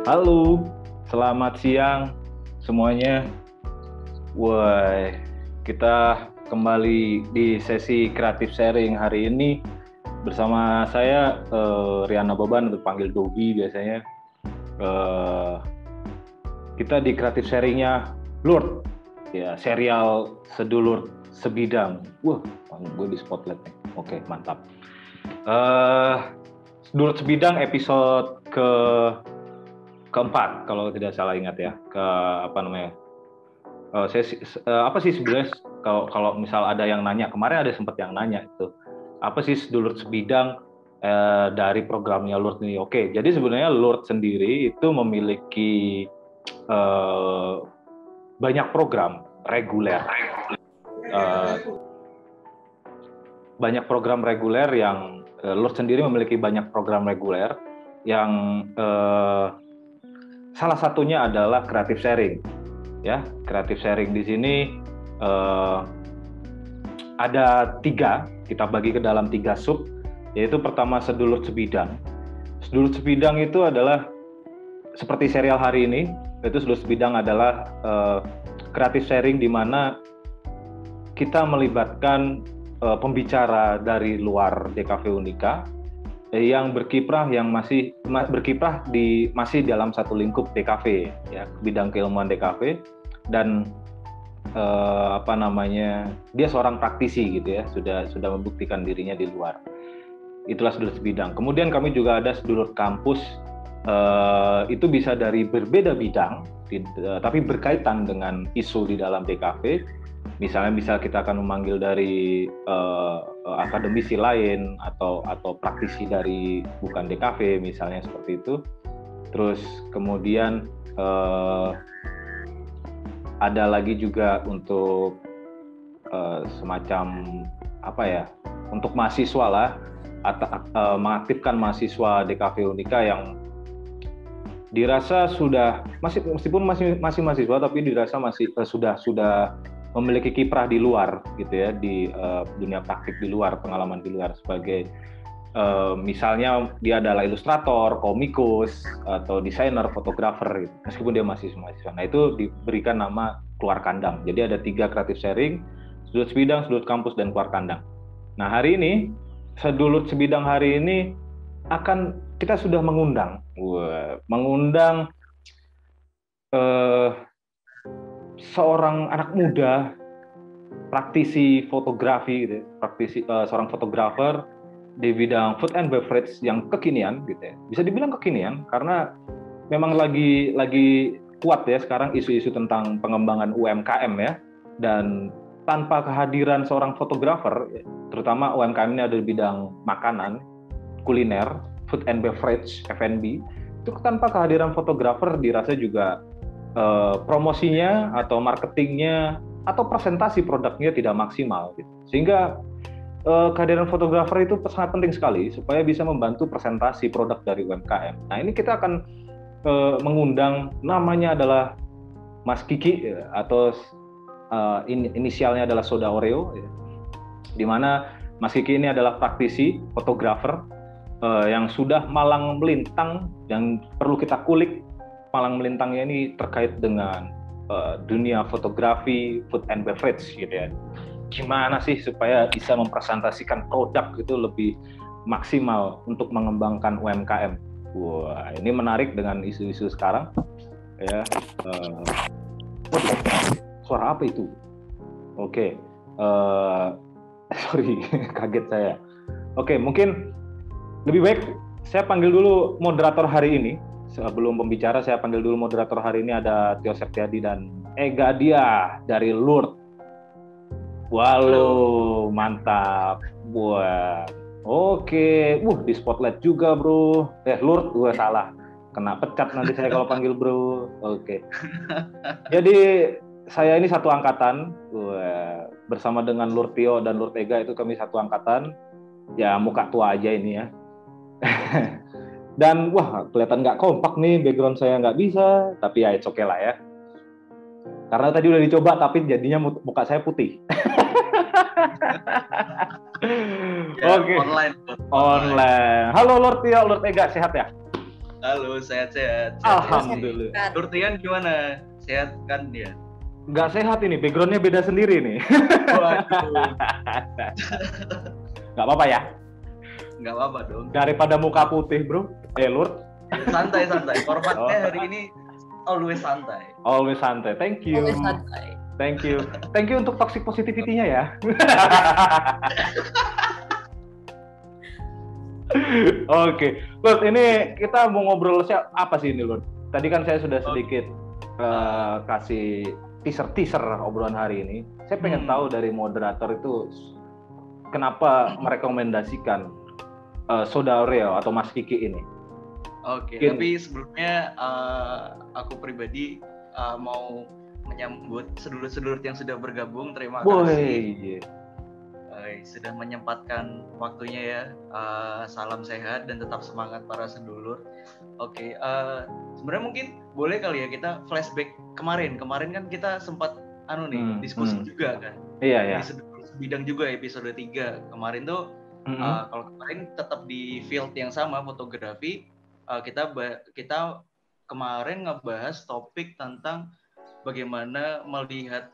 Halo, selamat siang semuanya. Wah, kita kembali di sesi kreatif sharing hari ini bersama saya Riana Boban, untuk panggil Dogi biasanya. Kita di kreatif sharingnya Lord, ya, serial sedulur sebidang. Wah, gue di spotlight nih. Oke, mantap. Sedulur sebidang episode keempat kalau tidak salah ingat ya. Apa sih sebenarnya kalau misal ada yang nanya, kemarin ada sempat yang nanya itu apa sih sedulur sebidang dari programnya Lord ini. Oke, jadi sebenarnya Lord sendiri itu memiliki banyak program reguler, banyak program reguler yang Lord sendiri memiliki banyak program reguler yang salah satunya adalah creative sharing. Ya, creative sharing di sini ada 3, kita bagi ke dalam 3 sub, yaitu pertama sedulur sebidang. Sedulur sebidang itu adalah seperti serial hari ini, yaitu sedulur sebidang adalah creative sharing di mana kita melibatkan pembicara dari luar DKV Unika yang berkiprah masih dalam satu lingkup DKV, ya, bidang keilmuan DKV, dan dia seorang praktisi gitu ya, sudah membuktikan dirinya di luar. Itulah sedulur sebidang. Kemudian kami juga ada sedulur kampus, itu bisa dari berbeda bidang tapi berkaitan dengan isu di dalam DKV. Misalnya kita akan memanggil dari akademisi lain atau praktisi dari bukan DKV, misalnya seperti itu. Terus kemudian ada lagi juga untuk semacam untuk mahasiswa lah, mengaktifkan mahasiswa DKV Unika yang dirasa meskipun masih mahasiswa, tapi dirasa masih sudah memiliki kiprah di luar gitu ya, di dunia praktik di luar, pengalaman di luar, sebagai misalnya dia adalah ilustrator, komikus, atau desainer, fotografer gitu, meskipun dia masih mahasiswa. Nah, itu diberikan nama keluar kandang. Jadi ada 3 creative sharing: sedulur sebidang, sedulur kampus, dan keluar kandang. Nah, hari ini sedulur sebidang hari ini kita sudah mengundang seorang anak muda, praktisi fotografi gitu, seorang fotografer di bidang food and beverage yang kekinian gitu ya. Bisa dibilang kekinian karena memang lagi kuat ya sekarang isu-isu tentang pengembangan UMKM ya, dan tanpa kehadiran seorang fotografer, terutama UMKM ini ada di bidang makanan, kuliner, food and beverage, F&B, itu tanpa kehadiran fotografer dirasa juga promosinya atau marketingnya atau presentasi produknya tidak maksimal gitu. Sehingga kehadiran fotografer itu sangat penting sekali supaya bisa membantu presentasi produk dari UMKM. Nah, ini kita akan mengundang, namanya adalah Mas Kiki, atau inisialnya adalah Soda Oreo, ya, di mana Mas Kiki ini adalah praktisi fotografer yang sudah malang melintang, yang perlu kita kulik malang melintangnya ini terkait dengan dunia fotografi, food and beverage gitu ya. Gimana sih supaya bisa mempresentasikan produk itu lebih maksimal untuk mengembangkan UMKM. Wah, ini menarik dengan isu-isu sekarang ya. Suara apa itu? Oke. Sorry, kaget saya. Oke, mungkin lebih baik saya panggil dulu moderator hari ini. Sebelum pembicara, saya panggil dulu moderator hari ini, ada Tio Septiadi dan Ega Dia dari Lord. Walau mantap. Wah. Oke. Di spotlight juga, Bro. Lord, gue salah. Kena pecat nanti saya kalau panggil Bro. Oke. Jadi saya ini satu angkatan. Bersama dengan Lord Tio dan Lord Ega itu kami satu angkatan. Ya, muka tua aja ini ya. Dan kelihatan nggak kompak nih, background saya nggak bisa, tapi ya it's okay lah ya. Karena tadi udah dicoba, tapi jadinya muka saya putih. Ya, okay. Online. Halo Lord Tio, Lord Ega, sehat ya? Halo, sehat-sehat. Alhamdulillah. Lur Tian gimana? Sehat kan dia? Nggak sehat ini, backgroundnya beda sendiri nih. Waduh. Nggak apa-apa ya? Nggak apa-apa dong. Daripada muka putih, bro. Lur. Santai. Formatnya hari ini always santai. Always santai. Thank you. Always santai. Thank you untuk toxic positivity-nya ya. Oke, Lord, ini kita mau ngobrol apa sih ini, Lord? Tadi kan saya sudah sedikit kasih teaser obrolan hari ini. Saya pengen tahu dari moderator itu kenapa merekomendasikan Soda Oreo atau Mas Kiki ini. Oke, tapi sebelumnya aku pribadi mau menyambut sedulur-sedulur yang sudah bergabung. Terima kasih. Sudah menyempatkan waktunya ya. Salam sehat dan tetap semangat para sedulur. Oke, sebenarnya mungkin boleh kali ya kita flashback kemarin kan kita sempat diskusi juga kan. Iya. Di sebidang juga episode 3 kemarin tuh. Kalau kemarin tetap di field yang sama, fotografi. Kita kemarin ngebahas topik tentang bagaimana melihat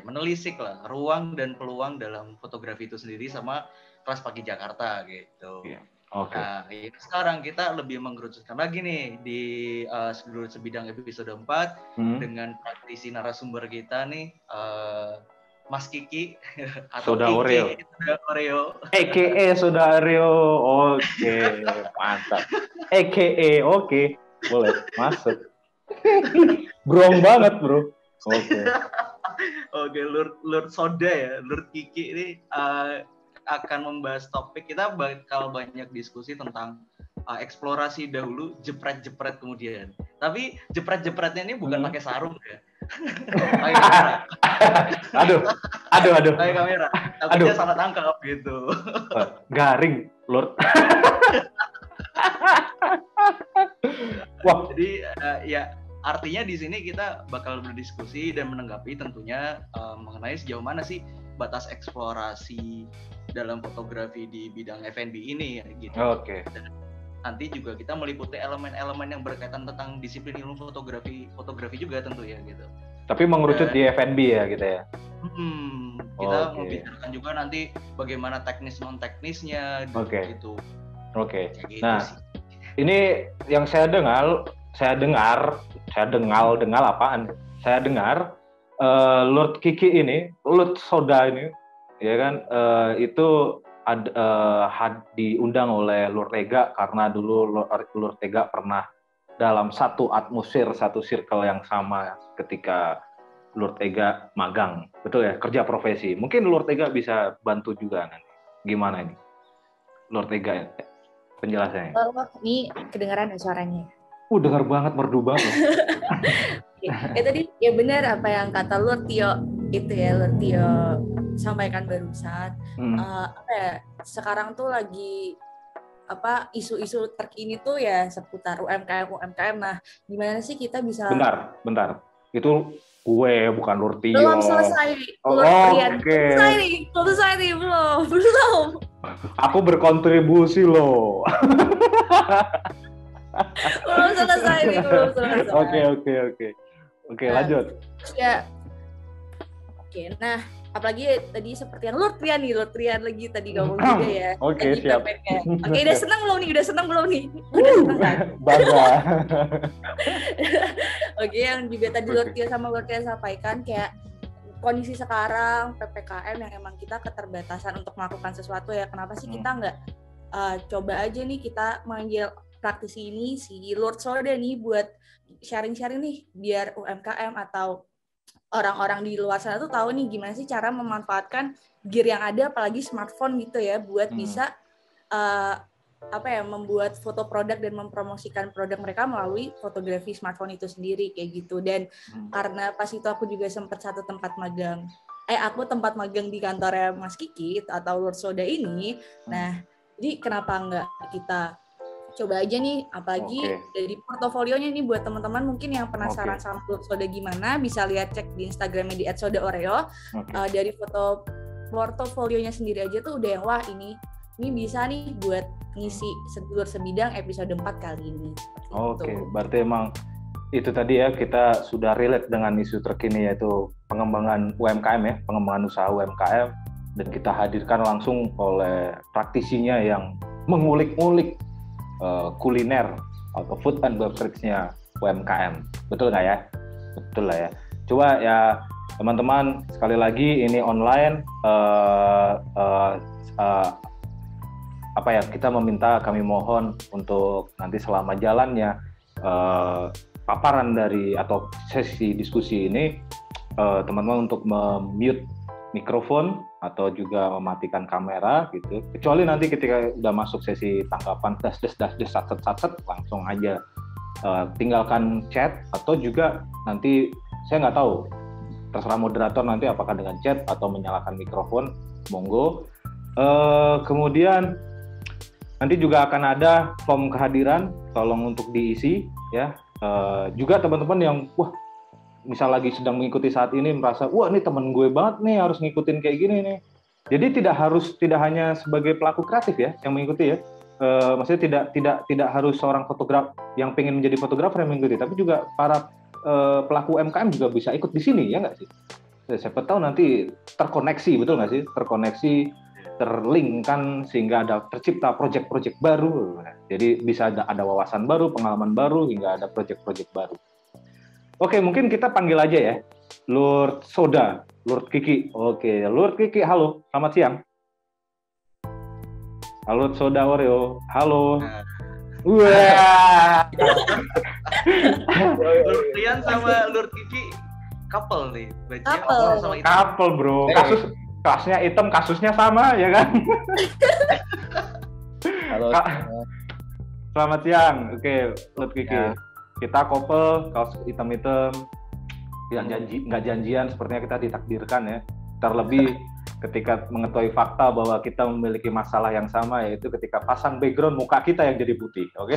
menelisik lah ruang dan peluang dalam fotografi itu sendiri sama kelas pagi Jakarta gitu. Yeah. Okay. Nah, sekarang kita lebih mengerucutkan lagi nih di sedulur sebidang episode 4 dengan praktisi narasumber kita nih Mas Kiki atau Soda Oreo. AKA Soda Oreo. Oke, mantap. AKA oke. Boleh masuk. Brong banget, bro. Oke, Lord Soda ya, Lord Kiki ini akan membahas topik. Kita bakal banyak diskusi tentang eksplorasi dahulu, jepret kemudian. Tapi jepretnya ini bukan pakai sarung ya. Pakai kamera. Aduh. Pakai kamera. Tapi dia salah tangkap gitu. Garing, Lord. Wah. Jadi ya artinya di sini kita bakal berdiskusi dan menanggapi tentunya mengenai sejauh mana sih batas eksplorasi dalam fotografi di bidang F&B ini gitu. Oke. Dan nanti juga kita meliputi elemen-elemen yang berkaitan tentang disiplin ilmu fotografi juga tentu ya gitu. Tapi mengerucut di F&B ya gitu ya. Kita mau bicarakan juga nanti bagaimana teknis non teknisnya gitu. Oke. Gitu nah, sih. Ini yang saya dengar Lord Kiki ini, Lord Soda ini, ya kan, itu diundang oleh Lord Ega karena dulu Lord Ega pernah dalam satu atmosfer, satu circle yang sama ketika Lord Ega magang, betul ya, kerja profesi. Mungkin Lord Ega bisa bantu juga nanti. Gimana ini, Lord Ega penjelasannya? Ini kedengaran suaranya. Dengar banget, merdu banget. Tadi ya benar apa yang kata Lord Tio itu ya, Lord Tio sampaikan barusan. Sekarang tuh lagi isu-isu terkini tuh ya seputar UMKM. Nah, gimana sih kita bisa? Bentar. Itu gue bukan Lord Tio. Belum selesai. Belum selesai nih, belum. Aku berkontribusi loh. belum selesai. Oke, lanjut. Ya. Oke, nah apalagi tadi seperti yang Lord Trian lagi tadi ngomong juga ya. Oke, siap. Oke, udah senang belum nih? Udah senang kan? Bangga. Oke, yang juga tadi Lord Trian sama Lord Trian sampaikan kayak kondisi sekarang PPKM yang emang kita keterbatasan untuk melakukan sesuatu ya. Kenapa sih kita nggak coba aja nih kita manggil praktisi ini si Lord Soda nih buat sharing-sharing nih biar UMKM atau orang-orang di luar sana tuh tahu nih gimana sih cara memanfaatkan gear yang ada, apalagi smartphone gitu ya, buat bisa membuat foto produk dan mempromosikan produk mereka melalui fotografi smartphone itu sendiri kayak gitu. Dan karena pas itu aku juga sempat satu tempat magang. Aku tempat magang di kantornya Mas Kiki atau Lord Soda ini. Nah, jadi kenapa nggak kita coba aja nih, apalagi dari portofolionya nih buat teman-teman mungkin yang penasaran sama Lord Soda gimana, bisa lihat cek di Instagramnya di @sodaoreo. Dari foto portofolionya sendiri aja tuh udah yang wah ini ini bisa nih buat ngisi sedulur sebidang episode 4 kali ini. Oke, berarti emang itu tadi ya, kita sudah relate dengan isu terkini yaitu pengembangan UMKM ya, pengembangan usaha UMKM, dan kita hadirkan langsung oleh praktisinya yang mengulik-ngulik kuliner atau food and beverage-nya UMKM. Betul nggak ya? Betul lah ya. Coba ya teman-teman, sekali lagi ini online, kita kami mohon untuk nanti selama jalannya paparan dari atau sesi diskusi ini, teman-teman untuk mute mikrofon atau juga mematikan kamera gitu. Kecuali nanti ketika udah masuk sesi tanggapan das satet langsung aja tinggalkan chat, atau juga nanti saya nggak tahu, terserah moderator nanti apakah dengan chat atau menyalakan mikrofon, monggo. Kemudian nanti juga akan ada form kehadiran, tolong untuk diisi ya. Juga teman-teman yang misal lagi sedang mengikuti saat ini merasa ini teman gue banget nih, harus ngikutin kayak gini nih. Jadi tidak hanya sebagai pelaku kreatif ya yang mengikuti ya. Maksudnya tidak harus seorang fotograf yang pengen menjadi fotografer yang mengikuti, tapi juga para pelaku UMKM juga bisa ikut di sini, ya nggak sih? Siapa tahu nanti terkoneksi, betul nggak sih? Terkoneksi, terlink kan, sehingga tercipta proyek-proyek baru. Jadi bisa ada wawasan baru, pengalaman baru, hingga ada proyek-proyek baru. Oke, mungkin kita panggil aja ya, Lord Soda, Lord Kiki. Oke, Lord Kiki, halo, selamat siang. Halo Soda Oreo, halo. Wah. Lord Rian sama Lord Kiki couple nih. Couple bro. Kelasnya hitam, kasusnya sama ya kan? Halo. Selamat siang. Oke, Lord Kiki. Ya. Kita couple, kaos hitam-hitam. Nggak janjian, sepertinya kita ditakdirkan ya. Terlebih ketika mengetahui fakta bahwa kita memiliki masalah yang sama, yaitu ketika pasang background muka kita yang jadi putih, oke?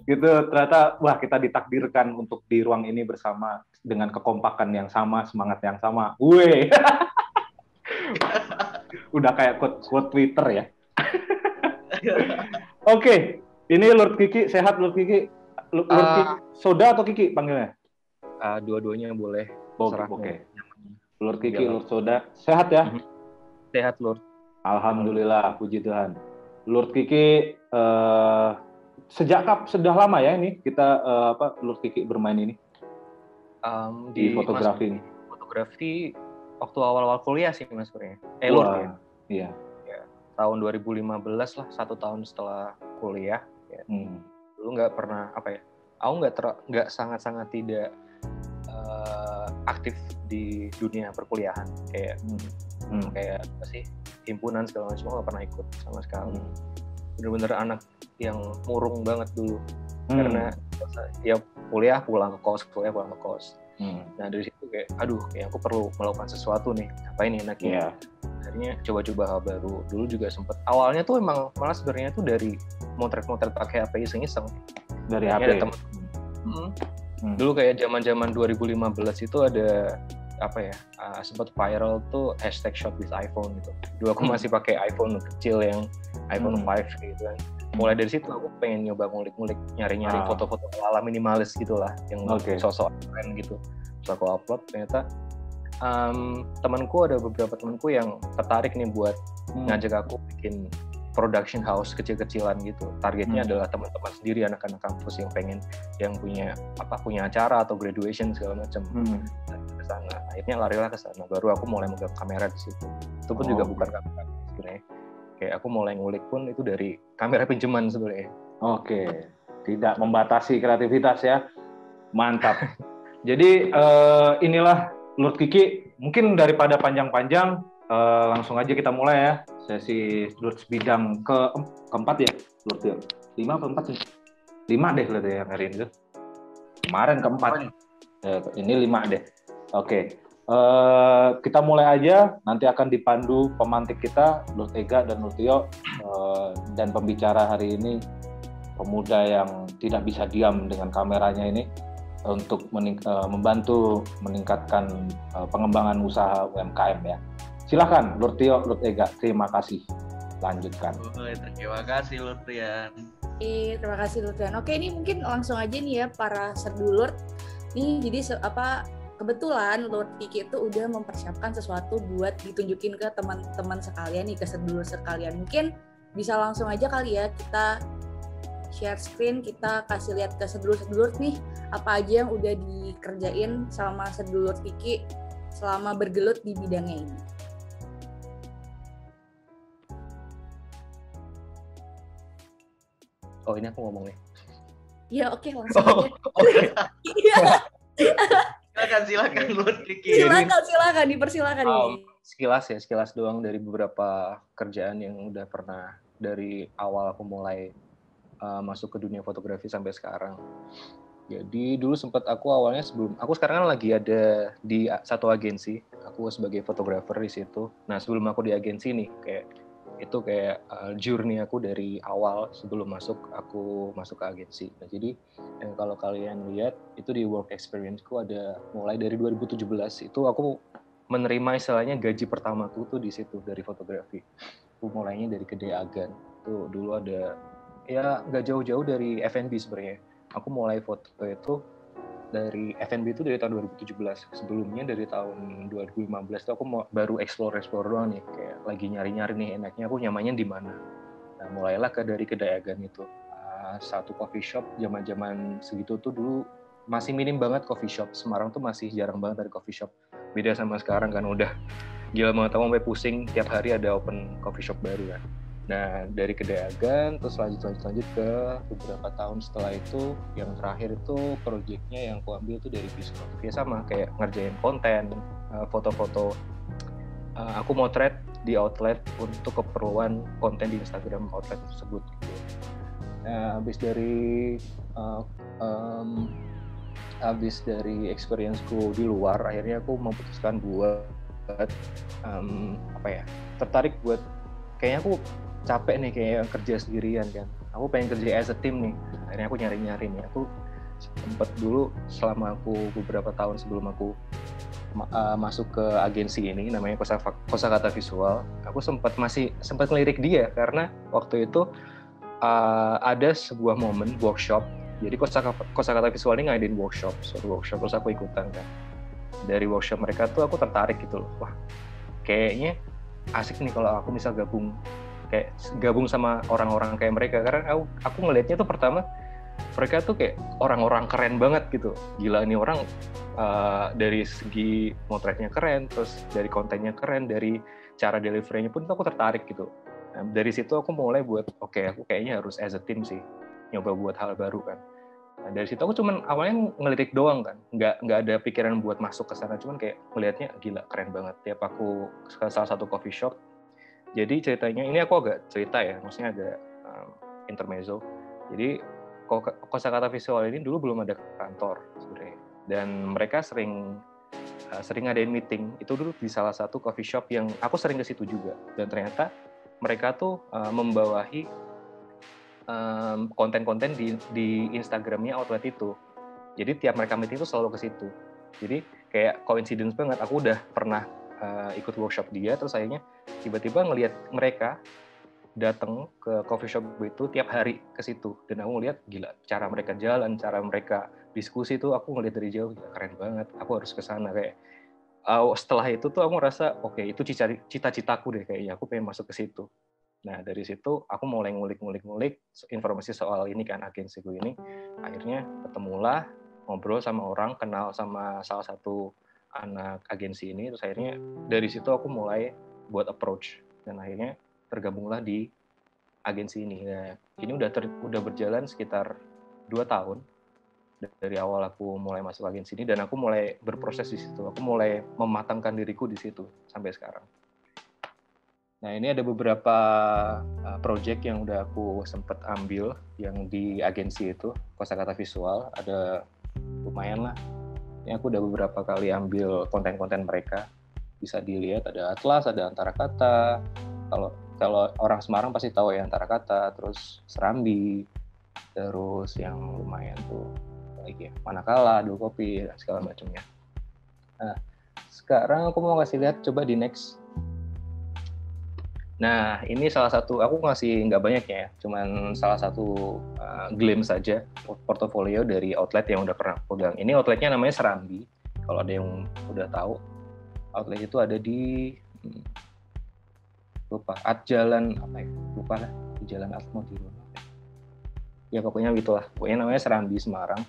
Gitu, ternyata kita ditakdirkan untuk di ruang ini bersama dengan kekompakan yang sama, semangat yang sama. Weh. Udah kayak quote Twitter ya. Oke, ini Lord Kiki, sehat Lord Kiki? Lord Kiki, Soda atau Kiki panggilnya? Dua-duanya boleh. Oke. Lord Kiki, Lord Soda, sehat ya? Sehat, Lord. Alhamdulillah, puji Tuhan. Lord Kiki, sudah lama ya ini kita Lord Kiki bermain ini di fotografi ini? Fotografi waktu awal-awal kuliah sih Mas Purnya. Lord ya? Iya. Ya, tahun 2015 lah, 1 tahun setelah kuliah. Ya. Dulu nggak pernah aku nggak sangat-sangat tidak aktif di dunia perkuliahan, kayak apa sih, himpunan segala macam nggak pernah ikut sama sekali. Bener-bener anak yang murung banget dulu, karena tiap kuliah pulang ke kos. Nah dari situ kayak aku perlu melakukan sesuatu nih, apa ini enaknya. Akhirnya coba-coba hal baru. Dulu juga sempet, awalnya tuh emang malah sebenarnya tuh dari motret-motret pakai HP iseng-iseng dari HP. Ada temen. Dulu kayak zaman-zaman 2015 itu ada sempat viral tuh #shot with iPhone gitu. Dulu aku masih pakai iPhone kecil yang iPhone 5 gitu kan. Mulai dari situ aku pengen nyoba ngulik-ngulik, nyari-nyari foto-foto ala minimalis gitulah, yang sosok keren gitu. Terus aku upload, ternyata ada beberapa temanku yang tertarik nih buat ngajak aku bikin production house kecil-kecilan gitu. Targetnya adalah teman-teman sendiri, anak-anak kampus yang punya acara atau graduation segala macam. Ke sana. Akhirnya larilah ke sana. Baru aku mulai megang kamera di situ. Itu pun juga bukan kamera sebenarnya. Kayak aku mulai ngulik pun itu dari kamera pinjaman sebenarnya. Oke. Tidak membatasi kreativitas ya. Mantap. Jadi inilah Lord Kiki. Mungkin daripada panjang-panjang, langsung aja kita mulai ya. Sesi Lord bidang keempat ya, Lord ya. 5 atau 4 nih? 5 deh Lord ya, hari ini tuh. Kemarin keempat. Ini 5 deh. Oke. Kita mulai aja, nanti akan dipandu pemantik kita, Lord Ega dan Lord Tio, dan pembicara hari ini, pemuda yang tidak bisa diam dengan kameranya ini, untuk membantu meningkatkan pengembangan usaha UMKM ya. Silakan Lord Tio, Lord Ega, terima kasih. Lanjutkan. Terima kasih Lord Rian. Terima kasih Lord Rian. Oke, ini mungkin langsung aja nih ya para sedulur. Nih jadi kebetulan Lord Kiki itu udah mempersiapkan sesuatu buat ditunjukin ke teman-teman sekalian nih, ke sedulur sekalian. Mungkin bisa langsung aja kali ya kita share screen, kita kasih lihat ke sedulur-sedulur nih apa aja yang udah dikerjain sama sedulur Kiki selama bergelut di bidangnya ini. Oh, ini aku ngomong nih. Ya oke, langsung aja. Oke. Silakan Lord Kiki. Silakan dipersilakan ini. Sekilas doang dari beberapa kerjaan yang udah pernah dari awal aku mulai masuk ke dunia fotografi sampai sekarang. Jadi dulu sempat aku awalnya aku sekarang kan lagi ada di satu agensi, aku sebagai fotografer di situ. Nah sebelum aku di agensi nih kayak journey aku dari awal sebelum aku masuk ke agensi. Nah, jadi kalau kalian lihat itu di work experience-ku ada mulai dari 2017 itu aku menerima istilahnya gaji pertamaku tuh di situ dari fotografi. Aku mulainya dari Kedai Agan. Tuh dulu ada ya nggak jauh-jauh dari F&B sebenarnya. Aku mulai foto itu dari F&B itu dari tahun 2017. Sebelumnya dari tahun 2015 itu aku baru explore doang nih, kayak lagi nyari-nyari nih enaknya aku nyamannya di mana. Nah, mulailah dari Kedai Agan itu. Satu coffee shop zaman-zaman segitu tuh dulu masih minim banget coffee shop. Semarang tuh masih jarang banget ada coffee shop. Beda sama sekarang kan udah gila banget, sampai pusing tiap hari ada open coffee shop baru kan. Nah, dari Kedai Agan, terus lanjut ke beberapa tahun setelah itu, yang terakhir itu proyeknya yang aku ambil itu dari Bisco. Ya sama, kayak ngerjain konten, foto-foto. Aku motret di outlet untuk keperluan konten di Instagram outlet tersebut. Gitu. Nah, habis dari experience-ku di luar, akhirnya aku memutuskan buat tertarik buat kayaknya aku capek nih kayak kerja sendirian kan. Aku pengen kerja as a team nih. Akhirnya aku nyari-nyari nih. Aku sempat dulu selama aku beberapa tahun sebelum aku masuk ke agensi ini namanya Kosakata Visual. Aku sempat ngelirik dia karena waktu itu ada sebuah momen workshop. Jadi Kosakata Visual ini ngadain suatu workshop terus aku ikutan kan. Dari workshop mereka tuh aku tertarik gitu loh. Wah, kayaknya asik nih kalau aku bisa gabung sama orang-orang kayak mereka, karena aku ngelihatnya tuh pertama mereka tuh kayak orang-orang keren banget gitu. Gila ini orang dari segi motretnya keren, terus dari kontennya keren, dari cara delivery-nya pun aku tertarik gitu. Nah, dari situ aku mulai buat aku kayaknya harus as a team sih, nyoba buat hal baru kan. Nah, dari situ aku cuman awalnya ngelirik doang kan, nggak ada pikiran buat masuk ke sana, cuman kayak ngelihatnya gila keren banget. Tiap aku ke salah satu coffee shop. Jadi ceritanya, ini aku agak cerita ya, maksudnya ada intermezzo. Jadi Kosakata Visual ini dulu belum ada kantor sebenarnya, dan mereka sering ngadain meeting. Itu dulu di salah satu coffee shop yang aku sering ke situ juga. Dan ternyata mereka tuh membawahi konten-konten di Instagramnya outlet itu. Jadi tiap mereka meeting itu selalu ke situ. Jadi kayak coincidence banget, aku udah pernah ikut workshop dia, terus akhirnya tiba-tiba ngelihat mereka datang ke coffee shop itu tiap hari ke situ, dan aku ngelihat gila cara mereka jalan, cara mereka diskusi tuh aku ngelihat dari jauh, gila, keren banget, aku harus ke sana kayak. Setelah itu tuh aku ngerasa itu cita-citaku deh kayaknya, aku pengen masuk ke situ. Nah dari situ aku mulai ngulik informasi soal ini kan, agensiku ini. Akhirnya ketemulah, ngobrol sama orang, kenal sama salah satu anak agensi ini, terus akhirnya dari situ aku mulai buat approach, dan akhirnya tergabunglah di agensi ini. Nah, ini udah berjalan sekitar 2 tahun dari awal aku mulai masuk agensi ini, dan aku mulai berproses di situ. Aku mulai mematangkan diriku di situ sampai sekarang. Nah, ini ada beberapa project yang udah aku sempat ambil yang di agensi itu, Kosakata Visual. Ada lumayan lah. Ini aku udah beberapa kali ambil konten-konten mereka. Bisa dilihat ada Atlas, ada Antara Kata. Kalau orang Semarang pasti tahu ya Antara Kata, terus Serambi, terus yang lumayan tuh lagi ya, Manakala, Dua Kopi, dan segala macamnya. Nah, sekarang aku mau kasih lihat, coba di next. Nah, ini salah satu, aku ngasih nggak banyak ya, cuman salah satu glimpse saja portofolio dari outlet yang udah pernah pegang. Ini outletnya namanya Serambi, kalau ada yang udah tahu. Outlet itu ada di lupa, Jalan apa ya? Lupa lah, di Jalan Atmodirono. Ya pokoknya gitulah, pokoknya namanya Serambi Semarang.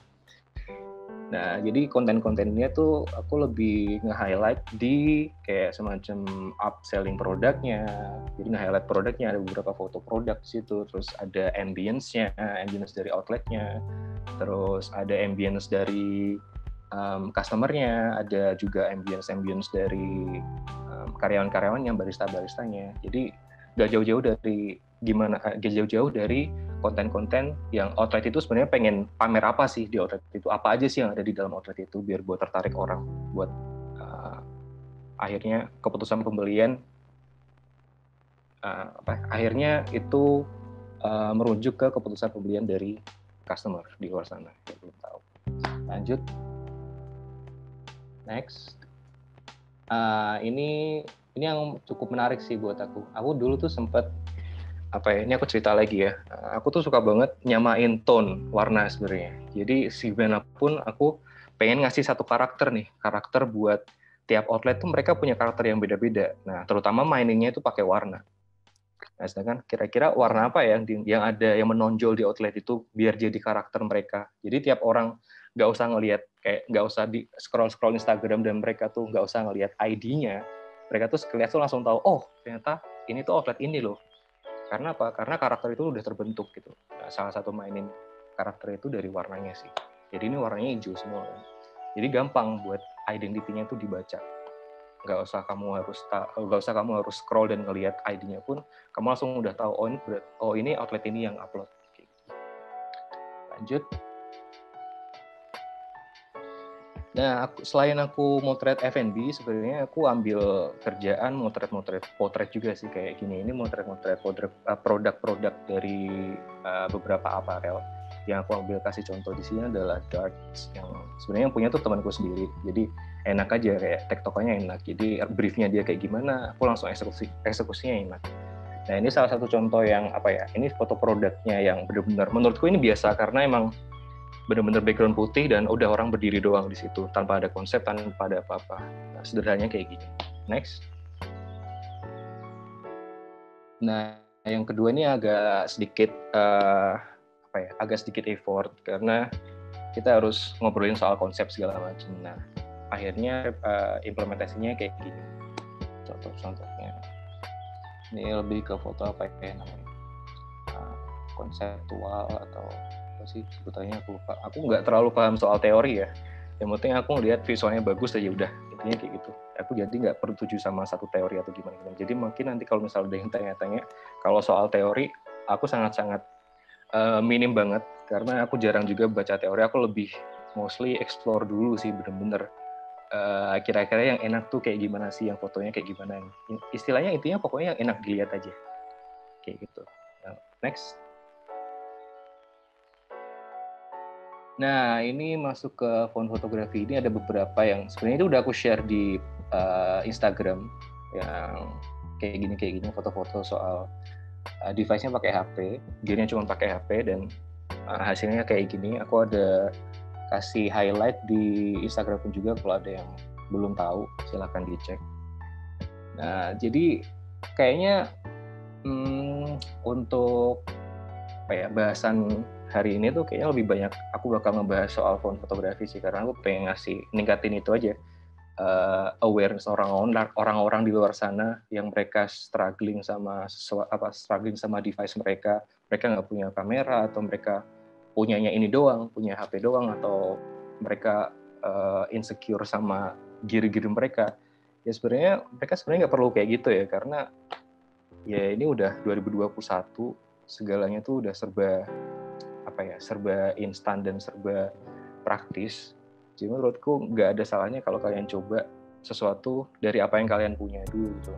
Nah, jadi konten-kontennya tuh aku lebih nge-highlight di kayak semacam upselling produknya. Jadi nge-highlight produknya, ada beberapa foto produk di situ, terus ada ambience-nya, ambience dari outletnya, terus ada ambience dari customer-nya, ada juga ambience dari karyawan-karyawannya, barista-baristanya. Jadi gak jauh-jauh dari konten-konten yang outlet itu sebenarnya pengen pamer apa sih di outlet itu, apa aja sih yang ada di dalam outlet itu, biar buat tertarik orang buat akhirnya keputusan pembelian akhirnya itu merujuk ke keputusan pembelian dari customer di luar sana yang belum tahu. Lanjut, next. Ini yang cukup menarik sih buat aku. Aku dulu tuh sempet ini aku cerita lagi ya. Aku tuh suka banget nyamain tone warna sebenarnya. Jadi segimanapun aku pengen ngasih satu karakter buat tiap outlet tuh mereka punya karakter yang beda-beda. Nah, terutama maininnya itu pakai warna. Nah, sedangkan kira-kira warna apa yang ada yang menonjol di outlet itu biar jadi karakter mereka. Jadi tiap orang nggak usah di scroll Instagram dan mereka tuh nggak usah ngelihat ID-nya. Mereka tuh sekalian tuh langsung tahu, oh ternyata ini tuh outlet ini loh. Karena apa? Karena karakter itu udah terbentuk gitu. Nah, salah satu mainin karakter itu dari warnanya sih. Jadi ini warnanya hijau semua kan. Jadi gampang buat identitinya itu dibaca. Nggak usah kamu harus scroll dan ngelihat ID-nya pun, kamu langsung udah tahu ini outlet ini yang upload. Gitu. Lanjut. Nah, selain aku motret F&B, sebenarnya aku ambil kerjaan motret potret juga sih kayak gini. Ini motret produk-produk dari beberapa apparel. Yang aku ambil kasih contoh di sini adalah darts yang sebenarnya yang punya tuh temanku sendiri. Jadi enak aja, kayak tektokannya enak. Jadi briefnya dia kayak gimana, aku langsung eksekusinya enak. Nah, ini salah satu contoh yang ini foto produknya yang benar-benar menurutku ini biasa karena emang benar-benar background putih dan udah orang berdiri doang di situ tanpa ada konsep, tanpa ada apa-apa. Nah, sederhananya kayak gini. Next. Nah, yang kedua ini agak sedikit effort karena kita harus ngobrolin soal konsep segala macam. Nah, akhirnya implementasinya kayak gini. Contohnya. Ini lebih ke foto namanya? Konseptual atau sih sebutannya aku lupa. Aku nggak terlalu paham soal teori ya. Yang penting aku ngelihat visualnya bagus aja udah. Intinya kayak gitu. Aku jadi nggak perlu tuju sama satu teori atau gimana. Jadi mungkin nanti kalau misalnya ada yang tanya-tanya, kalau soal teori aku sangat-sangat minim banget karena aku jarang juga baca teori. Aku lebih mostly explore dulu sih bener-bener. Kira-kira yang enak tuh kayak gimana sih, yang fotonya kayak gimana. Istilahnya intinya pokoknya yang enak dilihat aja. Kayak gitu. Next. Nah, ini masuk ke font fotografi. Ini ada beberapa yang sebenarnya itu udah aku share di Instagram yang kayak gini foto-foto soal device-nya pakai HP, gear-nya cuma pakai HP dan hasilnya kayak gini. Aku ada kasih highlight di Instagram pun juga, kalau ada yang belum tahu silakan dicek. Nah, jadi kayaknya untuk bahasan hari ini tuh kayaknya lebih banyak aku bakal ngebahas soal font fotografi sih, karena aku pengen ningkatin itu aja, awareness orang-orang di luar sana yang mereka struggling sama device mereka nggak punya kamera, atau mereka punyanya ini doang, punya HP doang, atau mereka insecure sama gear-gear mereka. Ya sebenarnya mereka nggak perlu kayak gitu ya, karena ya ini udah 2021, segalanya tuh udah serba instan dan serba praktis. Jadi menurutku nggak ada salahnya kalau kalian coba sesuatu dari apa yang kalian punya dulu gitu.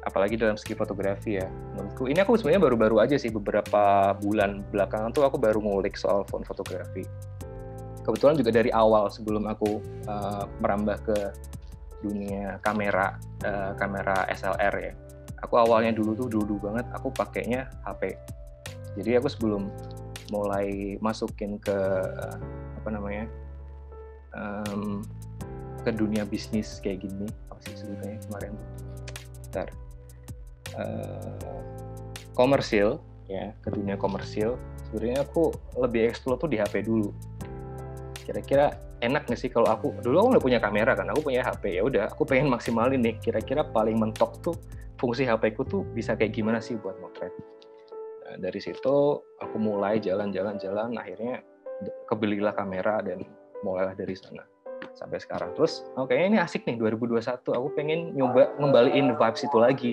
Apalagi dalam segi fotografi ya. Menurutku ini aku sebenarnya baru-baru aja sih, beberapa bulan belakangan tuh aku baru ngulik soal font fotografi. Kebetulan juga dari awal sebelum aku merambah ke dunia kamera SLR ya. aku awalnya dulu banget aku pakainya HP. Jadi aku sebelum mulai masukin ke ke dunia bisnis kayak gini, apa sih sebutnya kemarin? Komersil ya, ke dunia komersil. Sebenarnya aku lebih explore tuh di HP dulu. Kira-kira enak nggak sih kalau aku nggak punya kamera kan, aku punya HP, ya udah aku pengen maksimalin nih. Kira-kira paling mentok tuh fungsi HP ku tuh bisa kayak gimana sih buat motret. Nah, dari situ aku mulai jalan, akhirnya kebelilah kamera dan mulailah dari sana sampai sekarang. Terus kayaknya ini asik nih 2021, aku pengen nyoba ngembaliin vibes itu lagi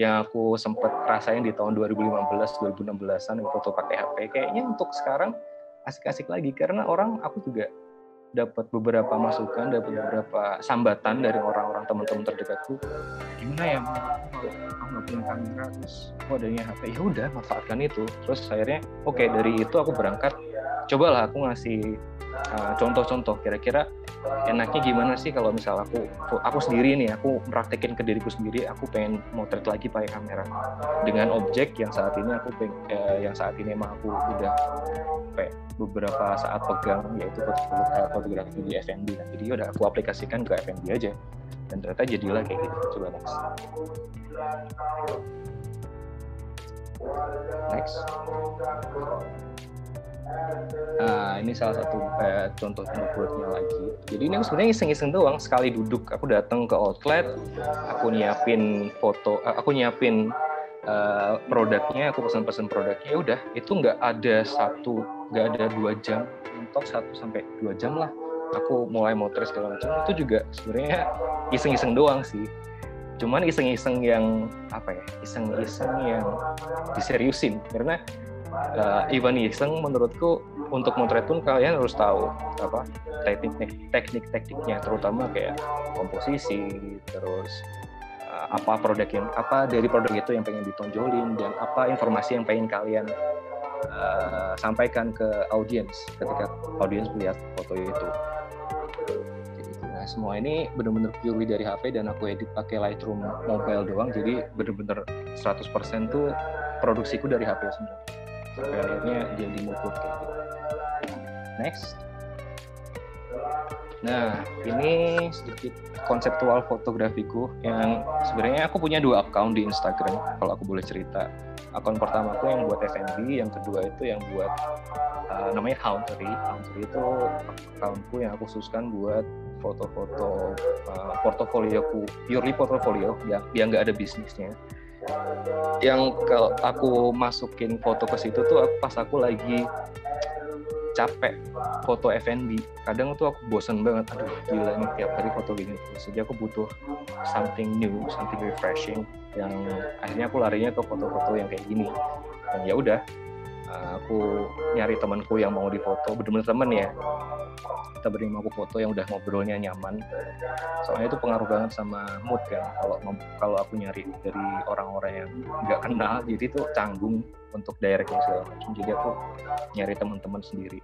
yang aku sempet rasain di tahun 2015-2016an foto pakai HP. Kayaknya untuk sekarang asik-asik lagi karena aku juga dapat beberapa masukan, dapat beberapa sambatan dari orang-orang teman-teman terdekatku. Gimana ya, kalau aku nggak punya kamera, terus aku adanya HP, ya udah manfaatkan itu. Terus akhirnya dari itu aku berangkat, cobalah aku ngasih contoh-contoh kira-kira enaknya gimana sih kalau misal aku sendiri nih, aku meraktekin ke diriku sendiri, aku pengen motret lagi pakai kamera dengan objek yang saat ini emang aku udah beberapa saat pegang, yaitu fotografi di F&B. Nah, jadi udah aku aplikasikan ke F&B aja dan ternyata jadilah kayak gitu. Coba next. Nah, ini salah satu contoh buatnya lagi. Jadi ini sebenarnya iseng-iseng doang. Sekali duduk, aku datang ke outlet, aku nyiapin produknya, aku pesan produknya. Ya udah, itu nggak ada 2 jam, mentok 1-2 jam lah. Aku mulai motret segala macam. Itu juga sebenarnya iseng-iseng doang sih. Cuman iseng-iseng yang iseng-iseng yang diseriusin, karena even iseng menurutku untuk motret pun kalian harus tahu teknik-tekniknya, terutama kayak komposisi, terus apa dari produk itu yang pengen ditonjolin, dan apa informasi yang pengen kalian sampaikan ke audiens ketika audiens melihat foto itu. Nah, semua ini benar-benar purely dari HP dan aku edit pakai Lightroom mobile doang, jadi benar-benar 100% tuh produksiku dari HP semua. Sampai akhirnya jadi mood kayak gitu. Next. Nah, ini sedikit konseptual fotografiku yang sebenarnya aku punya 2 account di Instagram kalau aku boleh cerita. Akun pertama aku yang buat F&B, yang kedua itu yang buat namanya Hauntery. Hauntery itu accountku yang aku khususkan buat foto-foto portofolioku, purely portofolio yang nggak ada bisnisnya. Yang kalau aku masukin foto ke situ tuh pas aku lagi capek foto F&B, kadang tuh aku bosen banget, aduh gila nih tiap hari foto gini terus. Jadi aku butuh something new, something refreshing, yang akhirnya aku larinya ke foto-foto yang kayak gini. Dan ya udah, aku nyari temanku yang mau difoto, bener-bener temen ya, kita berdua mau foto yang udah ngobrolnya nyaman, soalnya itu pengaruh banget sama mood kan. Kalau aku nyari dari orang-orang yang nggak kenal, jadi itu canggung untuk directnya segala macam, jadi aku nyari teman-teman sendiri.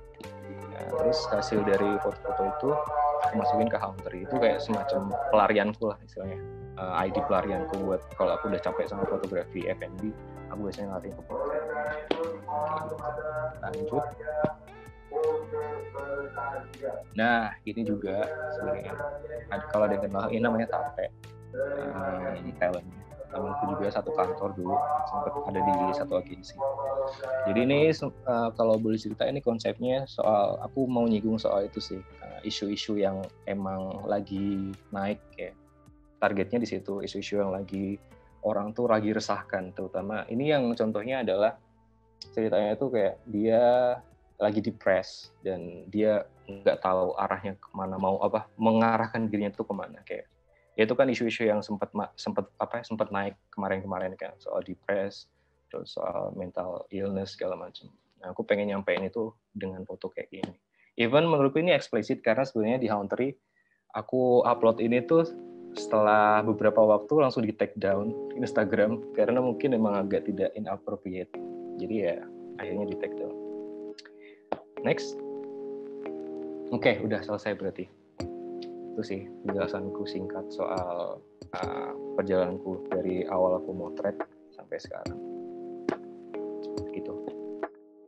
Nah, terus hasil dari foto-foto itu aku masukin ke Hauntery, itu kayak semacam pelarianku lah istilahnya, ID pelarianku buat kalau aku udah capek sama fotografi F&B, aku biasanya lari ke foto. Lanjut. Nah, ini juga sebenarnya kalau ada yang kenal, ini namanya Tape, talentnya. Temanku juga satu kantor dulu, sempat ada di satu agensi. Jadi ini kalau boleh cerita, ini konsepnya soal, aku mau nyinggung soal itu sih, isu-isu yang emang lagi naik ya. Targetnya di situ, isu-isu yang lagi orang tuh lagi resahkan, terutama ini yang contohnya adalah ceritanya itu kayak dia lagi depres dan dia nggak tahu arahnya kemana, mengarahkan dirinya tuh kemana. Kayak ya itu kan isu-isu yang sempat naik kemarin kan, soal depres, terus soal mental illness segala macam. Nah, aku pengen nyampein itu dengan foto kayak gini. Even menurutku ini eksplisit karena sebenarnya di Hauntery aku upload ini tuh setelah beberapa waktu langsung di take down Instagram karena mungkin emang agak tidak inappropriate. Jadi ya akhirnya di take down. Next. Oke, udah selesai berarti. Itu sih penjelasanku singkat soal perjalananku dari awal aku motret sampai sekarang gitu.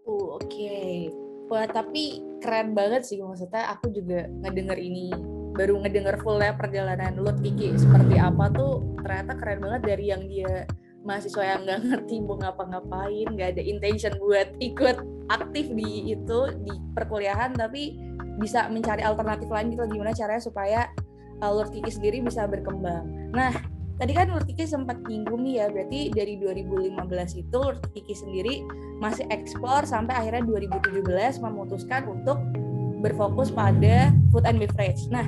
Oke. Wah, tapi keren banget sih, maksudnya aku juga baru ngedenger fullnya perjalanan Lord Kiki seperti apa tuh, ternyata keren banget dari yang dia mahasiswa yang nggak ngerti mau ngapa-ngapain, nggak ada intention buat ikut aktif di perkuliahan, tapi bisa mencari alternatif lain gitu, gimana caranya supaya Lord Kiki sendiri bisa berkembang. Nah, tadi kan Lord Kiki sempat nyinggung nih ya, berarti dari 2015 itu Lord Kiki sendiri masih explore sampai akhirnya 2017 memutuskan untuk berfokus pada food and beverage. Nah,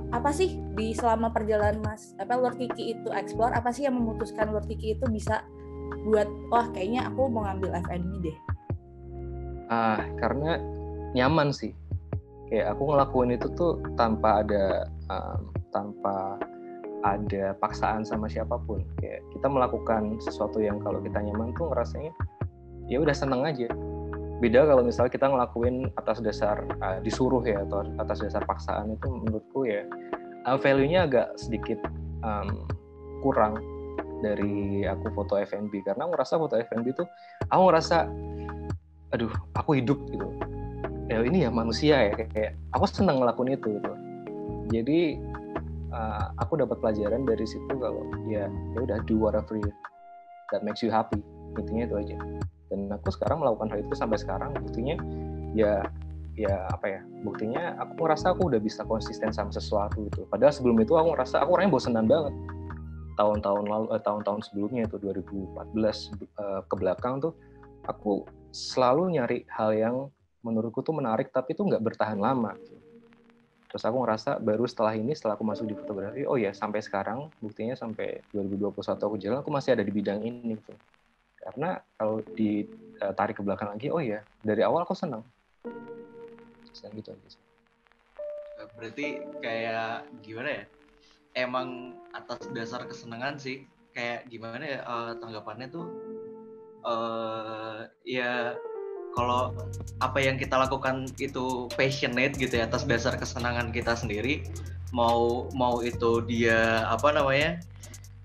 apa sih di selama perjalanan Lord Kiki itu explore, apa sih yang memutuskan Lord Kiki itu bisa buat, wah kayaknya aku mau ngambil F&B deh? Karena nyaman sih. Kayak aku ngelakuin itu tuh tanpa ada paksaan sama siapapun. Kayak kita melakukan sesuatu yang kalau kita nyaman tuh ngerasanya ya udah seneng aja. Beda kalau misalnya kita ngelakuin atas dasar disuruh ya, atau atas dasar paksaan, itu menurutku ya value-nya agak sedikit kurang dari aku foto F&B. Karena aku ngerasa foto F&B tuh aku ngerasa aduh aku hidup gitu. Ya ini ya manusia ya, kayak aku seneng ngelakuin itu gitu. Jadi aku dapat pelajaran dari situ kalau ya udah do whatever that makes you happy, intinya itu aja. Dan aku sekarang melakukan hal itu sampai sekarang, buktinya buktinya aku ngerasa aku udah bisa konsisten sama sesuatu gitu. Padahal sebelum itu aku ngerasa aku orangnya bosenan banget. Tahun-tahun sebelumnya itu 2014 ke belakang tuh aku selalu nyari hal yang menurutku tuh menarik tapi tuh nggak bertahan lama gitu. Terus aku ngerasa baru setelah aku masuk di fotografi, oh ya sampai sekarang buktinya sampai 2021 aku jalan, aku masih ada di bidang ini gitu. Karena kalau ditarik ke belakang lagi, oh ya dari awal aku senang gitu aja. Berarti kayak gimana ya, emang atas dasar kesenangan sih, kayak gimana ya tanggapannya tuh ya kalau apa yang kita lakukan itu passionate gitu ya, atas dasar kesenangan kita sendiri, mau itu dia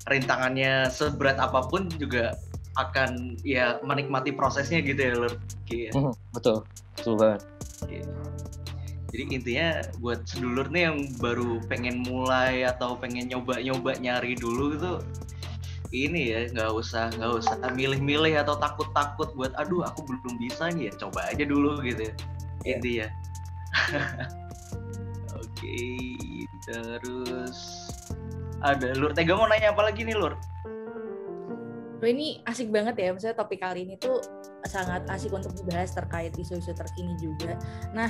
rintangannya seberat apapun juga akan ya menikmati prosesnya gitu ya Lord. Betul banget. Jadi intinya buat sedulur nih yang baru pengen mulai atau pengen nyoba nyari dulu gitu, ini ya nggak usah milih-milih atau takut buat aduh aku belum bisa nih, ya coba aja dulu gitu intinya. Oke, terus ada Lur Tega mau nanya apa lagi nih Lur? Ini asik banget ya, maksudnya topik kali ini tuh sangat asik untuk dibahas terkait isu-isu terkini juga. Nah,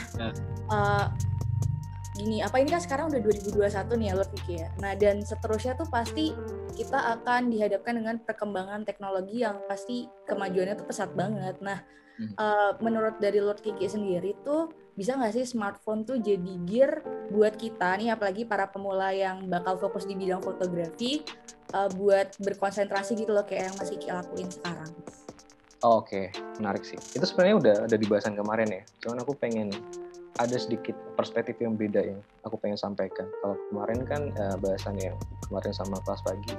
gini, ini kan sekarang udah 2021 nih ya Lord Kiki ya. Nah, dan seterusnya tuh pasti kita akan dihadapkan dengan perkembangan teknologi yang pasti kemajuannya tuh pesat banget. Nah, menurut dari Lord Kiki sendiri tuh bisa nggak sih smartphone tuh jadi gear buat kita nih, apalagi para pemula yang bakal fokus di bidang fotografi, buat berkonsentrasi gitu loh, kayak yang Mas Kiki lakuin sekarang? Oke, menarik sih. Itu sebenarnya udah ada di bahasan kemarin ya. Cuman aku pengen ada sedikit perspektif yang beda yang aku pengen sampaikan. Kalau kemarin kan bahasan yang kemarin sama kelas pagi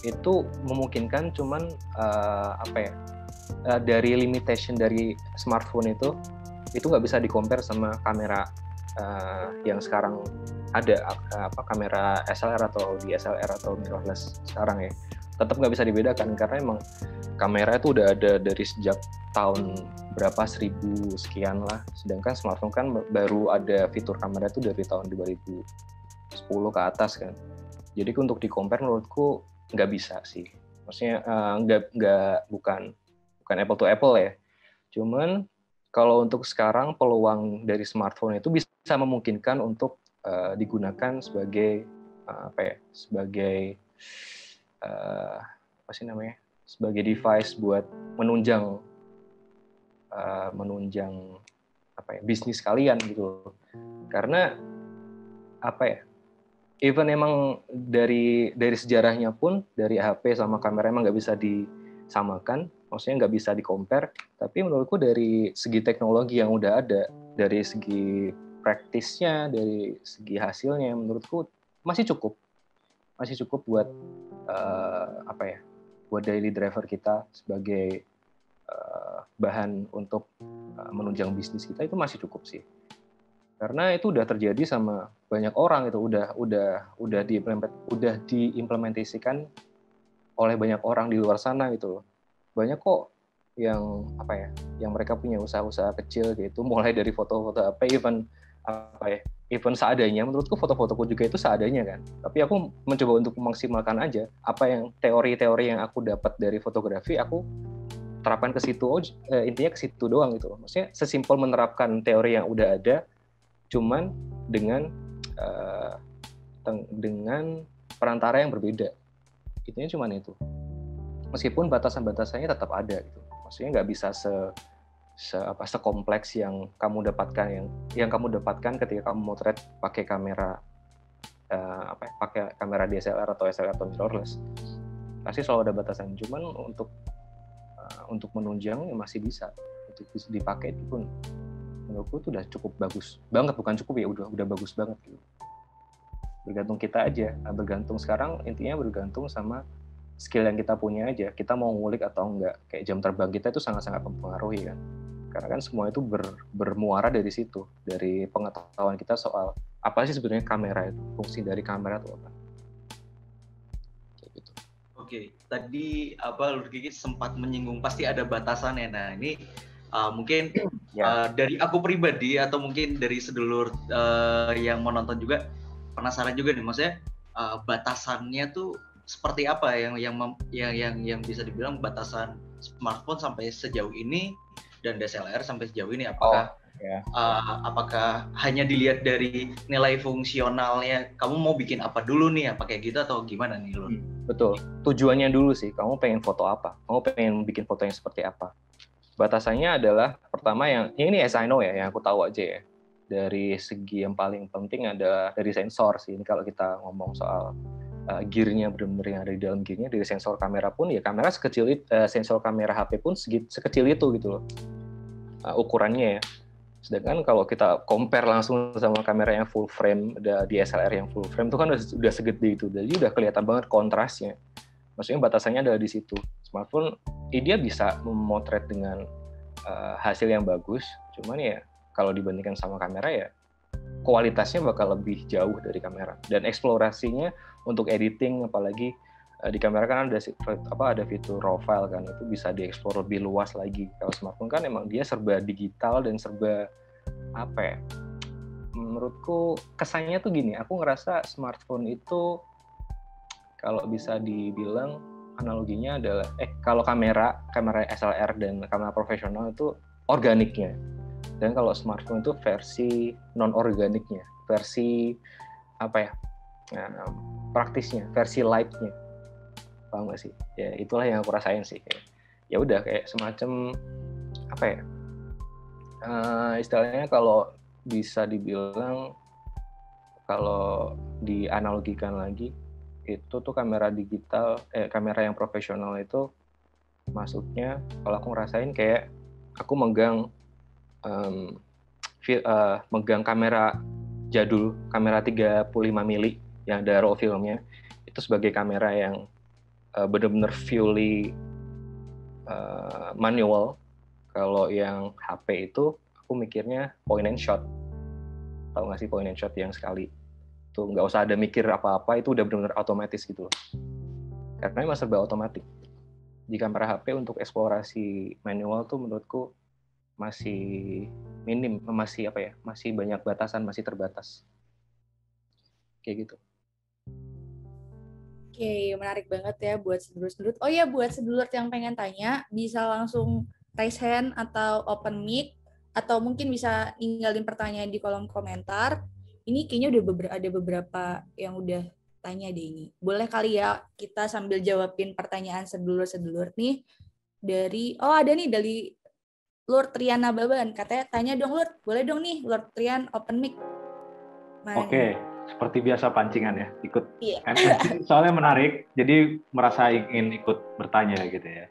itu memungkinkan, cuman dari limitation dari smartphone itu nggak bisa di-compare sama kamera yang sekarang ada, kamera SLR atau DSLR atau mirrorless sekarang ya. Tetap nggak bisa dibedakan karena emang kamera itu udah ada dari sejak tahun berapa, 1000 sekian lah. Sedangkan smartphone kan baru ada fitur kamera itu dari tahun 2010 ke atas kan. Jadi untuk di-compare menurutku nggak bisa sih. Maksudnya bukan apple to apple ya. Cuman kalau untuk sekarang peluang dari smartphone itu bisa memungkinkan untuk digunakan sebagai sebagai device buat menunjang bisnis kalian gitu. Karena even emang dari sejarahnya pun dari HP sama kamera emang nggak bisa disamakan, maksudnya nggak bisa di-compare, tapi menurutku dari segi teknologi yang udah ada, dari segi praktisnya, dari segi hasilnya, menurutku masih cukup. masih cukup buat buat daily driver kita sebagai bahan untuk menunjang bisnis kita, itu masih cukup sih. Karena itu udah terjadi sama banyak orang, itu udah diimplementasikan oleh banyak orang di luar sana gitu loh. Banyak kok yang yang mereka punya usaha-usaha kecil gitu, mulai dari foto-foto even seadanya. Menurutku foto-fotoku juga itu seadanya kan, tapi aku mencoba untuk memaksimalkan aja apa yang teori-teori yang aku dapat dari fotografi, aku terapkan ke situ. Intinya ke situ doang gitu. Maksudnya sesimpel menerapkan teori yang udah ada, cuman dengan perantara yang berbeda. Intinya cuman itu. Meskipun batasan-batasannya tetap ada gitu. Maksudnya nggak bisa sekompleks yang kamu dapatkan ketika kamu motret pakai kamera pakai kamera DSLR atau SLR atau mirrorless. Pasti selalu ada batasan. Cuman untuk menunjang ya masih bisa untuk dipakai, itu pun menurutku itu udah cukup bagus banget, bukan cukup ya, udah bagus banget gitu. Bergantung kita aja. Bergantung sekarang, intinya bergantung sama skill yang kita punya aja. Kita mau ngulik atau enggak. Kayak jam terbang kita itu sangat-sangat mempengaruhi kan. Karena kan semua itu bermuara dari situ, dari pengetahuan kita soal apa sih sebenarnya kamera itu, fungsi dari kamera itu apa. Kayak gitu. Oke, tadi Lur Kiki sempat menyinggung pasti ada batasannya. Nah ini mungkin dari aku pribadi atau mungkin dari sedulur yang mau nonton juga penasaran juga nih, maksudnya batasannya tuh seperti apa yang bisa dibilang batasan smartphone sampai sejauh ini dan DSLR sampai sejauh ini, apakah hanya dilihat dari nilai fungsionalnya, kamu mau bikin apa dulu nih, apa kayak gitu atau gimana nih Lur? Betul, tujuannya dulu sih, kamu pengen foto apa, kamu pengen bikin foto yang seperti apa. Batasannya adalah pertama yang ini as I know ya, yang aku tahu aja ya. Dari segi yang paling penting adalah dari sensor sih. Ini kalau kita ngomong soal gear-nya, benar-benar yang ada di dalam gear-nya, dari sensor kamera pun ya kamera sekecil itu, sensor kamera HP pun sekecil itu gitu loh ukurannya ya. Sedangkan kalau kita compare langsung sama kamera yang full frame, ada DSLR yang full frame itu kan udah segede itu, jadi udah kelihatan banget kontrasnya. Maksudnya batasannya adalah di situ. Smartphone dia bisa memotret dengan hasil yang bagus, cuman ya kalau dibandingkan sama kamera ya kualitasnya bakal lebih jauh dari kamera, dan eksplorasinya untuk editing apalagi di kamera kan ada fitur raw file kan, itu bisa dieksplor lebih luas lagi. Kalau smartphone kan emang dia serba digital dan serba menurutku kesannya tuh gini, aku ngerasa smartphone itu kalau bisa dibilang analoginya adalah kalau kamera SLR dan kamera profesional itu organiknya, dan kalau smartphone itu versi non organiknya, versi praktisnya, versi lightnya. Paham nggak sih? Ya itulah yang aku rasain sih. Ya udah kayak semacam istilahnya kalau bisa dibilang, kalau dianalogikan lagi, itu tuh kamera digital, kamera yang profesional itu masuknya, kalau aku ngerasain kayak aku megang kamera jadul, kamera 35 mili yang ada raw filmnya, itu sebagai kamera yang benar-benar fully manual. Kalau yang HP itu aku mikirnya point and shot. Tahu nggak sih point and shot yang sekali? Tuh nggak usah ada mikir apa-apa, itu udah benar-benar otomatis gitu loh. Karena emang serba otomatis. Di kamera HP untuk eksplorasi manual tuh menurutku masih minim, masih banyak batasan, masih terbatas. Kayak gitu. Oke, menarik banget ya buat sedulur-sedulur. Oh ya, buat sedulur yang pengen tanya, bisa langsung raise hand atau open mic, atau mungkin bisa ninggalin pertanyaan di kolom komentar. Ini kayaknya ada beberapa yang udah tanya deh ini. Boleh kali ya kita sambil jawabin pertanyaan sedulur-sedulur nih. Ada nih dari Lord Trian Nababan. Katanya tanya dong Lord, boleh dong nih Lord Trian open mic. Oke. Seperti biasa pancingan ya, ikut MC soalnya menarik, jadi merasa ingin ikut bertanya gitu ya,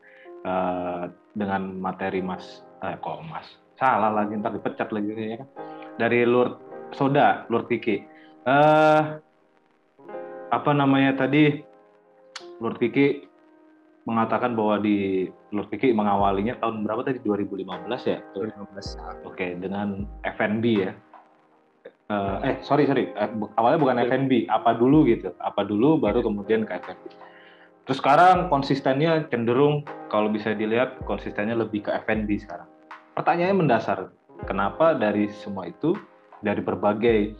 dengan materi Mas salah lagi, ntar dipecat lagi ya kan, dari Lord Kiki. apa namanya tadi, Lord Kiki mengatakan bahwa Lord Kiki mengawalinya tahun berapa tadi, 2015 ya? 2015. Oke, dengan F&B ya. Sorry, awalnya bukan F&B, apa dulu gitu, apa dulu baru kemudian ke F&B. Terus sekarang konsistennya cenderung, kalau bisa dilihat konsistennya lebih ke F&B sekarang. Pertanyaannya mendasar, kenapa dari semua itu, dari berbagai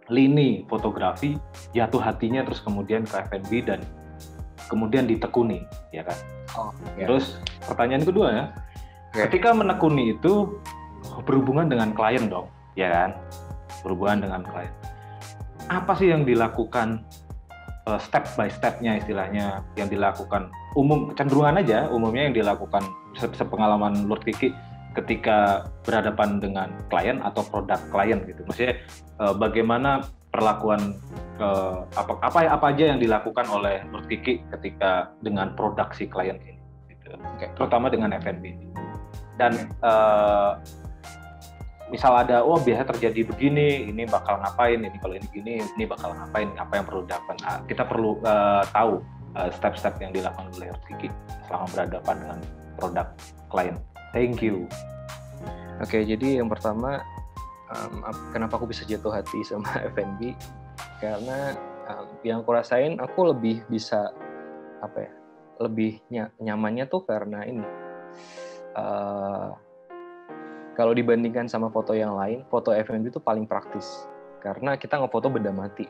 lini fotografi, jatuh hatinya terus kemudian ke F&B dan kemudian ditekuni, ya kan? Terus pertanyaan kedua ya, ketika menekuni itu berhubungan dengan klien dong, ya kan? Berhubungan dengan klien. Apa sih yang dilakukan step by step-nya istilahnya, yang dilakukan umumnya yang dilakukan sepengalaman Lord Kiki ketika berhadapan dengan klien atau produk klien gitu. Maksudnya bagaimana perlakuan apa aja yang dilakukan oleh Lord Kiki ketika dengan produksi klien ini gitu. Terutama dengan F&B ini. Dan misal ada biasa terjadi begini, ini bakal ngapain, ini kalau ini gini, ini bakal ngapain, apa yang perlu dilakukan. Kita perlu tahu step-step yang dilakukan oleh Lord Kiki selama berhadapan dengan produk klien. Thank you. Oke, jadi yang pertama, kenapa aku bisa jatuh hati sama F&B? Karena yang aku rasain, aku lebih bisa lebih nyamannya tuh karena ini. Kalau dibandingkan sama foto yang lain, foto F&B itu paling praktis karena kita ngefoto benda mati.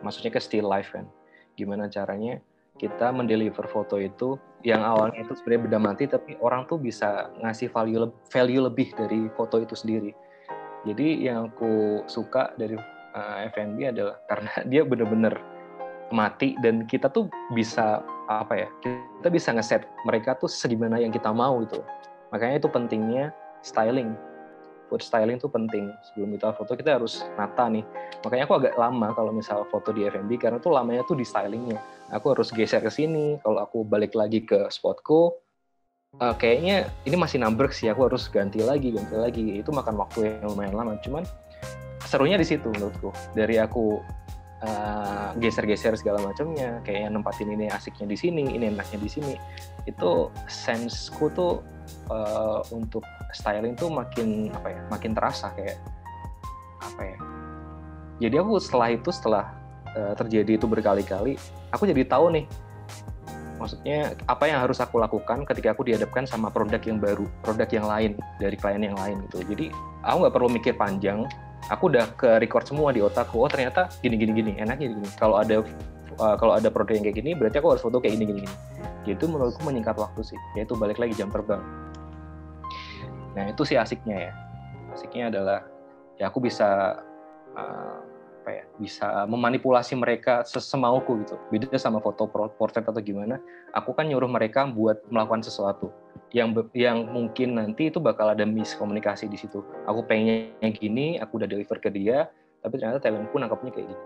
Maksudnya ke still life kan. Gimana caranya kita mendeliver foto itu yang awalnya itu sebenarnya benda mati, tapi orang tuh bisa ngasih value lebih dari foto itu sendiri. Jadi yang aku suka dari F&B adalah karena dia benar-benar mati dan kita tuh bisa kita bisa ngeset mereka tuh segimana yang kita mau gitu. Makanya itu pentingnya styling. Food styling tuh penting. Sebelum kita foto kita harus nata nih. Makanya aku agak lama kalau misal foto di F&B karena tuh lamanya tuh di stylingnya. Aku harus geser ke sini. Kalau aku balik lagi ke spotku, kayaknya ini masih number sih. Aku harus ganti lagi. Itu makan waktu yang lumayan lama. Cuman serunya di situ menurutku. Dari aku geser-geser segala macamnya, kayaknya nempatin ini asiknya di sini, ini enaknya di sini. Itu sense-ku tuh untuk styling tuh makin terasa kayak jadi aku setelah terjadi itu berkali-kali, aku jadi tahu nih maksudnya apa yang harus aku lakukan ketika aku dihadapkan sama produk yang baru, produk yang lain dari klien yang lain gitu. Jadi aku nggak perlu mikir panjang, aku udah ke record semua di otakku. Oh ternyata gini enaknya gini. Kalau ada produk yang kayak gini berarti aku harus foto kayak gini. Gitu menurutku menyingkat waktu sih. Yaitu balik lagi jam terbang. Nah itu sih asiknya ya. Asiknya adalah ya aku bisa bisa memanipulasi mereka semauku gitu. Beda sama foto portrait atau gimana. Aku kan nyuruh mereka buat melakukan sesuatu yang mungkin nanti itu bakal ada miskomunikasi di situ. Aku pengennya gini, aku udah deliver ke dia, tapi ternyata talentku nangkapnya kayak gini.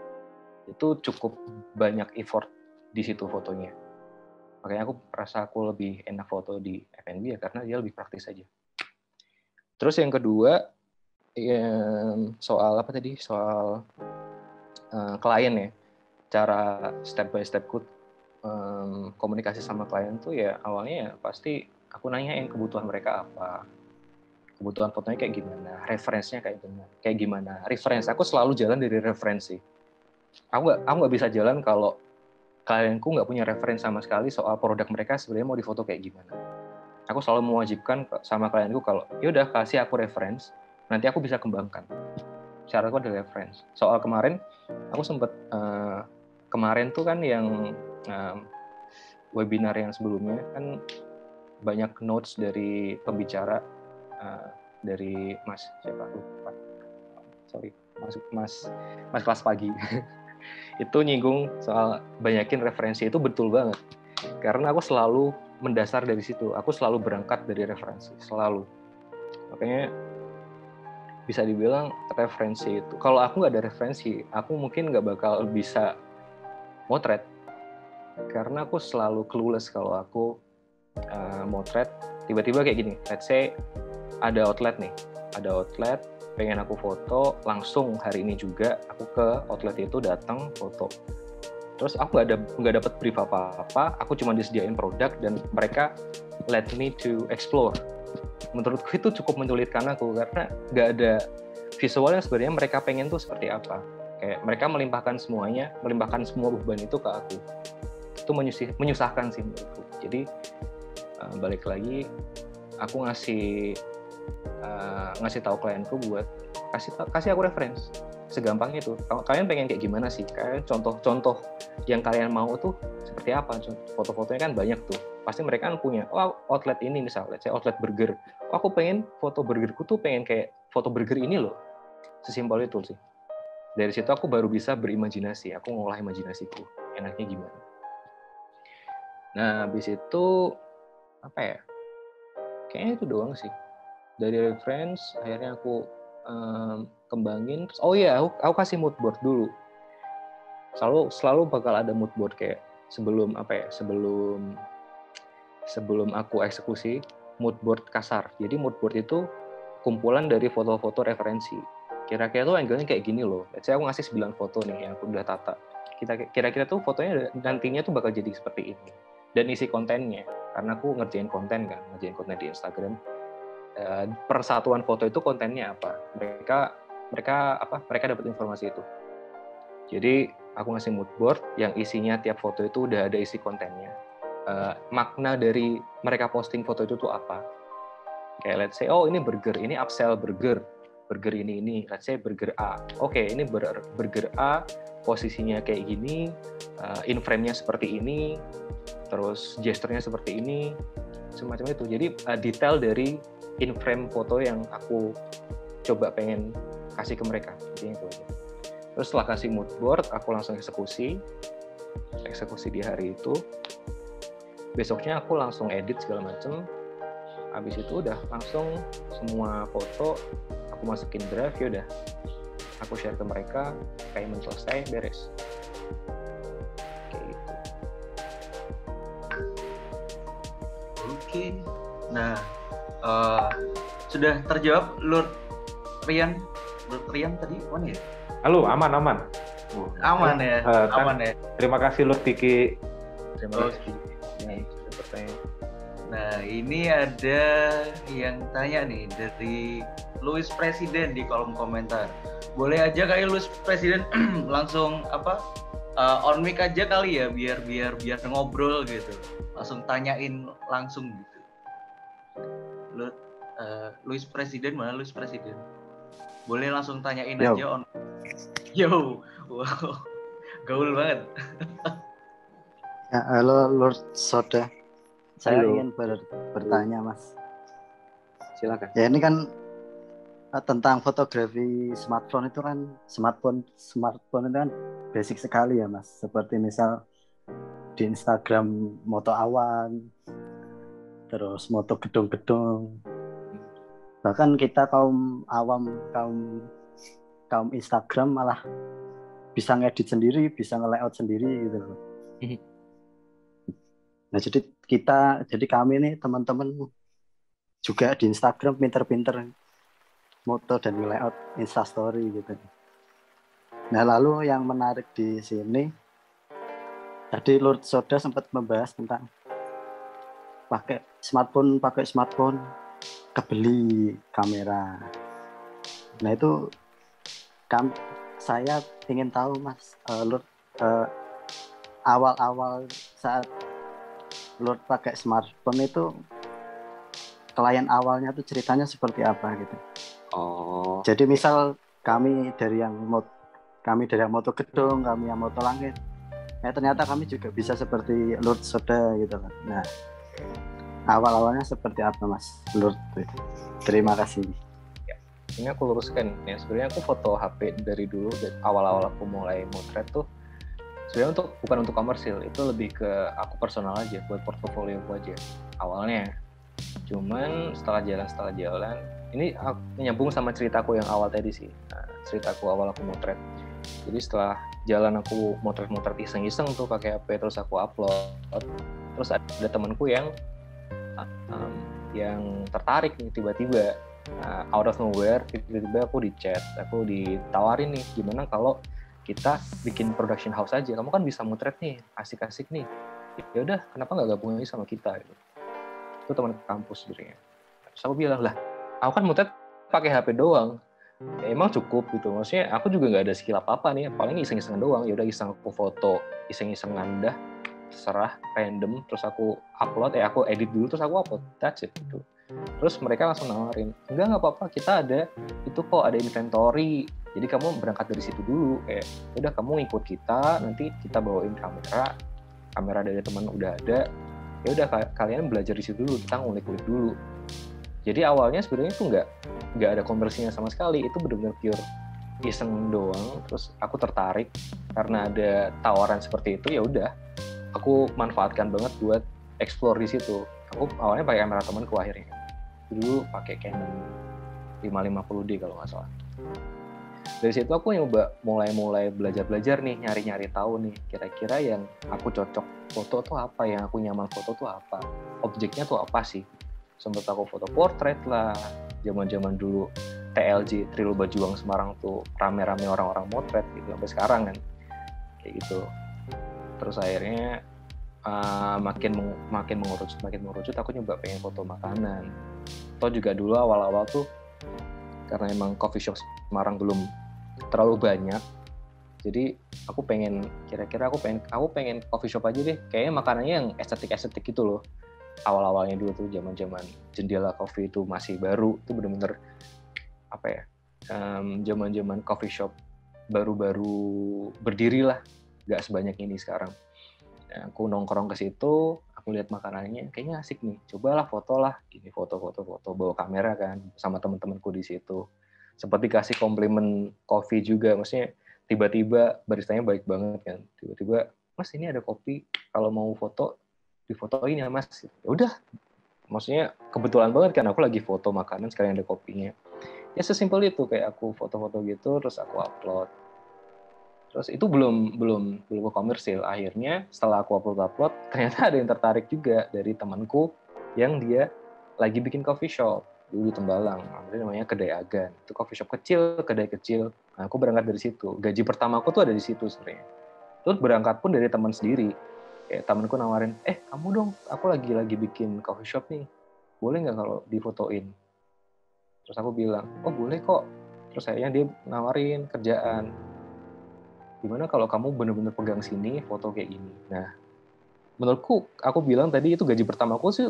Itu cukup banyak effort di situ fotonya. Makanya aku merasa aku lebih enak foto di F&B ya karena dia lebih praktis aja. Terus yang kedua, soal apa tadi? Soal klien ya. Cara step by stepku komunikasi sama klien tuh ya awalnya ya pasti aku nanyain kebutuhan mereka apa. Kebutuhan fotonya kayak gimana, referensinya kayak gimana. Referensi aku selalu jalan dari referensi. Aku nggak bisa jalan kalau klienku nggak punya referensi sama sekali soal produk mereka sebenarnya mau difoto kayak gimana. Aku selalu mewajibkan sama klienku kalau yaudah kasih aku referensi, nanti aku bisa kembangkan. Syaratku ada referensi. Soal kemarin, aku sempat kemarin tuh kan yang webinar yang sebelumnya kan banyak notes dari pembicara dari Mas kelas pagi. Itu nyinggung soal banyakin referensi, itu betul banget. Karena aku selalu mendasar dari situ. Aku selalu berangkat dari referensi, selalu. Makanya bisa dibilang referensi itu. Kalau aku nggak ada referensi, aku mungkin nggak bakal bisa motret. Karena aku selalu clueless kalau aku motret. Tiba-tiba kayak gini, let's say ada outlet nih. Ada outlet, pengen aku foto langsung hari ini juga, aku ke outlet itu datang foto. Terus aku nggak dapat brief apa-apa, aku cuma disediain produk dan mereka let me to explore. Menurutku itu cukup menyulitkan aku karena nggak ada visual yang sebenarnya mereka pengen tuh seperti apa. Kayak mereka melimpahkan semua beban itu ke aku. Itu menyusahkan sih menurutku. Jadi balik lagi, aku ngasih tahu klienku buat kasih aku reference. Segampang itu. Kalian pengen kayak gimana sih? Kayak contoh-contoh yang kalian mau tuh seperti apa? Foto-fotonya kan banyak tuh. Pasti mereka kan punya, outlet ini misalnya, saya outlet burger. Aku pengen foto burgerku tuh pengen kayak foto burger ini loh. Sesimpel itu sih. Dari situ aku baru bisa berimajinasi. Aku ngolah imajinasiku. Enaknya gimana? Nah, habis itu apa ya? Kayaknya itu doang sih. Dari reference akhirnya aku kembangin. Oh iya, aku kasih mood board dulu. Selalu bakal ada mood board kayak sebelum aku eksekusi, mood board kasar. Jadi mood board itu kumpulan dari foto-foto referensi. Kira-kira tuh angle-nya kayak gini loh. Saya aku ngasih 9 foto nih yang aku udah tata. Kira-kira tuh fotonya nantinya tuh bakal jadi seperti ini. Dan isi kontennya, karena aku ngerjain konten di Instagram. Persatuan foto itu kontennya apa? Mereka dapat informasi itu. Jadi aku ngasih mood board yang isinya tiap foto itu udah ada isi kontennya. Makna dari mereka posting foto itu tuh apa? Kayak let's say, ini burger, ini upsell burger ini, let's say burger A. Oke, ini burger A, posisinya kayak gini, in frame-nya seperti ini, terus gesturnya seperti ini, semacam itu. Jadi detail dari in frame foto yang aku coba pengen kasih ke mereka. Intinya itu aja. Terus setelah kasih mood board, aku langsung eksekusi di hari itu. Besoknya aku langsung edit segala macem. Habis itu udah langsung semua foto aku masukin drive, ya udah aku share ke mereka, payment selesai, beres. Kayak gitu. Oke. Nah, sudah terjawab Lord Rian tadi mana ya? Halo, aman. Aman ya. Terima kasih Lord Tiki. Terima kasih. Sudah bertanya. Nah, ini ada yang tanya nih dari Louis Presiden di kolom komentar. Boleh aja kali Louis Presiden langsung on mic aja kali ya biar ngobrol gitu. Langsung tanyain langsung gitu. Louis Presiden mana Louis Presiden? Boleh langsung tanyain aja on. Yo, wow, gaul banget. Ya, halo Lord Soda, saya ingin bertanya Mas. Silakan. Ya ini kan tentang fotografi smartphone itu kan smartphone itu kan basic sekali ya Mas. Seperti misal di Instagram moto awan, terus moto gedung-gedung. Bahkan kita kaum awam, kaum Instagram malah bisa ngedit sendiri, bisa nge-layout sendiri gitu loh. Nah jadi kami nih teman-teman juga di Instagram pinter-pinter moto dan nge-layout Instastory gitu. Nah lalu yang menarik di sini, tadi Lord Soda sempat membahas tentang pakai smartphone kebeli kamera. Nah itu saya ingin tahu Mas, Lord, awal-awal saat Lord pakai smartphone itu klien awalnya tuh ceritanya seperti apa gitu. Oh. Jadi misal kami dari yang moto gedung, kami yang moto langit. Nah ternyata kami juga bisa seperti Lord Soda gitu kan. Nah awal-awalnya seperti apa Mas Lord? Terima kasih. Ya, ini aku luruskan ya. Sebenarnya aku foto HP dari dulu, dari awal-awal aku mulai motret tuh sebenarnya bukan untuk komersil, itu lebih ke aku personal aja, buat portofolio aku aja awalnya. Cuman setelah jalan, ini nyambung sama ceritaku yang awal tadi sih. Nah, ceritaku awal aku motret. Jadi setelah jalan aku motret iseng-iseng tuh pakai HP, terus aku upload. Terus ada temanku yang tertarik nih tiba-tiba out of nowhere tiba-tiba aku di chat, aku ditawarin nih gimana kalau kita bikin production house aja, kamu kan bisa motret nih, asik-asik nih, ya udah kenapa nggak gabung aja sama kita gitu. Itu teman kampus sebenarnya. Terus aku bilang, lah aku kan motret pakai HP doang, ya, emang cukup gitu, maksudnya aku juga nggak ada skill apa-apa nih, paling iseng-iseng doang, ya udah iseng aku foto, iseng-iseng ngandah, terserah random, terus aku upload, aku edit dulu terus aku upload, that's it gitu. Terus mereka langsung nawarin, nggak apa-apa, kita ada itu kok, ada inventory, jadi kamu berangkat dari situ dulu, kayak udah kamu ikut kita, nanti kita bawain kamera dari teman udah ada, ya udah kalian belajar di situ dulu, kita ngulik-ngulik dulu. Jadi awalnya sebenarnya itu nggak ada komersinya sama sekali, itu benar-benar pure iseng doang. Terus aku tertarik karena ada tawaran seperti itu, ya udah aku manfaatkan banget buat explore di situ. Aku awalnya pakai kamera temanku akhirnya. Dulu pakai Canon 550D kalau nggak salah. Dari situ aku nyoba mulai belajar nih, nyari tahu nih kira-kira yang aku cocok foto tuh apa, yang aku nyaman foto tuh apa, objeknya tuh apa sih. Sempet aku foto portrait lah, zaman dulu TLJ Triloba Juang Semarang tuh rame-rame orang-orang motret gitu sampai sekarang kan kayak gitu. Terus akhirnya makin mengerucut aku nyoba pengen foto makanan. Atau juga dulu awal-awal tuh karena emang coffee shop Semarang belum terlalu banyak, jadi aku pengen coffee shop aja deh, kayaknya makanannya yang estetik gitu loh. Awal-awalnya dulu tuh zaman Jendela Coffee itu masih baru, itu bener-bener apa ya, zaman coffee shop baru berdiri lah, nggak sebanyak ini sekarang. Nah, aku nongkrong ke situ, aku lihat makanannya kayaknya asik nih, cobalah foto lah, gini foto bawa kamera kan sama teman-temanku di situ. Sempat dikasih komplimen kopi juga, maksudnya tiba-tiba baristanya baik banget kan, tiba-tiba mas ini ada kopi, kalau mau foto difotoin ya mas. Ya udah, maksudnya kebetulan banget kan aku lagi foto makanan sekalian ada kopinya. Ya sesimpel itu, kayak aku foto-foto gitu terus aku upload. Terus itu belum ke komersil. Akhirnya setelah aku upload, ternyata ada yang tertarik juga dari temanku yang dia lagi bikin coffee shop dulu di Tembalang. Namanya Kedai Agan. Itu coffee shop kecil, kedai kecil. Nah, aku berangkat dari situ. Gaji pertama aku tuh ada di situ sebenarnya. Terus berangkat pun dari teman sendiri. Kayak temanku nawarin, kamu dong, aku lagi bikin coffee shop nih. Boleh nggak kalau difotoin? Terus aku bilang, oh boleh kok. Terus akhirnya dia nawarin kerjaan. Gimana kalau kamu benar-benar pegang sini, foto kayak gini. Nah, menurutku, aku bilang tadi itu gaji pertamaku sih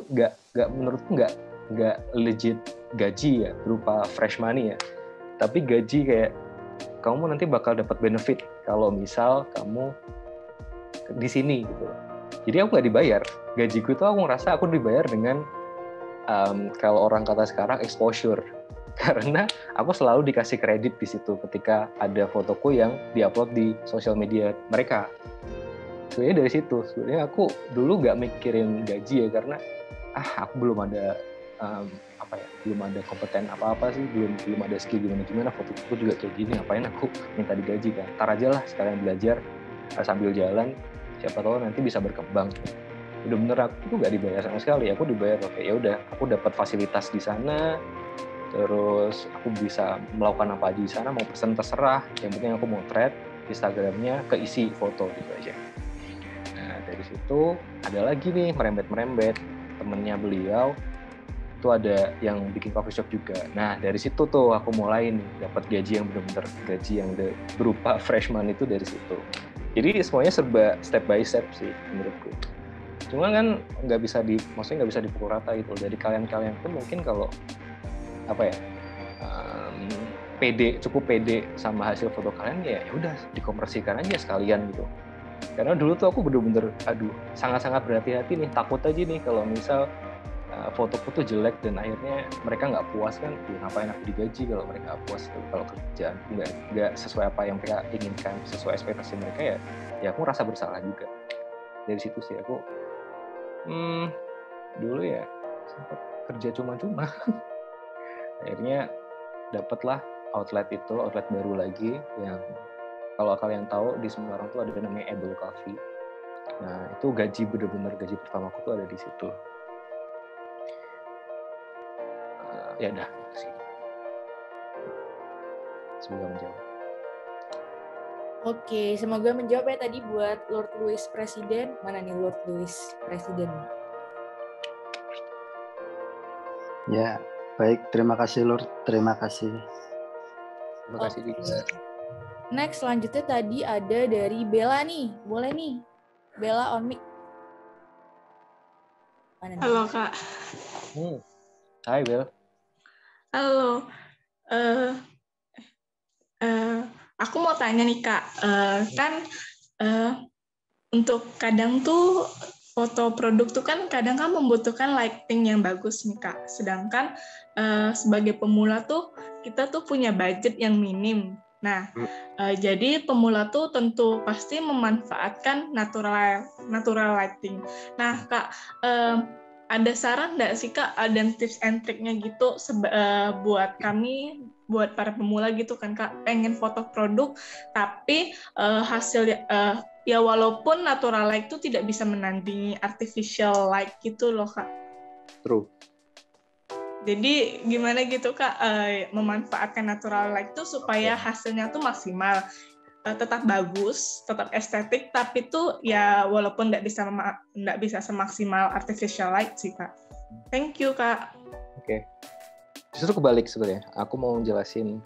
menurutku nggak legit gaji ya, berupa fresh money ya. Tapi gaji kayak, kamu nanti bakal dapat benefit kalau misal kamu di sini gitu. Jadi aku nggak dibayar. Gajiku itu aku ngerasa aku dibayar dengan, kalau orang kata sekarang, exposure. Karena aku selalu dikasih kredit di situ ketika ada fotoku yang diupload di sosial media mereka. Sebenarnya dari situ, sebenarnya aku dulu nggak mikirin gaji ya, karena aku belum ada belum ada kompeten apa-apa sih, belum ada skill gimana fotoku juga kayak gini, ngapain aku minta digaji kan? Ntar aja lah sekalian belajar sambil jalan, siapa tahu nanti bisa berkembang. Bener-bener aku tuh nggak dibayar sama sekali, aku dibayar oke, ya udah aku dapat fasilitas di sana. Terus aku bisa melakukan apa aja di sana, mau pesan terserah, yang penting aku mau thread Instagramnya keisi foto gitu aja. Nah dari situ ada lagi nih merembet temennya beliau itu ada yang bikin coffee shop juga. Nah dari situ tuh aku mulai nih dapat gaji yang benar-benar gaji yang berupa freshman itu dari situ. Jadi semuanya serba step by step sih menurutku. Cuma kan maksudnya nggak bisa dipukul rata gitu. Dari kalian pun mungkin kalau cukup pede sama hasil foto kalian, ya udah dikomersikan aja sekalian gitu. Karena dulu tuh aku bener-bener sangat-sangat berhati-hati nih, takut aja nih kalau misal fotoku tuh jelek dan akhirnya mereka nggak puas kan, ya ngapain aku digaji kalau mereka nggak puas, kalau kerjaan nggak sesuai apa yang mereka inginkan, sesuai ekspektasi mereka, ya aku ngerasa bersalah juga. Dari situ sih aku dulu ya sempat kerja cuma-cuma. Akhirnya dapatlah outlet baru lagi yang kalau kalian tahu di Semarang tuh ada namanya Able Coffee. Nah itu bener-bener gaji pertamaku tuh ada di situ. Ya udah sih. Semoga menjawab. Oke, semoga menjawab ya tadi buat Lord Louis Presiden. Mana nih Lord Louis Presiden? Ya, baik. Terima kasih Lord. Terima kasih. Terima kasih juga. Next, selanjutnya tadi ada dari Bella nih. Boleh nih. Bella on mic. Mana nih? Halo Kak. Hai Bel. Halo. Aku mau tanya nih Kak. Kan untuk kadang tuh foto produk tuh kan kadang kan membutuhkan lighting yang bagus nih Kak. Sedangkan sebagai pemula tuh kita tuh punya budget yang minim. Nah, jadi pemula tuh tentu pasti memanfaatkan natural lighting. Nah, Kak, ada saran nggak sih Kak, ada tips and triknya gitu buat kami, buat para pemula gitu kan Kak, pengen foto produk, tapi hasil ya walaupun natural light itu tidak bisa menandingi artificial light gitu loh Kak. True. Jadi gimana gitu Kak, memanfaatkan natural light itu supaya hasilnya tuh maksimal, tetap bagus, tetap estetik, tapi tuh ya walaupun nggak bisa semaksimal artificial light sih Kak. Thank you Kak. Oke. Justru kebalik sebenarnya. Aku mau jelasin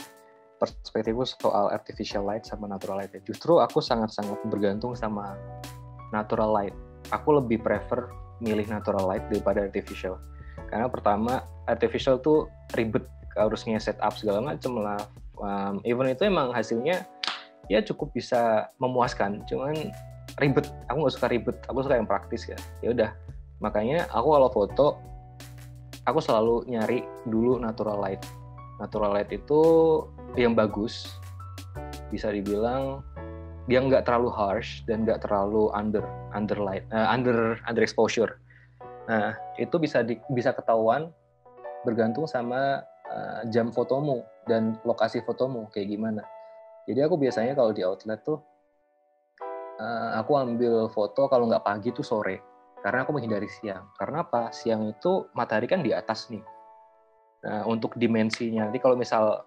perspektifku soal artificial light sama natural light. Justru aku sangat-sangat bergantung sama natural light. Aku lebih prefer milih natural light daripada artificial. Karena pertama, artificial tuh ribet, harus nge-set up segala macam lah. Even itu emang hasilnya ya cukup bisa memuaskan, cuman ribet. Aku nggak suka ribet, aku suka yang praktis kan. Ya udah, makanya aku kalau foto, aku selalu nyari dulu natural light. Natural light itu yang bagus, bisa dibilang dia nggak terlalu harsh dan nggak terlalu under exposure. Nah, itu bisa ketahuan bergantung sama jam fotomu dan lokasi fotomu kayak gimana. Jadi aku biasanya kalau di outlet tuh aku ambil foto kalau nggak pagi tuh sore, karena aku menghindari siang. Karena apa? Siang itu matahari kan di atas nih. Nah, untuk dimensinya nanti kalau misal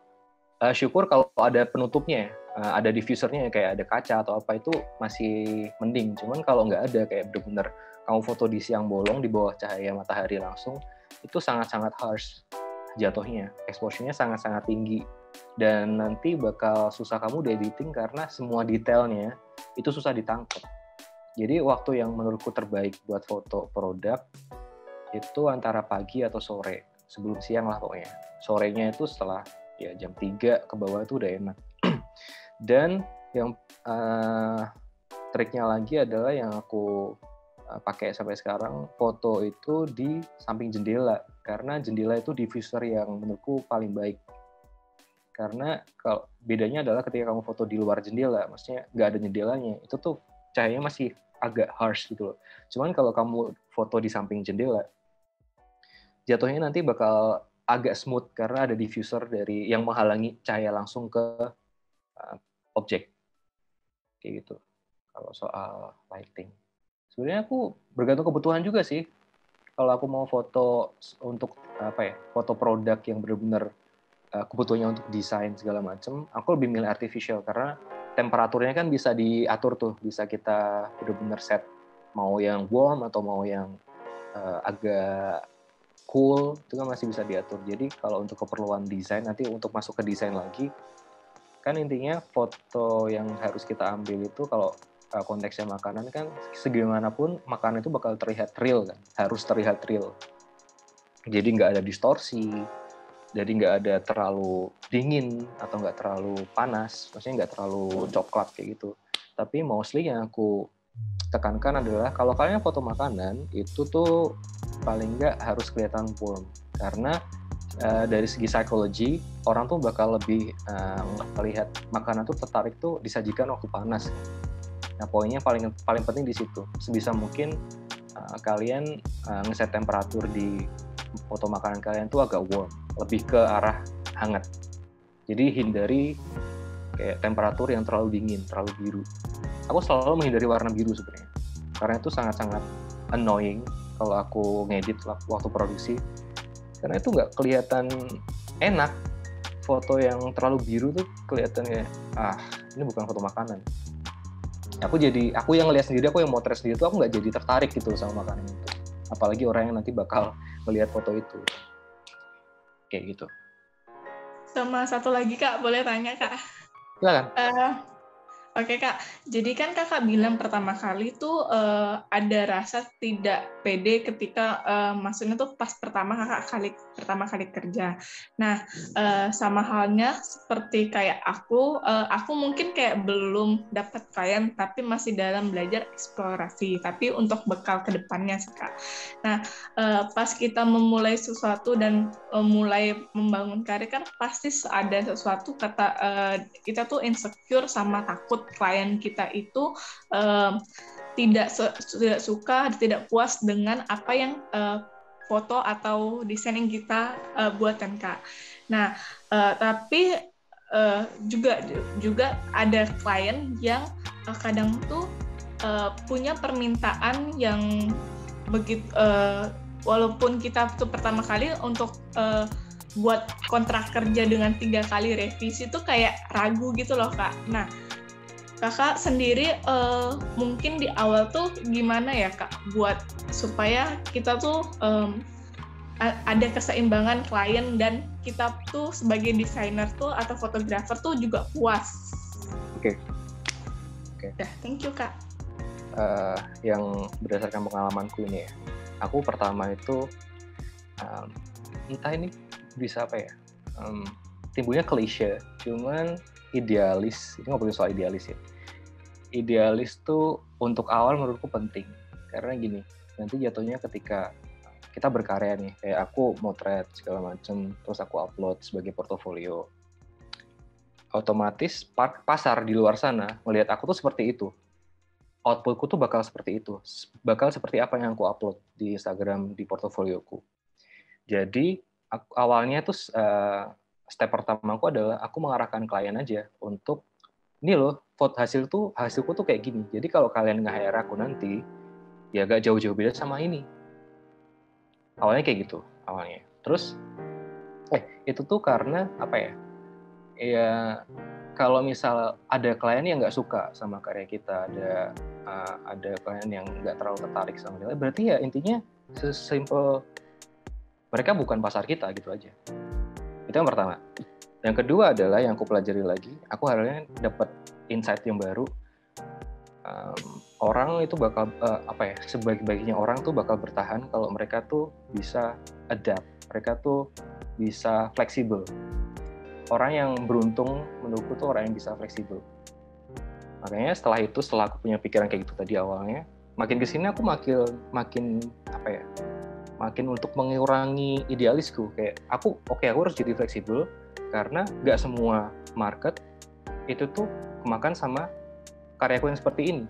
syukur kalau ada penutupnya, ada diffusernya kayak ada kaca atau apa itu masih mending. Cuman kalau nggak ada kayak bener-bener kamu foto di siang bolong di bawah cahaya matahari langsung, itu sangat-sangat harsh jatuhnya, exposure-nya sangat-sangat tinggi dan nanti bakal susah kamu di editing karena semua detailnya itu susah ditangkap. Jadi waktu yang menurutku terbaik buat foto produk itu antara pagi atau sore, sebelum siang lah pokoknya. Sorenya itu setelah ya jam 3 ke bawah itu udah enak. Dan yang triknya lagi adalah yang aku pakai sampai sekarang, foto itu di samping jendela, karena jendela itu diffuser yang menurutku paling baik. Karena kalau bedanya adalah ketika kamu foto di luar jendela, maksudnya nggak ada jendelanya, itu tuh cahayanya masih agak harsh gitu loh. Cuman kalau kamu foto di samping jendela, jatuhnya nanti bakal agak smooth karena ada diffuser dari yang menghalangi cahaya langsung ke objek. Kayak gitu. Kalau soal lighting. Sebenarnya aku bergantung kebutuhan juga sih. Kalau aku mau foto untuk foto produk yang benar-benar kebutuhannya untuk desain segala macam, aku lebih milih artificial karena temperaturnya kan bisa diatur tuh, bisa kita benar-benar set mau yang warm atau mau yang agak cool, itu kan masih bisa diatur. Jadi kalau untuk keperluan desain, nanti untuk masuk ke desain lagi, kan intinya foto yang harus kita ambil itu kalau konteksnya makanan kan segimanapun makanan itu bakal terlihat real kan, harus terlihat real. Jadi nggak ada distorsi, jadi nggak ada terlalu dingin atau nggak terlalu panas, maksudnya nggak terlalu coklat kayak gitu. Tapi mostly yang aku tekankan adalah kalau kalian foto makanan itu tuh paling nggak harus kelihatan warm, karena dari segi psikologi orang tuh bakal lebih melihat makanan tuh tertarik tuh disajikan waktu panas. Nah, poinnya paling penting di situ. Sebisa mungkin kalian ngeset temperatur di foto makanan kalian tuh agak warm, lebih ke arah hangat. Jadi hindari kayak temperatur yang terlalu dingin, terlalu biru. Aku selalu menghindari warna biru sebenarnya, karena itu sangat-sangat annoying kalau aku ngedit waktu produksi, karena itu nggak kelihatan enak. foto yang terlalu biru tuh kelihatannya ini bukan foto makanan. Aku yang ngeliat sendiri, aku yang motret sendiri tuh aku nggak jadi tertarik gitu sama makanan itu. Apalagi orang yang nanti bakal melihat foto itu. Kayak gitu. Sama satu lagi Kak, boleh tanya Kak? Silakan. Oke Kak, jadi kan Kakak bilang pertama kali tuh ada rasa tidak pede ketika maksudnya tuh pas pertama kali kerja. Nah, sama halnya seperti kayak aku mungkin kayak belum dapat klien tapi masih dalam belajar eksplorasi, tapi untuk bekal ke depannya sih Kak. Nah, pas kita memulai sesuatu dan mulai membangun karir kan pasti ada sesuatu kita tuh insecure sama takut klien kita itu tidak suka, tidak puas dengan apa yang foto atau desain yang kita buatkan Kak. Nah, tapi juga ada klien yang kadang tuh punya permintaan yang begitu, walaupun kita tuh pertama kali untuk buat kontrak kerja dengan 3 kali revisi tuh kayak ragu gitu loh Kak. Nah, Kakak sendiri mungkin di awal tuh gimana ya Kak buat supaya kita tuh ada keseimbangan klien dan kita tuh sebagai desainer tuh atau fotografer tuh juga puas. Oke. Dah, thank you Kak. Yang berdasarkan pengalamanku ini ya, aku pertama itu entah ini bisa apa ya, timbulnya klise, cuman idealis, ini ngomongin soal idealis ya. Idealis tuh untuk awal menurutku penting, karena gini, nanti jatuhnya ketika kita berkarya nih, kayak aku motret segala macem, terus aku upload sebagai portofolio, otomatis pasar di luar sana melihat aku tuh seperti itu, outputku tuh bakal seperti itu, bakal seperti apa yang aku upload di Instagram, di portofolioku. Jadi awalnya tuh step pertamaku adalah aku mengarahkan klien aja untuk ini loh, hasilku tuh kayak gini. Jadi kalau kalian nge-hire aku nanti, ya gak jauh-jauh beda sama ini. Awalnya kayak gitu, awalnya. Terus, itu tuh karena apa ya? Ya kalau misal ada klien yang nggak suka sama karya kita, ada klien yang nggak terlalu tertarik sama kita, berarti ya intinya sesimpel mereka bukan pasar kita gitu aja. Itu yang pertama. Yang kedua adalah yang aku pelajari lagi, aku harusnya dapat insight yang baru. Orang itu bakal sebaik-baiknya orang tuh bakal bertahan kalau mereka tuh bisa adapt, mereka tuh bisa fleksibel. Orang yang beruntung menurutku tuh orang yang bisa fleksibel. Makanya setelah aku punya pikiran kayak gitu tadi awalnya, makin kesini aku makin untuk mengurangi idealisku. Kayak aku harus jadi fleksibel karena nggak semua market itu tuh kemakan sama karyaku yang seperti ini.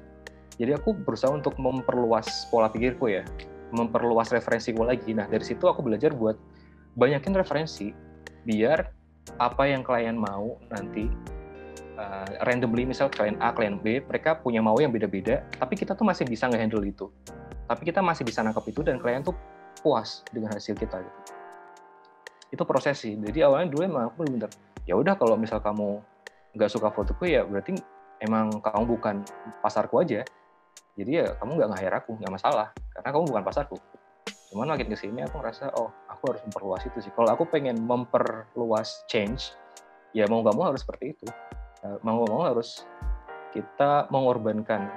Jadi aku berusaha untuk memperluas pola pikirku ya, memperluas referensiku lagi. Nah dari situ aku belajar buat banyakin referensi biar apa yang klien mau nanti randomly, misal klien A, klien B, mereka punya mau yang beda-beda, tapi kita tuh masih bisa nge-handle itu. Tapi kita masih bisa nangkep itu dan klien tuh puas dengan hasil kita gitu. Itu proses sih. Jadi awalnya dulu emang aku bener, ya udah kalau misal kamu nggak suka fotoku ya berarti emang kamu bukan pasarku aja. Jadi ya kamu nggak nge-hire aku, nggak masalah karena kamu bukan pasarku. Cuman makin kesini aku ngerasa aku harus memperluas itu sih. Kalau aku pengen memperluas change, ya mau nggak mau harus seperti itu. Mau nggak mau harus kita mengorbankan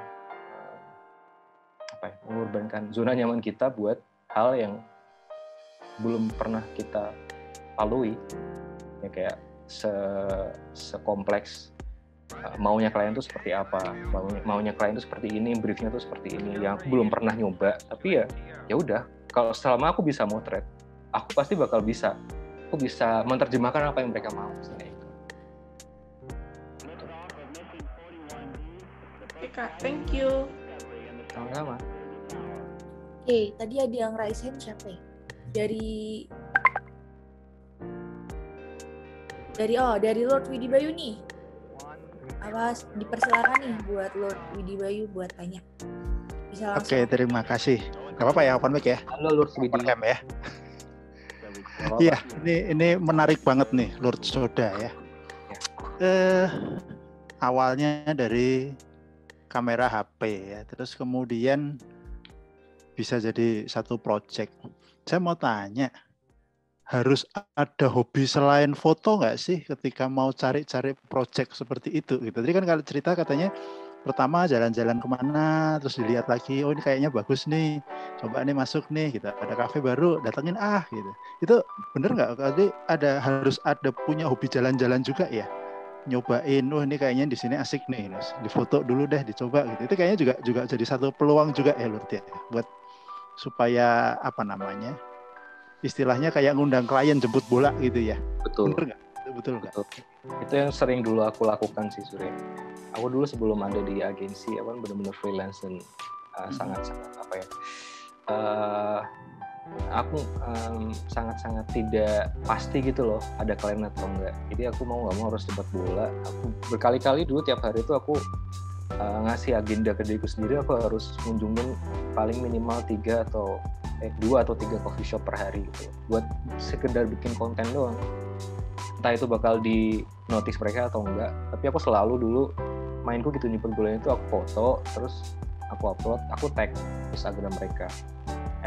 zona nyaman kita buat hal yang belum pernah kita lalui, ya kayak sekompleks maunya klien itu seperti apa, maunya klien itu seperti ini, briefnya itu seperti ini, yang aku belum pernah nyoba. Tapi ya udah, kalau selama aku bisa motret, aku pasti bakal bisa, aku bisa menerjemahkan apa yang mereka mau. Misalnya itu. Oke Kak, thank you. Sama-sama. Oke, tadi ada yang raise hand siapa ya? Dari Lord Widi Bayu nih. Awas, dipersilakan nih buat Lord Widi Bayu buat tanya. Bisa langsung. Oke, terima kasih. Gak apa-apa ya, open mic ya? Halo Lord Widi. Open cam ya? Iya, ini menarik banget nih, Lord Soda ya. Awalnya dari kamera HP ya, terus kemudian bisa jadi satu project. Saya mau tanya, harus ada hobi selain foto nggak sih ketika mau cari-cari project seperti itu gitu. Jadi kan kalau cerita katanya pertama jalan-jalan kemana, terus dilihat lagi, oh ini kayaknya bagus nih, coba nih masuk nih, gitu. Ada kafe baru, datengin gitu. Itu bener nggak? Tadi harus ada punya hobi jalan-jalan juga ya, nyobain, oh ini kayaknya di sini asik nih, terus difoto dulu deh, dicoba gitu. Itu kayaknya juga jadi satu peluang juga ya Lord ya, buat supaya apa namanya? Istilahnya kayak ngundang klien jemput bola gitu ya. Betul. Bener nggak? Betul nggak? Itu yang sering dulu aku lakukan sih Surya. Aku dulu sebelum ada di agensi, aku kan benar-benar freelance dan sangat-sangat apa ya? Aku sangat-sangat tidak pasti gitu loh ada klien atau enggak. Jadi aku mau nggak mau harus jemput bola. Aku berkali-kali dulu tiap hari itu aku ngasih agenda ke diriku sendiri, aku harus kunjungin paling minimal 2 atau 3 coffee shop per hari gitu, buat sekedar bikin konten doang. Entah itu bakal di notice mereka atau enggak, tapi aku selalu dulu mainku gitu, nyimpen bolanya itu aku foto, terus aku upload, aku tag Instagram mereka.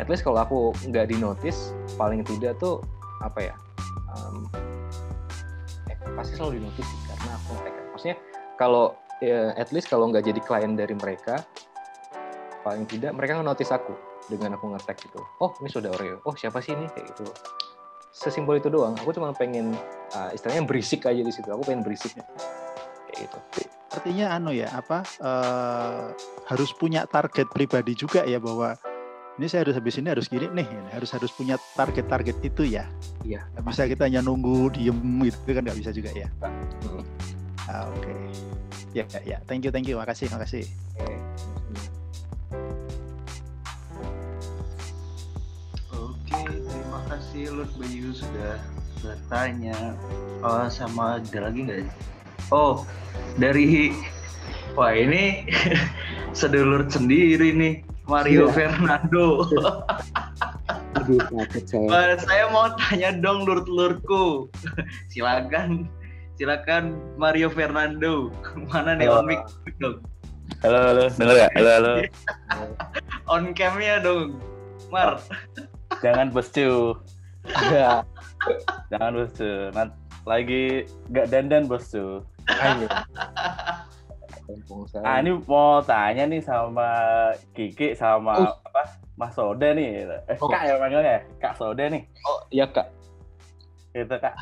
At least kalau aku nggak di notice, paling tidak tuh apa ya, pasti selalu di notice sih, karena aku tag. Maksudnya kalau at least kalau nggak jadi klien dari mereka, paling tidak mereka nge-notice aku dengan aku nge-tag gitu. Oh ini sudah Oreo, oh siapa sih ini, kayak gitu. Sesimpel itu doang. Aku cuma pengen istilahnya berisik aja di situ. Aku pengen berisik kayak gitu. Artinya harus punya target pribadi juga ya, bahwa ini saya harus habis ini harus gini nih, harus punya target itu ya. Iya. Nggak bisa kita hanya nunggu diem gitu kan, nggak bisa juga ya. Oke. Ya, thank you, makasih. Oke, terima kasih Lord Bayu sudah bertanya. Sama ada lagi nggak? Oh, dari wah ini sedulur sendiri nih, Mario Fernando. Aduh, sakit saya. Saya mau tanya dong lur-lurku. Silakan Mario Fernando. Mana nih on mic dong? Halo, denger gak? Halo. On cam-nya dong, Mar. Jangan boscu. Jangan boscu. Lagi gak dandan boscu. Ayo. Ini mau tanya nih sama Kiki sama Mas Soda nih. Kak ya panggilnya, Kak Soda nih. Oh iya Kak. Gitu Kak.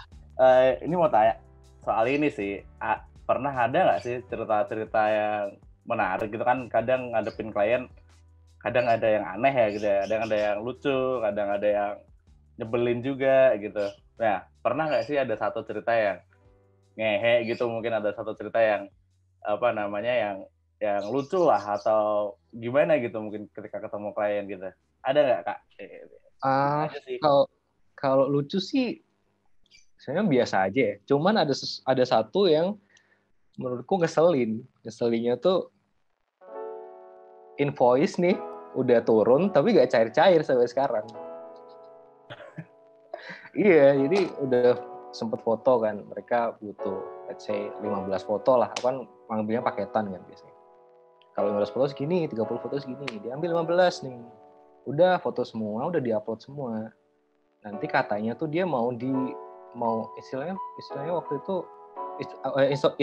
Ini mau tanya soal ini sih. Pernah ada nggak sih cerita-cerita yang menarik gitu kan? Kadang ngadepin klien, kadang ada yang aneh ya gitu ya. Kadang ada yang lucu, kadang ada yang nyebelin juga gitu. Nah, pernah nggak sih ada satu cerita yang ngehe gitu, mungkin ada satu cerita yang yang lucu lah atau gimana gitu mungkin ketika ketemu klien gitu. Ada nggak Kak? Kalau lucu sih sebenarnya biasa aja ya. Cuman ada satu yang menurutku ngeselinnya tuh invoice nih udah turun tapi nggak cair-cair sampai sekarang. Iya, jadi udah sempet foto kan, mereka butuh let's say 15 foto lah, aku kan ngambilnya paketan kan biasanya. Kalau 15 foto segini, 30 foto segini, diambil 15 nih. Udah foto semua, udah diupload semua. Nanti katanya tuh dia mau istilahnya waktu itu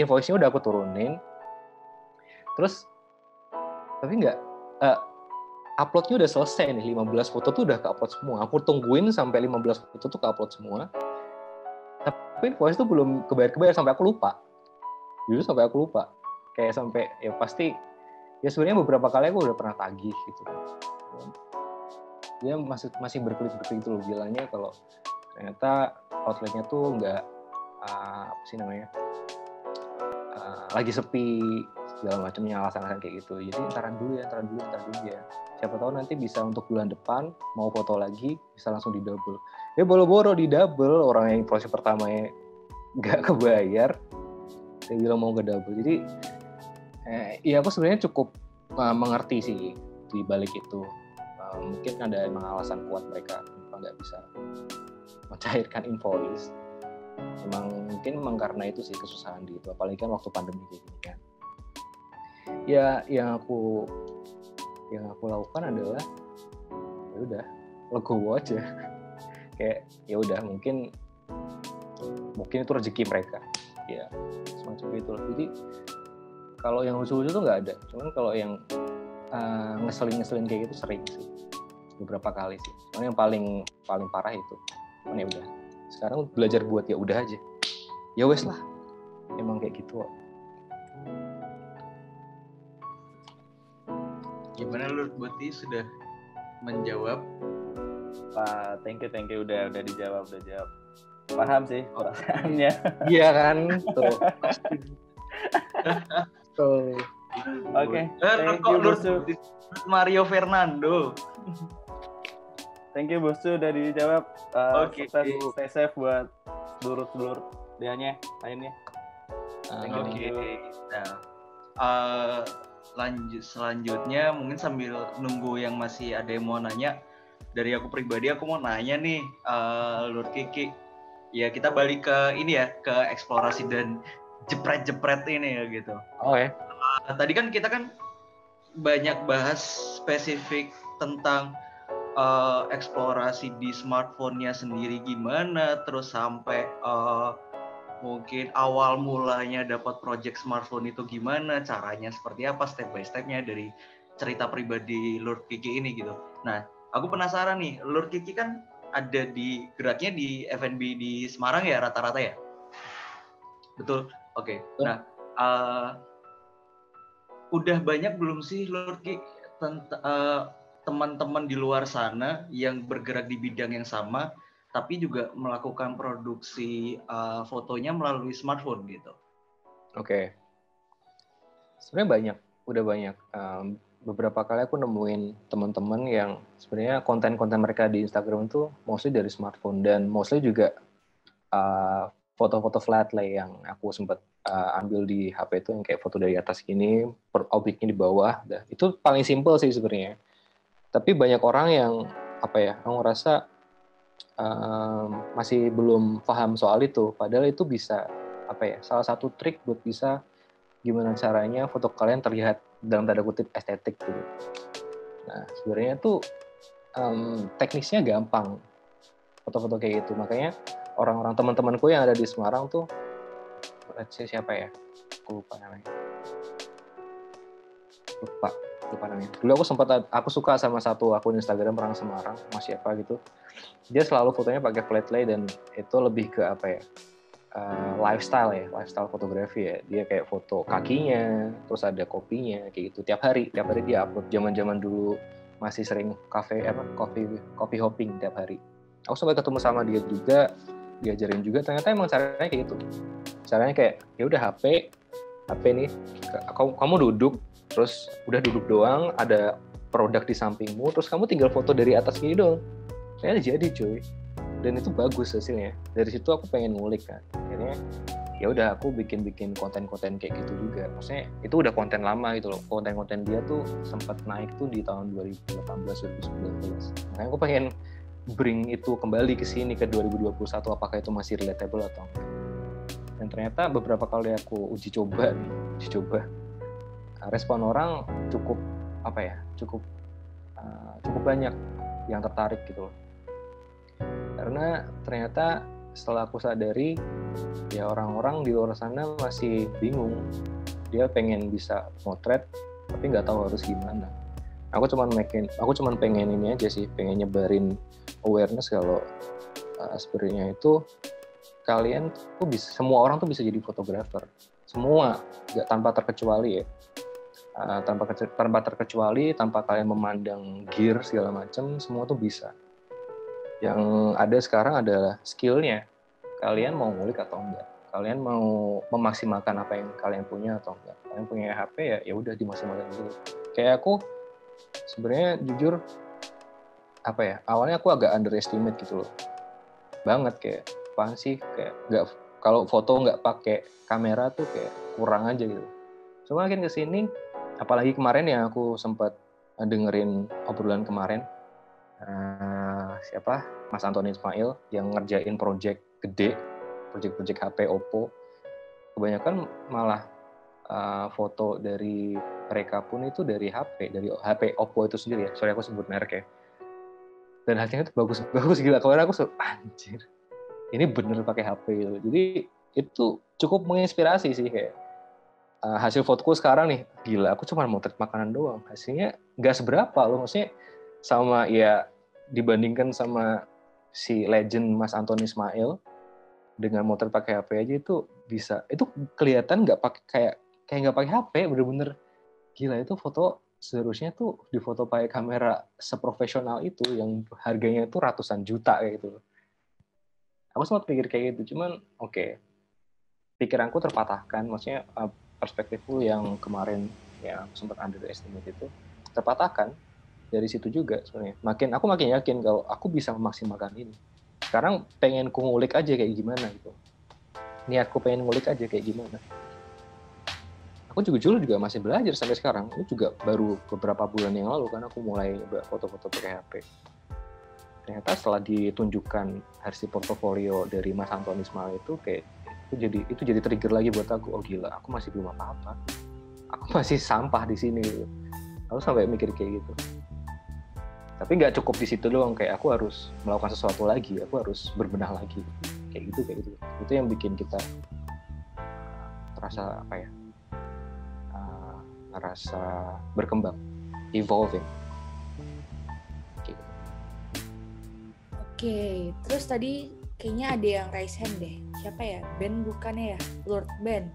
invoice-nya udah aku turunin. Terus tapi enggak upload-nya udah selesai nih, 15 foto tuh udah ke-upload semua. Aku tungguin sampai 15 foto tuh ke-upload semua. Tapi invoice tuh belum kebayar sampai aku lupa. Dulu sampai aku lupa. Kayak sampai ya pasti ya sebenarnya beberapa kali aku udah pernah tagih gitu. Dia masih berkelit-kelit gitu loh, bilangnya kalau ternyata outletnya tuh enggak lagi sepi segala macamnya, alasan-alasan kayak gitu. Jadi ntaran dulu ya. Siapa tahu nanti bisa untuk bulan depan mau foto lagi bisa langsung di double. Ya boro-boro di double, orang yang proses pertamanya nggak kebayar, dia bilang mau ke double. Jadi ya aku sebenarnya cukup mengerti sih di balik itu. Mungkin ada emang alasan kuat mereka nggak bisa mencairkan invoice. Mungkin karena itu sih kesusahan di itu, apalagi kan waktu pandemi kayak gini kan. Ya yang aku lakukan adalah ya udah legowo aja. Kayak ya udah mungkin itu rezeki mereka. Ya semacam itu. Jadi kalau yang lucu-lucu tuh nggak ada. Cuman kalau yang ngeselin kayak gitu sering sih. Beberapa kali sih. Cuman yang paling parah itu. Cuman ya udah. Sekarang belajar buat ya udah aja. Ya wes lah. Emang kayak gitu kok. Gimana lu Boti sudah menjawab? Thank you udah dijawab. Paham sih perasaannya. Iya kan? Tuh. Oke. Thank you Bosu. Mario Fernando. Thank you Bosu udah dijawab. Oke. Stay safe buat sedulur lainnya. Oke. Nah, selanjutnya mungkin sambil nunggu yang masih ada yang mau nanya, dari aku pribadi aku mau nanya nih, Lur Kiki. Ya kita balik ke ini ya, ke eksplorasi dan jepret ini ya gitu. Oh ya. Tadi kan kita kan banyak bahas spesifik tentang eksplorasi di smartphone-nya sendiri gimana, terus sampai mungkin awal mulanya dapat project smartphone itu gimana, caranya seperti apa, step by step-nya dari cerita pribadi Lur Kiki ini gitu. Nah, aku penasaran nih, Lur Kiki kan ada geraknya di F&B di Semarang ya rata-rata ya? Betul? Oke. Nah, udah banyak belum sih Lur Kiki teman-teman di luar sana yang bergerak di bidang yang sama, tapi juga melakukan produksi fotonya melalui smartphone gitu? Oke. Sebenarnya udah banyak. Beberapa kali aku nemuin teman-teman yang sebenarnya konten-konten mereka di Instagram itu mostly dari smartphone, dan mostly juga foto-foto flat lay yang aku sempat ambil di HP itu, yang kayak foto dari atas gini, objeknya di bawah. Itu paling simple sih sebenarnya. Tapi banyak orang yang aku ngerasa masih belum paham soal itu, padahal itu bisa salah satu trik buat bisa gimana caranya foto kalian terlihat dalam tanda kutip estetik gitu. Nah sebenarnya tuh teknisnya gampang foto-foto kayak gitu, makanya orang-orang teman-temanku yang ada di Semarang tuh, siapa ya, aku lupa namanya. Dulu aku suka sama satu akun Instagram orang Semarang, Mas siapa gitu. Dia selalu fotonya pakai flat lay, dan itu lebih ke lifestyle fotografi ya. Dia kayak foto kakinya, terus ada kopinya kayak gitu. Tiap hari dia upload. Zaman-zaman dulu masih sering coffee hopping tiap hari. Aku sempat ketemu sama dia juga, diajarin juga. Ternyata emang caranya kayak gitu. Caranya kayak ya udah HP nih, kamu duduk, terus udah duduk doang, ada produk di sampingmu, terus kamu tinggal foto dari atas gini doang. Ternyata jadi cuy. Dan itu bagus hasilnya. Dari situ aku pengen ngulik kan. Akhirnya ya udah aku bikin konten-konten kayak gitu juga. Maksudnya itu udah konten lama gitu loh. Konten-konten dia tuh sempat naik tuh di tahun 2018 2019. Makanya aku pengen bring itu kembali ke sini ke 2021, apakah itu masih relatable atau enggak. Dan ternyata beberapa kali aku uji coba respon orang cukup banyak yang tertarik gitu loh. Karena ternyata setelah aku sadari, ya orang-orang di luar sana masih bingung. Dia pengen bisa motret, tapi nggak tahu harus gimana. Aku cuman pengen ini aja sih, pengen nyebarin awareness kalau sebenarnya itu kalian tuh bisa, semua orang tuh bisa jadi fotografer. Semua, nggak tanpa terkecuali ya. Tanpa terkecuali, tanpa kalian memandang gear segala macam, semua tuh bisa. Yang ada sekarang adalah skill-nya. Kalian mau ngulik atau enggak? Kalian mau memaksimalkan apa yang kalian punya atau enggak? Kalian punya HP ya udah dimaksimalkan dulu. Kayak aku sebenarnya jujur awalnya aku agak underestimate gitu loh. Banget kayak apaan sih, kayak enggak, kalau foto nggak pakai kamera tuh kayak kurang aja gitu. Cuma makin kesini, apalagi kemarin yang aku sempat dengerin obrolan kemarin, Mas Antoni Ismail yang ngerjain project gede, project HP Oppo. Kebanyakan malah foto dari mereka pun itu dari HP Oppo itu sendiri ya. Sorry aku sebut merek ya. Dan hasilnya itu bagus gila. Kemarin aku anjir. Ini bener pakai HP gitu. Jadi itu cukup menginspirasi sih kayak hasil fotoku sekarang nih, gila aku cuma motret makanan doang. Hasilnya nggak seberapa loh, maksudnya sama ya dibandingkan sama si legend Mas Antoni Ismail dengan motret pakai HP aja itu bisa, itu kelihatan nggak pakai kayak nggak pakai HP, bener-bener gila. Itu foto seharusnya tuh di foto pakai kamera seprofesional itu yang harganya itu ratusan juta kayak gitu. Aku sempat pikir kayak gitu, cuman oke. Pikiranku terpatahkan, maksudnya perspektifku yang kemarin ya sempat underestimate itu terpatahkan dari situ juga sebenarnya. Aku makin yakin kalau aku bisa memaksimalkan ini. Sekarang pengen ku ngulik aja kayak gimana gitu. Niatku pengen ngulik aja kayak gimana. Aku juga masih belajar sampai sekarang. Itu juga baru beberapa bulan yang lalu kan aku mulai foto-foto pakai HP. Ternyata setelah ditunjukkan hasil portofolio dari Mas Antoni Ismail itu kayak itu jadi trigger lagi buat aku. Oh gila, aku masih belum apa-apa. Aku masih sampah di sini gitu. Aku sampai mikir kayak gitu. Tapi nggak cukup di situ doang, kayak aku harus melakukan sesuatu lagi, aku harus berbenah lagi. Kayak gitu. Itu yang bikin kita terasa apa ya? Ngerasa berkembang, evolving. Gitu. Oke, terus tadi kayaknya ada yang raise hand deh. Siapa ya? Ben bukannya ya? Lord Ben.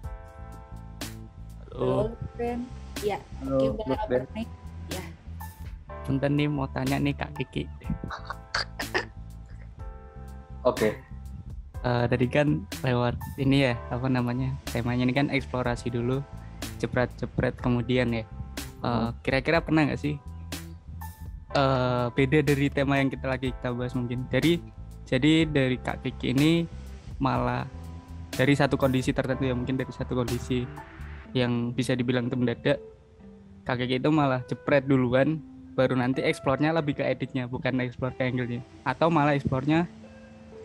Halo. Lord Ben. Ya. Halo, Oke, Lord Ben. Ya. Punten nih mau tanya nih Kak Kiki. Oke. Tadi kan lewat ini ya, apa namanya? Temanya ini kan eksplorasi dulu, jepret kemudian ya. Kira-kira pernah nggak sih beda dari tema yang kita bahas mungkin? Jadi dari Kak Kiki ini malah dari satu kondisi tertentu ya, mungkin dari satu kondisi yang bisa dibilang itu mendadak, Kak Kiki itu malah jepret duluan, baru nanti explore-nya lebih ke editnya, bukan explore ke angle-nya. Atau malah explore-nya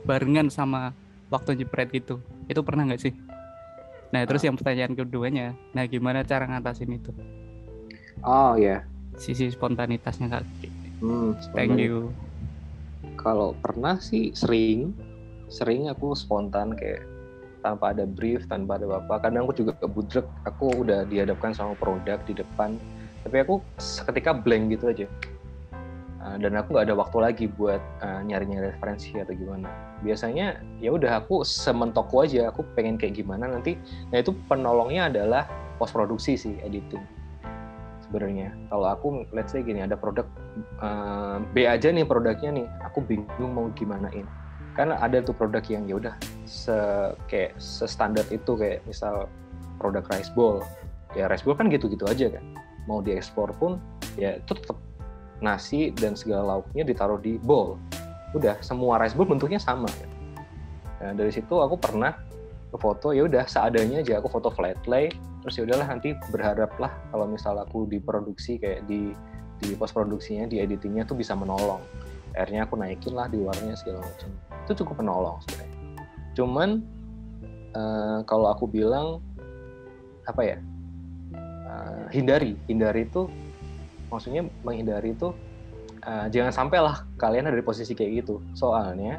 barengan sama waktu jepret gitu. Itu pernah nggak sih? Nah terus yang pertanyaan keduanya, nah gimana cara ngatasin itu? Oh ya. Sisi spontanitasnya Kak Kiki. Thank you. Kalau pernah sih sering aku spontan kayak tanpa ada brief, tanpa ada apa. Kadang aku juga kebudrek, aku udah dihadapkan sama produk di depan, tapi aku seketika blank gitu aja. Dan aku nggak ada waktu lagi buat nyari-nyari referensi atau gimana. Biasanya ya udah aku sementokku aja, aku pengen kayak gimana nanti. Nah itu penolongnya adalah post produksi sih, editing. Sebenarnya kalau aku let's say gini, ada produk B aja nih produknya nih, aku bingung mau gimanain. Karena ada tuh produk yang ya udah kayak standar itu, kayak misal produk rice bowl. Ya rice bowl kan gitu-gitu aja kan. Mau diekspor pun ya itu tetap nasi dan segala lauknya ditaruh di bowl. Udah semua rice bowl bentuknya sama kan. Nah, dari situ aku pernah ke foto, ya udah seadanya aja aku foto flat lay, terus ya udahlah nanti berharaplah kalau misal aku diproduksi kayak di post produksinya, di editingnya tuh bisa menolong. Akhirnya aku naikin lah di warnanya segala macam. Itu cukup menolong sebenarnya. Cuman kalau aku bilang apa ya, hindari itu, maksudnya menghindari itu jangan sampai lah kalian ada di posisi kayak gitu. Soalnya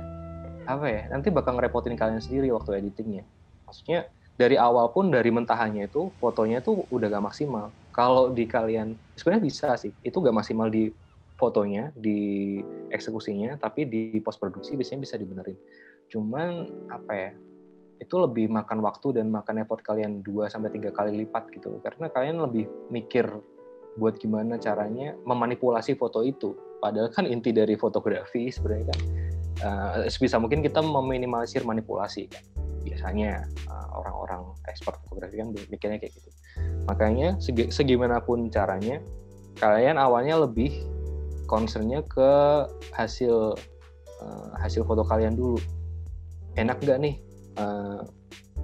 apa ya, nanti bakal ngerepotin kalian sendiri waktu editingnya. Maksudnya dari awal pun, dari mentahannya itu fotonya tuh udah gak maksimal. Kalau di kalian sebenarnya bisa sih, itu gak maksimal di fotonya, di eksekusinya, tapi di post produksi biasanya bisa dibenerin. Cuman apa ya, itu lebih makan waktu dan makan effort kalian 2-3 kali lipat gitu. Karena kalian lebih mikir buat gimana caranya memanipulasi foto itu. Padahal kan inti dari fotografi sebenarnya kan sebisa mungkin kita meminimalisir manipulasi kan. Biasanya orang-orang expert fotografi kan mikirnya kayak gitu. Makanya segimanapun caranya, kalian awalnya lebih concernnya ke hasil foto kalian dulu. Enak gak nih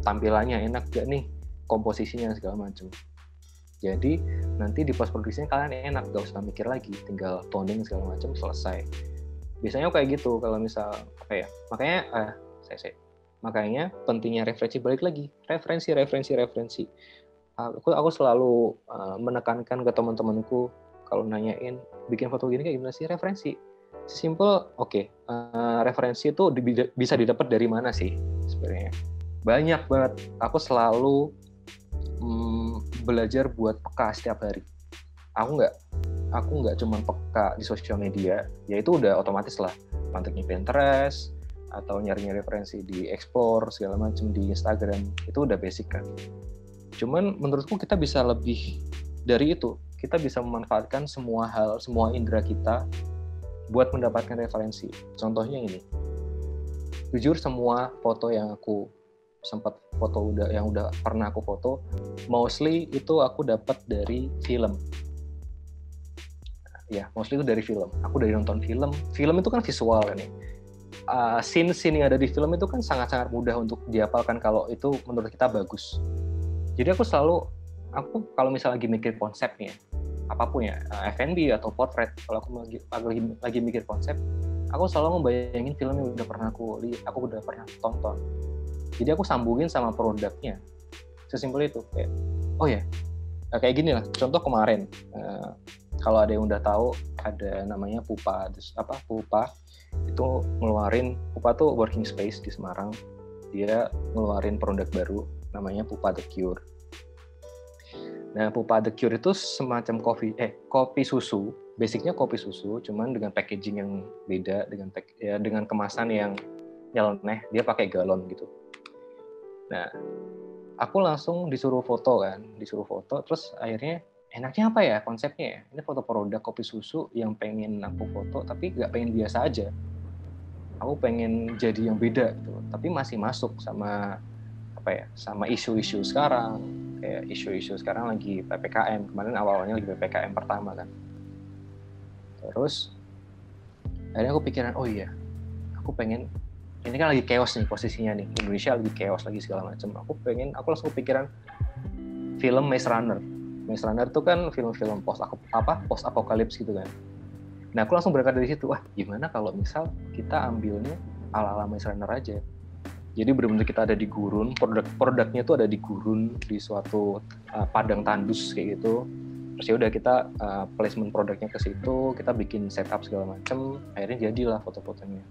tampilannya, enak gak nih komposisinya segala macam. Jadi nanti di post produksinya kalian enak, gak usah mikir lagi, tinggal toning segala macam selesai. Biasanya kayak gitu kalau misal apa ya, makanya pentingnya referensi. Balik lagi, referensi. Aku selalu menekankan ke teman-temanku kalau nanyain bikin foto gini kayak gimana sih, referensi. Simple, referensi itu bisa didapat dari mana sih sebenarnya? Banyak banget. Aku selalu belajar buat peka setiap hari. Aku nggak cuma peka di sosial media, ya itu udah otomatis lah. Mantengin Pinterest atau nyari referensi di Explore segala macam di Instagram, itu udah basic kan. Cuman menurutku kita bisa lebih dari itu. Kita bisa memanfaatkan semua hal, semua indera kita buat mendapatkan referensi. Contohnya ini. Jujur semua foto yang aku sempat foto yang udah pernah aku foto, mostly itu aku dapat dari film. Ya, mostly itu dari film. Aku dari nonton film. Film itu kan visual kan ya. Scene-scene yang ada di film itu kan sangat-sangat mudah untuk dihafalkan kalau itu menurut kita bagus. Jadi aku kalau misalnya lagi mikir konsepnya, apapun ya, F&B atau portrait, kalau aku lagi mikir konsep, aku selalu membayangin film yang udah pernah aku udah pernah tonton. Jadi aku sambungin sama produknya. Sesimpel itu. Kayak, oh ya, kayak gini lah. Contoh kemarin, kalau ada yang udah tahu, ada namanya Pupa. Pupa itu ngeluarin, Pupa tuh working space di Semarang. Dia ngeluarin produk baru, namanya Pupa The Cure. Nah, Pupa The Cure itu semacam kopi susu. Basicnya kopi susu, cuman dengan packaging yang beda, dengan kemasan yang nyeleneh. Dia pakai galon gitu. Nah, aku langsung disuruh foto, terus akhirnya enaknya apa ya konsepnya ya? Ini foto produk kopi susu yang pengen aku foto, tapi nggak pengen biasa aja. Aku pengen jadi yang beda gitu, tapi masih masuk sama sama isu-isu sekarang. Kayak isu-isu sekarang lagi PPKM, kemarin awalnya lagi PPKM pertama kan. Terus akhirnya aku pikiran, oh iya, aku pengen, ini kan lagi chaos nih posisinya nih, Indonesia lagi chaos lagi segala macam. Aku langsung pikiran film Maze Runner. Maze Runner itu kan film-film post apokalips gitu kan. Nah, aku langsung berangkat dari situ. Wah, gimana kalau misal kita ambilnya ala-ala Maze Runner aja. Jadi benar-benar kita ada di gurun, produknya itu ada di gurun, di suatu padang tandus kayak gitu. Terus ya udah kita placement produknya ke situ, kita bikin setup segala macam, akhirnya jadilah foto-fotonya.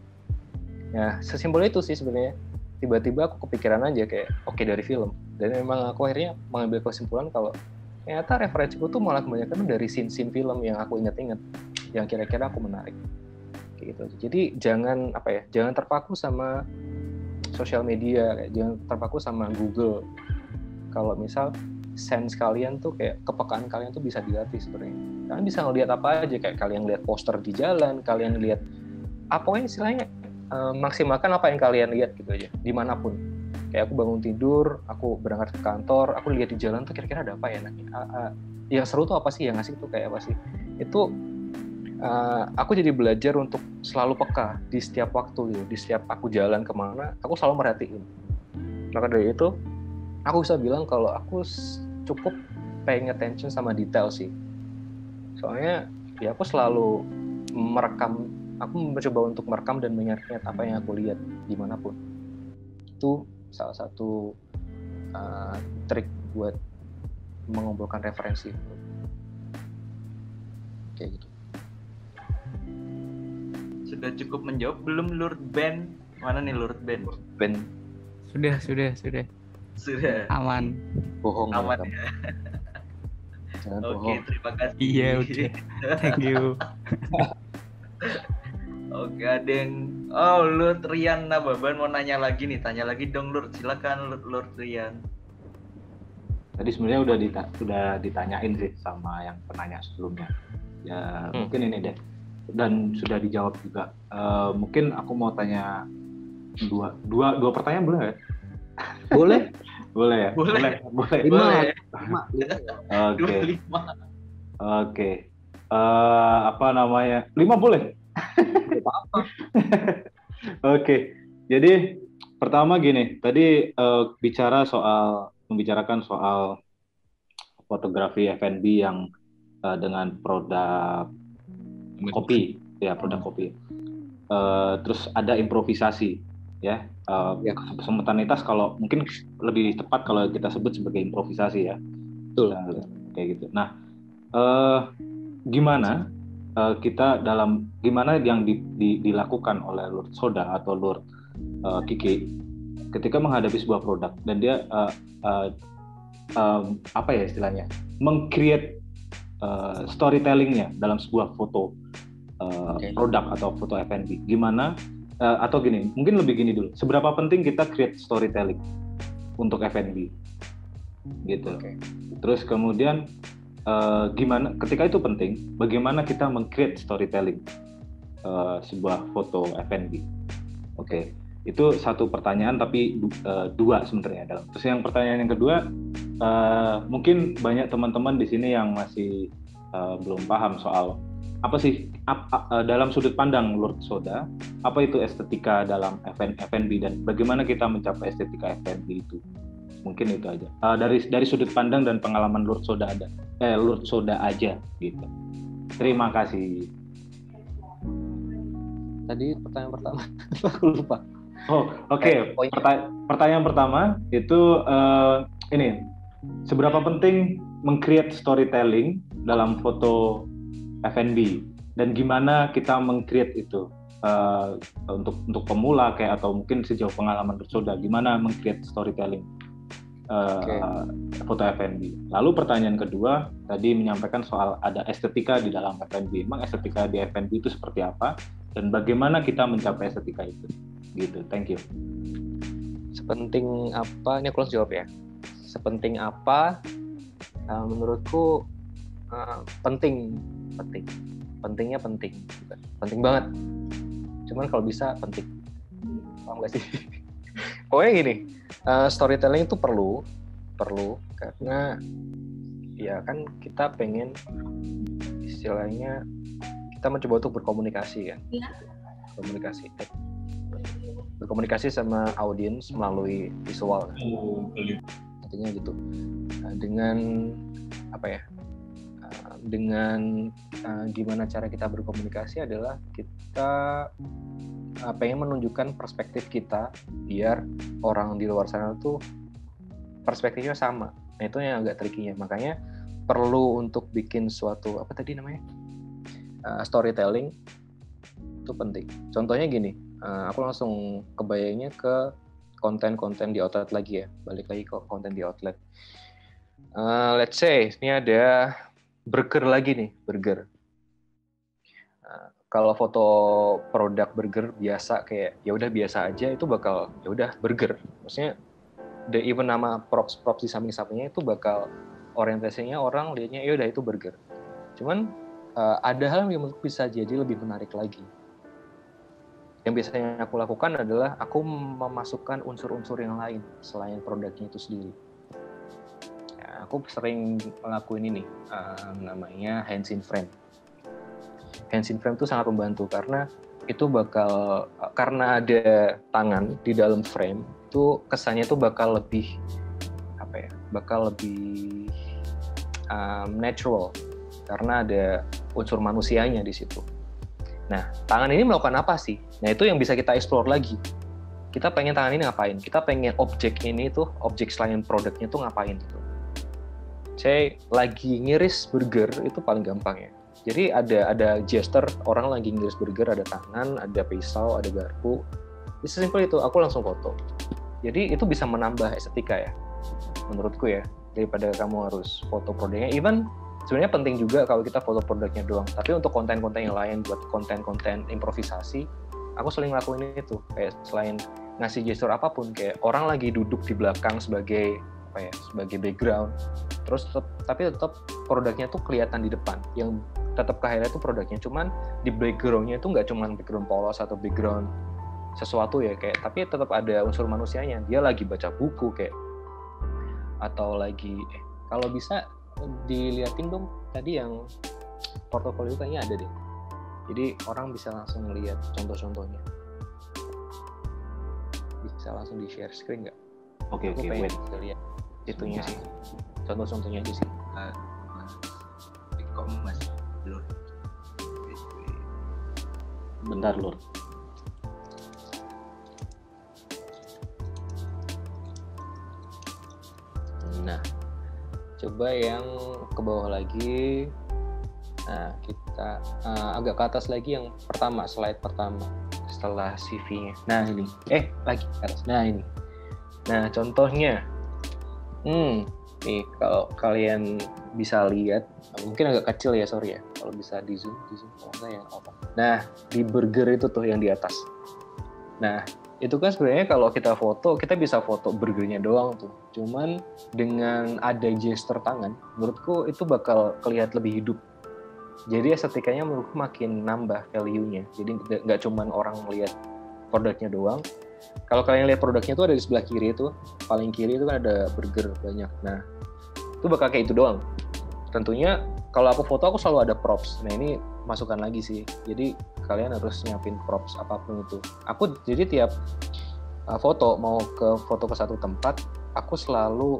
Nah, sesimpel itu sih sebenarnya. Tiba-tiba aku kepikiran aja kayak oke dari film. Dan memang aku akhirnya mengambil kesimpulan kalau ternyata referensiku tuh malah kebanyakan dari scene-scene film yang aku ingat-ingat, yang kira-kira aku menarik. Kayak gitu. Jadi jangan terpaku sama sosial media, jangan terpaku sama Google. Kalau misal sense kalian tuh kayak kepekaan kalian tuh bisa dilatih sebenarnya. Kalian bisa ngelihat apa aja, kayak kalian lihat poster di jalan, kalian lihat apa istilahnya, maksimalkan apa yang kalian lihat gitu aja, dimanapun. Kayak aku bangun tidur, aku berangkat ke kantor, aku lihat di jalan tuh kira-kira ada apa ya enaknya. Yang seru tuh apa sih, yang asik tuh kayak apa sih. Itu aku jadi belajar untuk selalu peka di setiap waktu gitu. Di setiap aku jalan kemana, aku selalu merhatiin. Maka dari itu, aku bisa bilang kalau aku cukup paying attention sama detail sih. Soalnya ya aku selalu merekam, aku mencoba untuk merekam dan mengingat apa yang aku lihat dimanapun. Itu salah satu trik buat mengumpulkan referensi. Kayak gitu. Sudah cukup menjawab belum Lord Ben? Mana nih Lord Ben? Ben. Sudah. Aman. Bohong. Aman ya. Oke, terima kasih. Iya, udah. Thank you. Oke, ada yang Lord Rian Nababan mau nanya lagi nih. Tanya lagi dong Lord. Silakan Lord Rian. Tadi sebenarnya udah ditanyain sih sama yang penanya sebelumnya. Ya, mungkin ini deh. Dan sudah dijawab juga. Mungkin aku mau tanya dua pertanyaan boleh ya? Boleh. Boleh ya? Boleh. 5. Oke. Apa namanya? 5 boleh? Apa? Oke. Jadi pertama gini, tadi membicarakan soal fotografi F&B yang dengan produk kopi, ya produk kopi. terus ada improvisasi, ya. Spontanitas kalau mungkin lebih tepat kalau kita sebut sebagai improvisasi ya. Betul. Kayak gitu. Nah, gimana gimana yang dilakukan oleh Lord Soda atau Lord Kiki ketika menghadapi sebuah produk dan dia apa ya istilahnya, meng-create storytelling-nya dalam sebuah foto produk atau foto F&B. Gimana atau gini, mungkin lebih gini dulu. Seberapa penting kita create storytelling untuk F&B gitu. Terus kemudian gimana ketika itu penting, bagaimana kita meng-create storytelling sebuah foto F&B. Itu satu pertanyaan tapi dua sebenarnya. Terus yang pertanyaan yang kedua, mungkin banyak teman-teman di sini yang masih belum paham soal apa sih dalam sudut pandang Lord Soda, apa itu estetika dalam F&B dan bagaimana kita mencapai estetika F&B itu. Mungkin itu aja. Dari sudut pandang dan pengalaman Lord Soda aja gitu. Terima kasih. Tadi pertanyaan pertama aku lupa. Pertanyaan pertama itu ini, seberapa penting meng-create storytelling dalam foto F&B dan gimana kita meng-create itu untuk pemula kayak atau mungkin sejauh pengalaman Soda, gimana meng-create storytelling foto F&B. Lalu pertanyaan kedua tadi menyampaikan soal ada estetika di dalam F&B. Emang estetika di F&B itu seperti apa dan bagaimana kita mencapai estetika itu? Gitu. Thank you. Sepenting apa? Ini aku langsung jawab ya. Sepenting apa? Menurutku pentingnya penting banget. Cuman kalau bisa penting. Paham nggak sih? Pokoknya gini, storytelling itu perlu karena ya kan kita pengen istilahnya kita mencoba untuk berkomunikasi kan. Iya. Berkomunikasi sama audiens melalui visual. Artinya gitu. Dengan apa ya? Dengan gimana cara kita berkomunikasi adalah kita pengen menunjukkan perspektif kita biar orang di luar sana tuh perspektifnya sama. Nah itu yang agak tricky-nya. Makanya perlu untuk bikin suatu apa tadi namanya storytelling itu penting. Contohnya gini, aku langsung kebayangnya ke konten-konten di outlet lagi ya. Balik lagi ke konten di outlet. Let's say ini ada burger lagi nih, burger. Kalau foto produk burger biasa kayak ya udah biasa aja itu bakal ya udah burger. Maksudnya even nama props di samping-sampingnya itu bakal orientasinya orang lihatnya ya udah itu burger. Cuman ada hal yang bisa jadi lebih menarik lagi. Yang biasanya aku lakukan adalah aku memasukkan unsur-unsur yang lain selain produknya itu sendiri. Ya, aku sering ngelakuin ini namanya hands in frame. Hands in frame itu sangat membantu karena itu karena ada tangan di dalam frame itu kesannya itu bakal lebih natural karena ada unsur manusianya di situ. Nah, tangan ini melakukan apa sih? Nah, itu yang bisa kita explore lagi. Kita pengen tangan ini ngapain? Kita pengen objek ini tuh, objek selain produknya tuh ngapain gitu. Saya lagi ngiris burger itu paling gampang ya. Jadi ada gesture orang lagi ngiris burger, ada tangan, ada pisau, ada garpu. Sesimpel itu, aku langsung foto. Jadi itu bisa menambah estetika ya, menurutku ya, daripada kamu harus foto produknya. Even sebenarnya penting juga kalau kita foto produknya doang. Tapi untuk konten-konten yang lain, buat konten-konten improvisasi, aku sering ngelakuin itu. Kayak selain ngasih gesture apapun, kayak orang lagi duduk di belakang sebagai background. Terus tapi tetap produknya tuh kelihatan di depan. Yang tetap ke-highlight itu produknya, cuman di background-nya itu nggak cuman background polos atau background sesuatu ya, kayak tapi tetap ada unsur manusianya. Dia lagi baca buku kayak atau lagi kalau bisa diliatin dong tadi yang portofolio kayaknya ada deh. Jadi orang bisa langsung lihat contoh-contohnya. Bisa langsung di share screen nggak? Oke, wait. Kita lihat itunya sih. Contoh-contohnya aja sih. Mas Lur. Bentar Lur. Nah, coba yang ke bawah lagi. Nah, kita agak ke atas lagi yang pertama, slide pertama setelah CV-nya. Nah, ini. Lagi ke atas. Nah, ini. Nah, contohnya. Nih, kalau kalian bisa lihat, mungkin agak kecil ya, sorry ya. Kalau bisa di zoom kalau saya apa. Nah, di burger itu tuh yang di atas. Nah, itu kan sebenarnya kalau kita foto, kita bisa foto burgernya doang tuh. Cuman dengan ada gesture tangan, menurutku itu bakal kelihatan lebih hidup. Jadi estetikanya menurutku makin nambah value-nya. Jadi nggak cuman orang lihat produknya doang. Kalau kalian lihat produknya tuh ada di sebelah kiri itu, paling kiri itu kan ada burger banyak. Nah, itu bakal kayak itu doang. Tentunya kalau aku foto aku selalu ada props. Nah, ini masukan lagi sih. Jadi kalian harus nyiapin props apapun itu. Aku jadi tiap foto mau ke satu tempat, aku selalu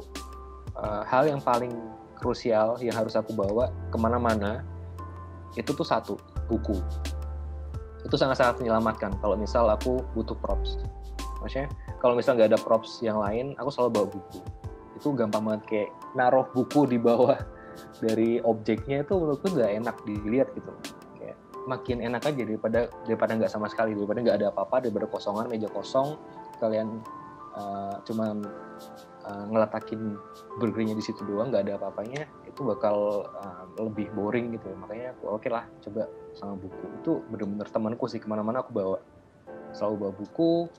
hal yang paling krusial yang harus aku bawa kemana-mana itu tuh satu, buku. Itu sangat-sangat menyelamatkan kalau misal aku butuh props. Maksudnya kalau misal nggak ada props yang lain, aku selalu bawa buku. Itu gampang banget, kayak naruh buku di bawah dari objeknya itu menurutku nggak enak dilihat gitu. Kayak makin enak aja daripada nggak sama sekali, daripada nggak ada apa-apa, daripada kosongan, meja kosong, kalian cuman ngeletakin burgernya di situ doang, nggak ada apa-apanya, itu bakal lebih boring gitu. Makanya aku oke lah, coba sama buku. Itu bener-bener temanku sih, kemana-mana aku bawa, selalu bawa buku.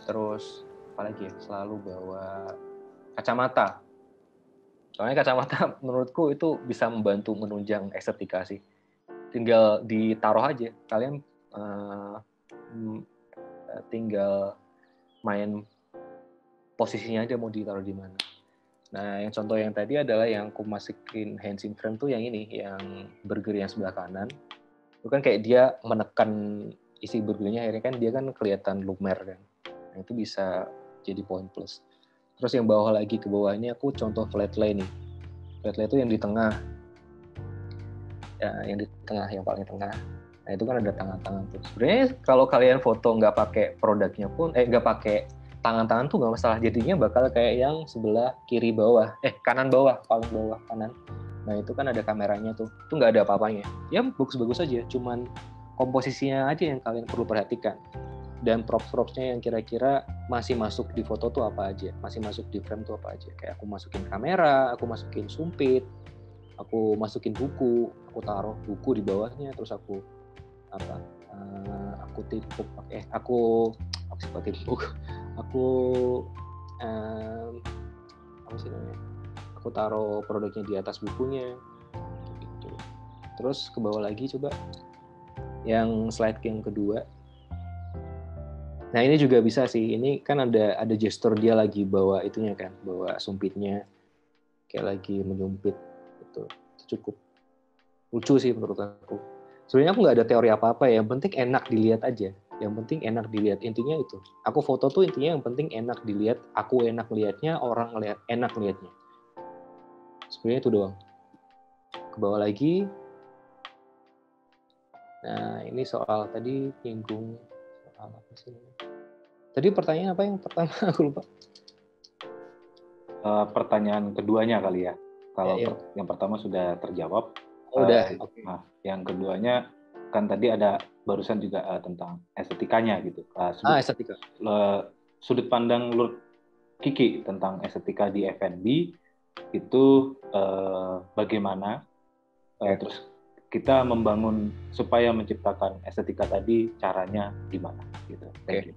Terus apalagi ya, selalu bawa kacamata. Soalnya kacamata menurutku itu bisa membantu menunjang estetika sih. Tinggal ditaruh aja, kalian tinggal main posisinya aja mau ditaruh di mana. Nah, yang contoh yang tadi adalah yang aku masukin hands in frame tuh yang ini, yang burger yang sebelah kanan. Itu kan kayak dia menekan isi burgernya, akhirnya kan dia kan kelihatan lumer kan. Nah, itu bisa jadi poin plus. Terus yang bawah lagi, ke bawahnya aku contoh flat lay nih. Flat lay itu yang di tengah. Ya, yang di tengah, yang paling tengah. Nah, itu kan ada tangan-tangan tuh. Sebenarnya kalau kalian foto nggak pakai produknya pun, nggak pakai tangan-tangan tuh nggak masalah, jadinya bakal kayak yang sebelah kiri bawah, kanan bawah, paling bawah kanan. Nah, itu kan ada kameranya tuh, itu nggak ada apa-apanya. Ya bagus-bagus aja, cuman komposisinya aja yang kalian perlu perhatikan. Dan props-propsnya yang kira-kira masih masuk di foto tuh apa aja, masih masuk di frame tuh apa aja. Kayak aku masukin kamera, aku masukin sumpit, aku masukin buku, aku taruh buku di bawahnya, terus aku aku timpuk pakai aku apa sih namanya, aku taruh produknya di atas bukunya gitu. Terus ke bawah lagi coba yang slide yang kedua. Nah, ini juga bisa sih, ini kan ada gestur dia lagi bawa itunya kan, bawa sumpitnya kayak lagi menyumpit gitu. Itu cukup lucu sih menurut aku. Sebenarnya aku nggak ada teori apa-apa, yang penting enak dilihat aja. Yang penting enak dilihat, intinya itu. Aku foto tuh intinya yang penting enak dilihat, aku enak lihatnya, orang enak lihatnya. Sebenarnya itu doang. Ke bawah lagi. Nah, ini soal tadi nyinggung soal apa sih? Tadi pertanyaan apa yang pertama? Aku lupa. Pertanyaan keduanya kali ya. Kalau yang pertama sudah terjawab. Udah. Okay. Nah, yang keduanya kan tadi ada barusan juga tentang estetikanya gitu. Estetika. Sudut pandang Lord Kiki tentang estetika di F&B itu bagaimana? Terus kita membangun supaya menciptakan estetika tadi, caranya gimana? Gitu. Thank you.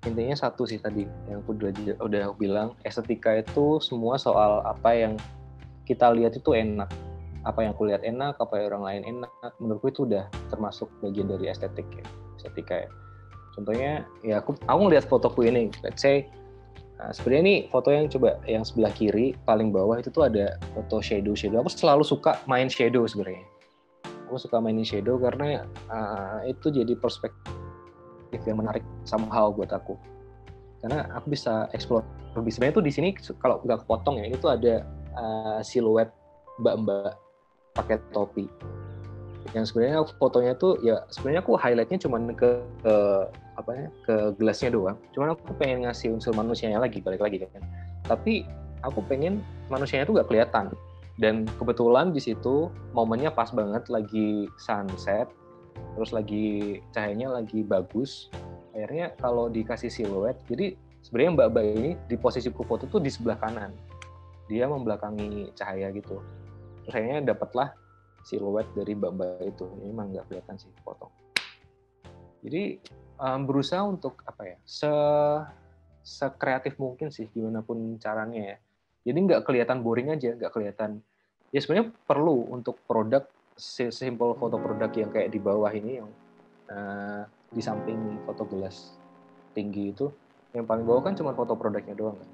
Intinya satu sih tadi yang aku udah bilang, estetika itu semua soal apa yang kita lihat itu enak. Apa yang aku lihat enak, apa yang orang lain enak, menurutku itu udah termasuk bagian dari estetika ya. Contohnya ya aku ngeliat fotoku ini, let's say sebenarnya ini foto yang sebelah kiri paling bawah itu tuh ada foto shadow. Aku selalu suka main shadow sebenarnya. Aku suka mainin shadow karena itu jadi perspektif yang menarik somehow buat aku. Karena aku bisa explore lebih. Sebenarnya tuh di sini kalau nggak kepotong ya, ini tuh ada siluet mbak-mbak pakai topi. Yang sebenarnya fotonya tuh ya sebenarnya aku highlightnya cuma ke gelasnya doang. Cuman aku pengen ngasih unsur manusianya lagi, balik lagi kan. Tapi aku pengen manusianya itu nggak kelihatan. Dan kebetulan di situ momennya pas banget, lagi sunset, terus lagi cahayanya lagi bagus. Akhirnya kalau dikasih siluet, jadi sebenarnya mbak-mbak ini di posisiku foto tuh di sebelah kanan, dia membelakangi cahaya gitu. Terus akhirnya dapatlah siluet dari mbak-mbak itu. Ini emang nggak kelihatan sih foto. Jadi berusaha untuk apa ya, sekreatif mungkin sih gimana pun caranya ya. Jadi nggak kelihatan boring aja, nggak kelihatan. Ya sebenarnya perlu untuk produk, sesimpel foto produk yang kayak di bawah ini, yang di samping foto gelas tinggi itu, yang paling bawah kan cuma foto produknya doang kan.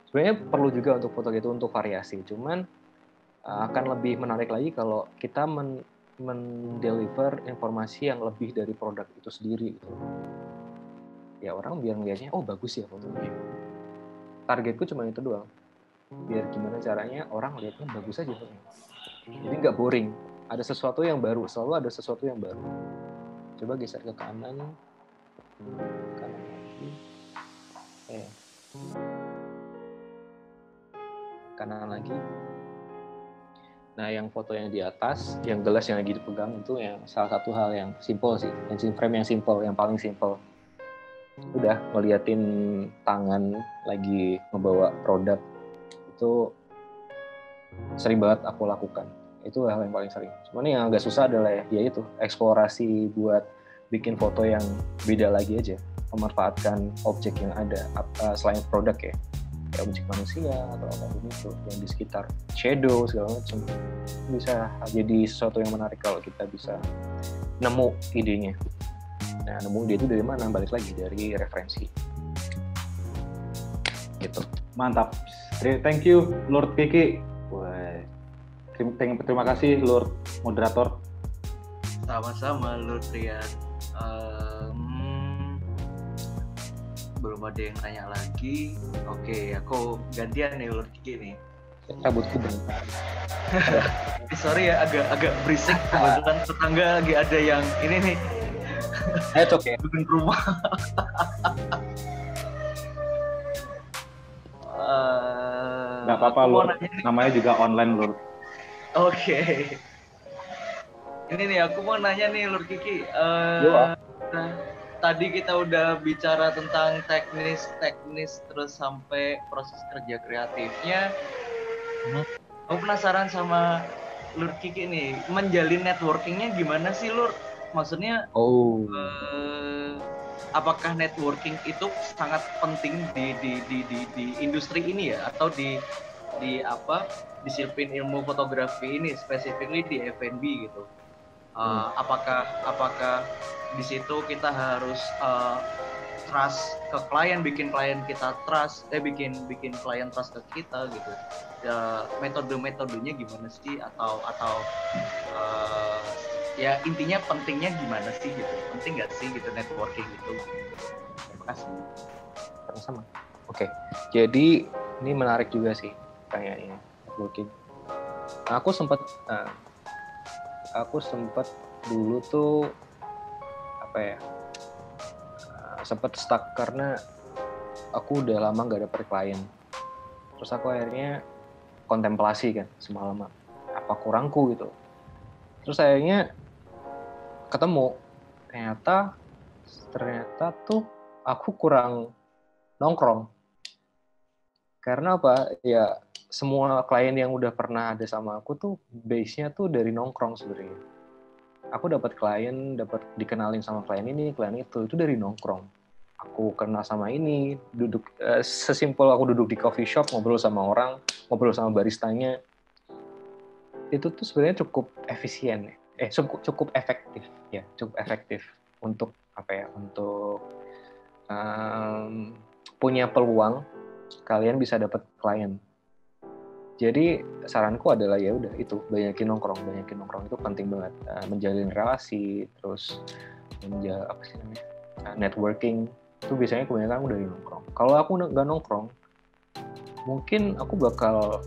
Sebenarnya perlu juga untuk foto gitu untuk variasi, cuman akan lebih menarik lagi kalau kita mendeliver informasi yang lebih dari produk itu sendiri gitu. Ya orang biar ngeliatnya, oh bagus ya fotonya. Targetku cuma itu doang. Biar gimana caranya orang lihatnya bagus aja. Jadi nggak boring. Ada sesuatu yang baru, selalu ada sesuatu yang baru. Coba geser ke kanan. Kanan lagi. Kanan lagi. Nah, yang foto yang di atas, yang gelas yang lagi dipegang itu yang salah satu hal yang simple sih. Yang frame yang simple, yang paling simple. Udah ngeliatin tangan lagi ngebawa produk. Itu sering banget aku lakukan. Itu hal yang paling sering. Cuman yang agak susah adalah ya itu eksplorasi buat bikin foto yang beda lagi aja, memanfaatkan objek yang ada selain produk ya, kayak objek manusia atau apapun itu yang di sekitar, shadow segala macam, bisa jadi sesuatu yang menarik kalau kita bisa nemu idenya. Nah, nemu ide itu dari mana? Balik lagi dari referensi. Gitu. Mantap. Thank you, Lord Kiki. Wah. Terima kasih, Lord Moderator. Sama-sama, Lord Rian. Belum ada yang nanya lagi. Oke, aku gantian nih, Lord Kiki nih. Cabutku bentar. Sorry ya, agak berisik. Kebetulan tetangga lagi ada yang ini nih. Ayo cok ya. Bikin rumah. Nggak apa-apa, Lord. Namanya juga online, Lord. Oke. Ini nih, aku mau nanya nih, Lord Kiki. Tadi kita udah bicara tentang teknis, terus sampai proses kerja kreatifnya. Aku penasaran sama Lord Kiki nih, menjalin networkingnya gimana sih, Lord? Maksudnya, apakah networking itu sangat penting di industri ini ya, atau di disiplin ilmu fotografi ini, specifically di F&B gitu? Apakah di situ kita harus trust ke klien, bikin klien kita trust, bikin klien trust ke kita gitu? Metodenya gimana sih, atau ya intinya pentingnya gimana sih gitu? Penting nggak sih gitu networking gitu? Terima kasih. Sama-sama. Oke. Jadi ini menarik juga sih kayaknya networking. Aku sempat dulu tuh sempat stuck karena aku udah lama nggak dapet klien. Terus aku akhirnya kontemplasi kan semalaman, apa kurangku gitu. Terus akhirnya ketemu, ternyata tuh aku kurang nongkrong. Karena apa? Ya semua klien yang udah pernah ada sama aku tuh base-nya tuh dari nongkrong sebenarnya. Aku dapat klien, dapat dikenalin sama klien ini, klien itu dari nongkrong. Aku kenal sama ini, duduk sesimpel aku duduk di coffee shop, ngobrol sama orang, ngobrol sama baristanya. Itu tuh sebenarnya cukup efisien, cukup efektif ya, cukup efektif untuk untuk punya peluang kalian bisa dapat klien. Jadi saranku adalah ya udah itu, banyakin nongkrong itu penting banget. Menjalin relasi, terus networking itu biasanya kebanyakan udah di nongkrong. Kalau aku nggak nongkrong, mungkin aku bakal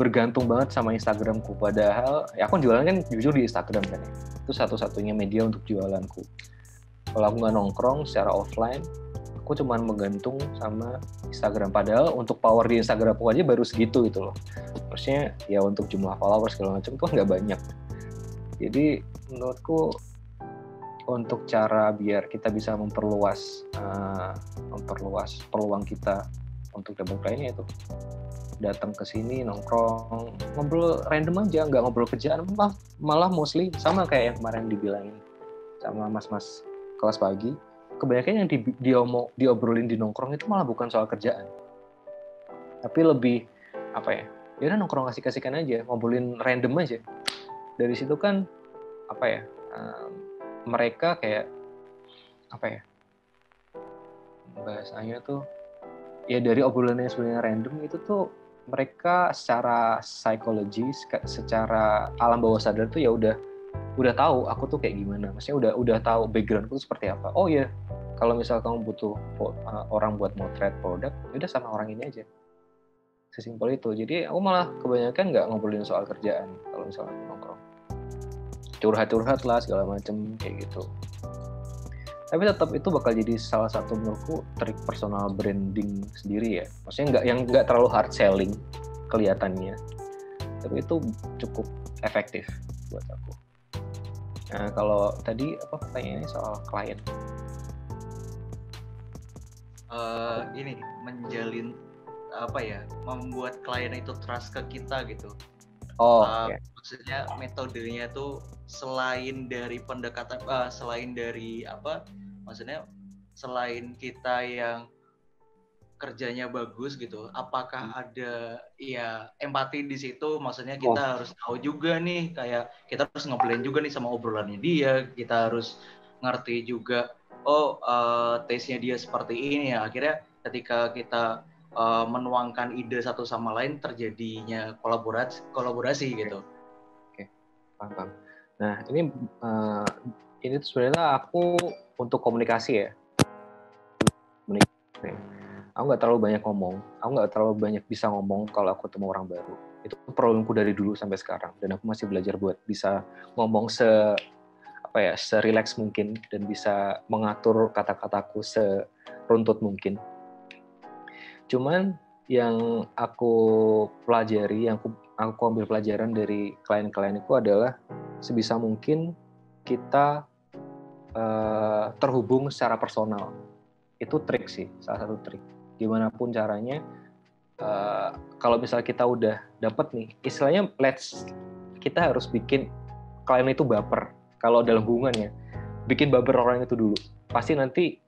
bergantung banget sama Instagramku. Padahal ya aku jualan kan jujur di Instagram kan ya. Itu satu-satunya media untuk jualanku. Kalau aku nggak nongkrong secara offline, aku cuman menggantung sama Instagram, padahal untuk power di Instagram aku aja baru segitu gitu loh. Maksudnya ya untuk jumlah followers segala macam tuh nggak banyak. Jadi menurutku untuk cara biar kita bisa memperluas peluang kita untuk dapat klien itu datang ke sini nongkrong, ngobrol random aja, nggak ngobrol kerjaan, malah mostly sama kayak yang kemarin dibilangin sama mas-mas kelas pagi, kebanyakan yang diobrolin di nongkrong itu malah bukan soal kerjaan, tapi lebih apa ya udah nongkrong kasih-kasihkan aja, ngobrolin random aja. Dari situ kan apa ya mereka kayak apa ya bahasanya tuh ya dari obrolan yang sebenarnya random itu tuh mereka secara psikologi, secara alam bawah sadar tuh ya udah tahu aku tuh kayak gimana, maksudnya udah tahu backgroundku seperti apa. Oh ya, kalau misal kamu butuh orang buat motret produk, udah sama orang ini aja, sesimpel itu. Jadi aku malah kebanyakan nggak ngobrolin soal kerjaan kalau misalnya nongkrong, curhat lah segala macem kayak gitu. Tapi tetap itu bakal jadi salah satu menurutku trik personal branding sendiri ya. Maksudnya nggak terlalu hard selling kelihatannya, tapi itu cukup efektif buat aku. Nah kalau tadi apa pertanyaannya soal klien? Ini menjalin apa ya, membuat klien itu trust ke kita gitu. Okay. Maksudnya metodenya tuh selain dari pendekatan, selain dari apa? Maksudnya selain kita yang kerjanya bagus gitu, apakah ada ya empati di situ? Maksudnya kita harus tahu juga nih, kayak kita harus ngeblend juga nih sama obrolannya dia, kita harus ngerti juga taste-nya dia seperti ini ya. Akhirnya ketika kita menuangkan ide satu sama lain, terjadinya kolaborasi gitu. Oke, paham. Nah ini sebenarnya aku untuk komunikasi ya. Aku nggak terlalu banyak ngomong, aku nggak terlalu banyak bisa ngomong kalau aku ketemu orang baru. Itu problemku dari dulu sampai sekarang, dan aku masih belajar buat bisa ngomong se-relax mungkin dan bisa mengatur kata-kataku seruntut mungkin. Cuman yang aku pelajari, yang aku ambil pelajaran dari klien-klienku adalah sebisa mungkin kita terhubung secara personal. Itu trik sih, salah satu trik. Gimana pun caranya, kalau misalnya kita udah dapet nih, istilahnya kita harus bikin klien itu baper. Kalau dalam hubungan ya, bikin baper orang itu dulu. Pasti nanti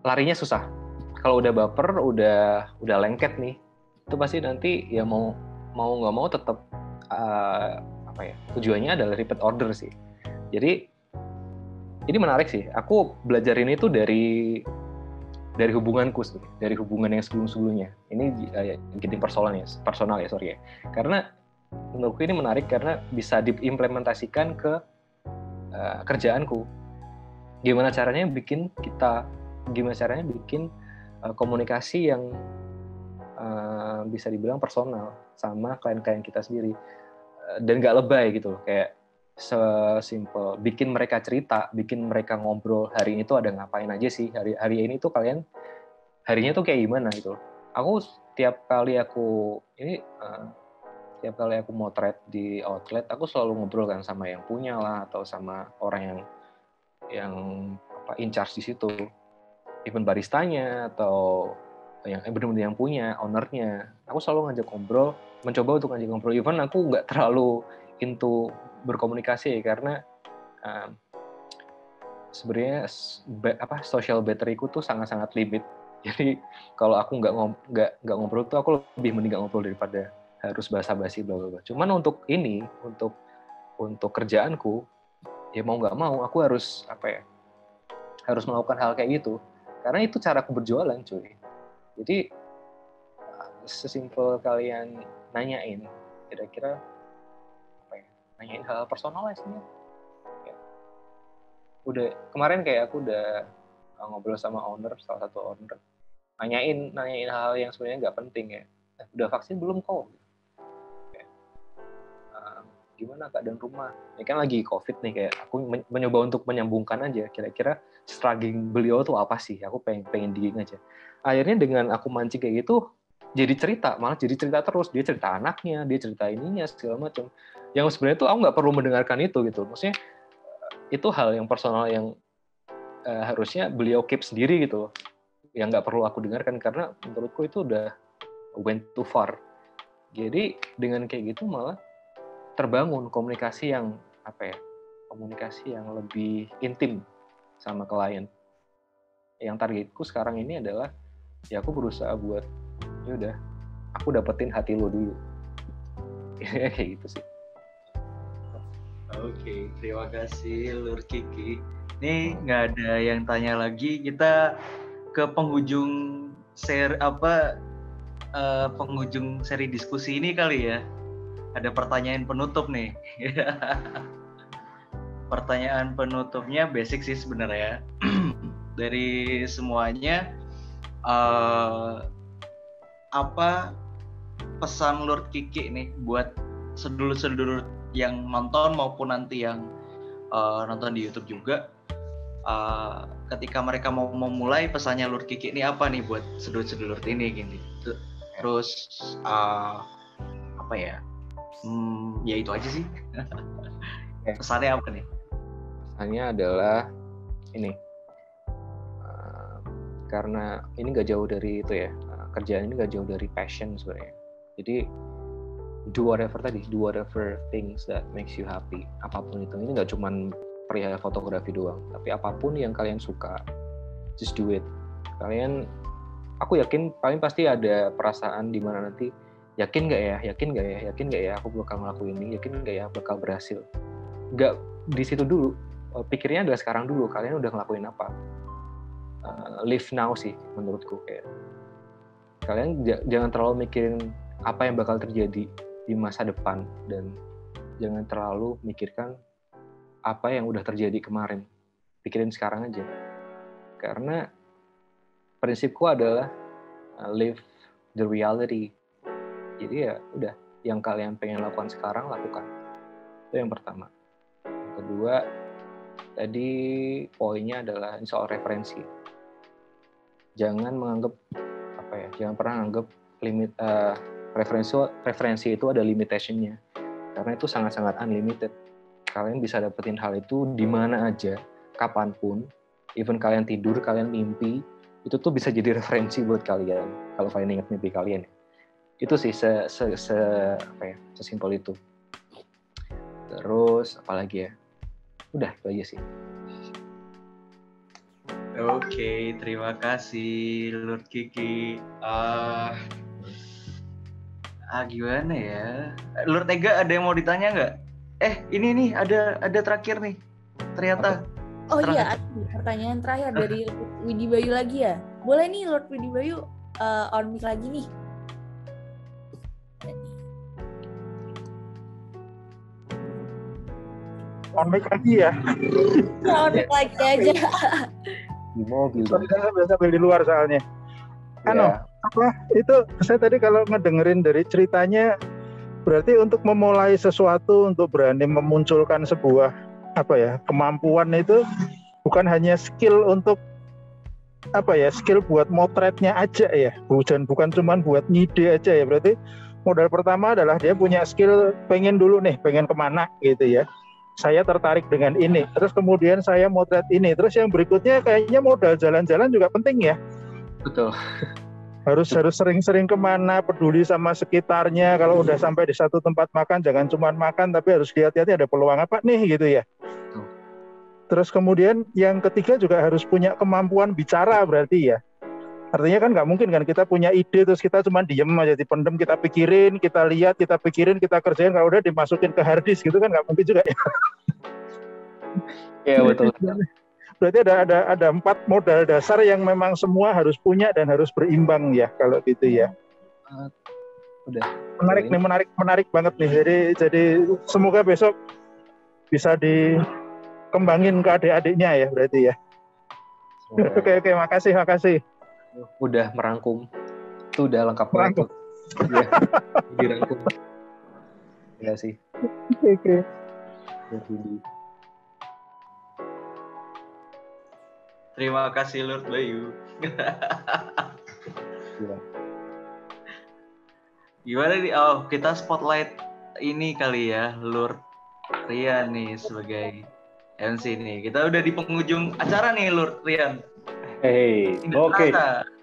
larinya susah. Kalau udah baper, udah lengket nih, itu pasti nanti ya mau nggak mau tetap tujuannya adalah repeat order sih. Jadi ini menarik sih. Aku belajar ini tuh dari hubunganku, dari hubungan yang sebelum-sebelumnya. Ini getting personal ya, sorry ya. Karena menurutku ini menarik karena bisa diimplementasikan ke kerjaanku. Gimana caranya bikin komunikasi yang bisa dibilang personal sama klien-klien kita sendiri, dan nggak lebay gitu loh, kayak sesimpel bikin mereka cerita, bikin mereka ngobrol, hari ini tuh ada ngapain aja sih, hari ini tuh kalian harinya tuh kayak gimana gitu. Aku tiap kali aku motret di outlet, aku selalu ngobrol kan sama yang punya lah, atau sama orang yang in charge di situ, even baristanya atau yang benar-benar yang punya, ownernya. Aku selalu mencoba untuk ngajak ngobrol. Even aku nggak terlalu into berkomunikasi karena sebenarnya social battery-ku tuh sangat-sangat limit. Jadi kalau aku nggak ngobrol tuh aku lebih mending nggak ngobrol daripada harus basa-basi bla bla bla. Cuman untuk kerjaanku ya mau nggak mau aku harus melakukan hal kayak gitu karena itu caraku berjualan, cuy. Jadi sesimpel kalian nanyain kira-kira nanyain hal personal lah sih. Udah kemarin kayak aku udah ngobrol sama salah satu owner, nanyain hal yang sebenarnya nggak penting ya. Udah vaksin belum kok? gimana keadaan rumah? Ya kan lagi COVID nih, kayak aku mencoba untuk menyambungkan aja kira-kira struggling beliau tuh apa sih? Aku pengen digging aja. Akhirnya dengan aku mancing kayak gitu, jadi cerita, malah jadi cerita terus. Dia cerita anaknya, dia cerita ininya segala macam. Yang sebenarnya tuh aku nggak perlu mendengarkan itu gitu. Maksudnya itu hal yang personal yang harusnya beliau keep sendiri gitu. Yang nggak perlu aku dengarkan karena menurutku itu udah went too far. Jadi dengan kayak gitu malah terbangun komunikasi yang komunikasi yang lebih intim sama klien. Yang targetku sekarang ini adalah ya aku berusaha buat ya udah aku dapetin hati lo dulu. Kayak gitu sih. Oke, terima kasih Lur Kiki. Ini nggak ada yang tanya lagi, kita ke penghujung penghujung seri diskusi ini kali ya. Ada pertanyaan penutup nih. Pertanyaan penutupnya basic sih sebenarnya. Dari semuanya, apa pesan Lord Kiki nih buat sedulur-sedulur yang nonton maupun nanti yang nonton di YouTube juga, ketika mereka mau memulai, pesannya Lord Kiki ini apa nih buat sedulur-sedulur ini gini. Terus apa ya? Ya itu aja sih. Pesannya apa nih? Pesannya adalah ini, karena ini nggak jauh dari itu ya, kerjaan ini nggak jauh dari passion sebenarnya. Jadi do whatever things that makes you happy. Apapun itu, ini nggak cuman perihal fotografi doang, tapi apapun yang kalian suka, just do it. Aku yakin kalian pasti ada perasaan di mana nanti yakin nggak ya aku bakal ngelakuin ini, yakin nggak ya bakal berhasil. Nggak di situ dulu, pikirnya adalah sekarang dulu, kalian udah ngelakuin apa. Live now sih menurutku, kayak kalian jangan terlalu mikirin apa yang bakal terjadi di masa depan, dan jangan terlalu mikirkan apa yang udah terjadi kemarin. Pikirin sekarang aja, karena prinsipku adalah live the reality. Jadi ya udah, yang kalian pengen lakukan sekarang lakukan. Itu yang pertama. Yang kedua, tadi poinnya adalah soal referensi. Jangan pernah anggap referensi itu ada limitation-nya, karena itu sangat-sangat unlimited. Kalian bisa dapetin hal itu di mana aja, kapanpun. Even kalian tidur, kalian mimpi, itu tuh bisa jadi referensi buat kalian kalau kalian ingat mimpi kalian. Itu sih sesimpel itu. Terus apalagi ya? Udah itu aja sih. Oke, terima kasih Lord Kiki. Gimana ya? Lord Ega, ada yang mau ditanya nggak? Ini nih ada terakhir nih. Ternyata. Oh iya, pertanyaan terakhir dari Widi Bayu lagi ya. Boleh nih Lord Widi Bayu on mic lagi nih. On mic lagi ya? On mic lagi aja. Di mobil. Biasa di luar soalnya. Itu saya tadi kalau ngedengerin dari ceritanya, berarti untuk memulai sesuatu, untuk berani memunculkan sebuah kemampuan itu bukan hanya skill untuk skill buat motretnya aja ya, bukan cuma buat ngide aja ya. Berarti modal pertama adalah dia punya skill, pengen kemana gitu ya, saya tertarik dengan ini, terus kemudian saya motret ini, terus yang berikutnya kayaknya modal jalan-jalan juga penting ya. Betul. Harus sering-sering kemana, peduli sama sekitarnya. Kalau udah sampai di satu tempat makan, jangan cuma makan, tapi harus hati-hati ada peluang apa nih gitu ya. Terus kemudian yang ketiga juga harus punya kemampuan bicara berarti ya. Artinya kan nggak mungkin kan kita punya ide terus kita cuma diem aja, dipendem, kita pikirin, kita lihat, kita pikirin, kita kerjain, kalau udah dimasukin ke hard disk gitu kan nggak mungkin juga ya. Iya betul. Berarti ada 4 modal dasar yang memang semua harus punya dan harus berimbang ya kalau gitu ya. Udah. Menarik banget nih. Jadi semoga besok bisa dikembangin ke adik-adiknya ya berarti ya. Oke, makasih. Udah merangkum. Itu udah lengkap banget. Iya. Dirangkum. Ya sih. Oke. Terima kasih Lord Bayu. Gimana nih? Oh, kita spotlight ini kali ya, Lord Rian nih sebagai MC nih. Kita udah di penghujung acara nih, Lord Rian. Hey, oke.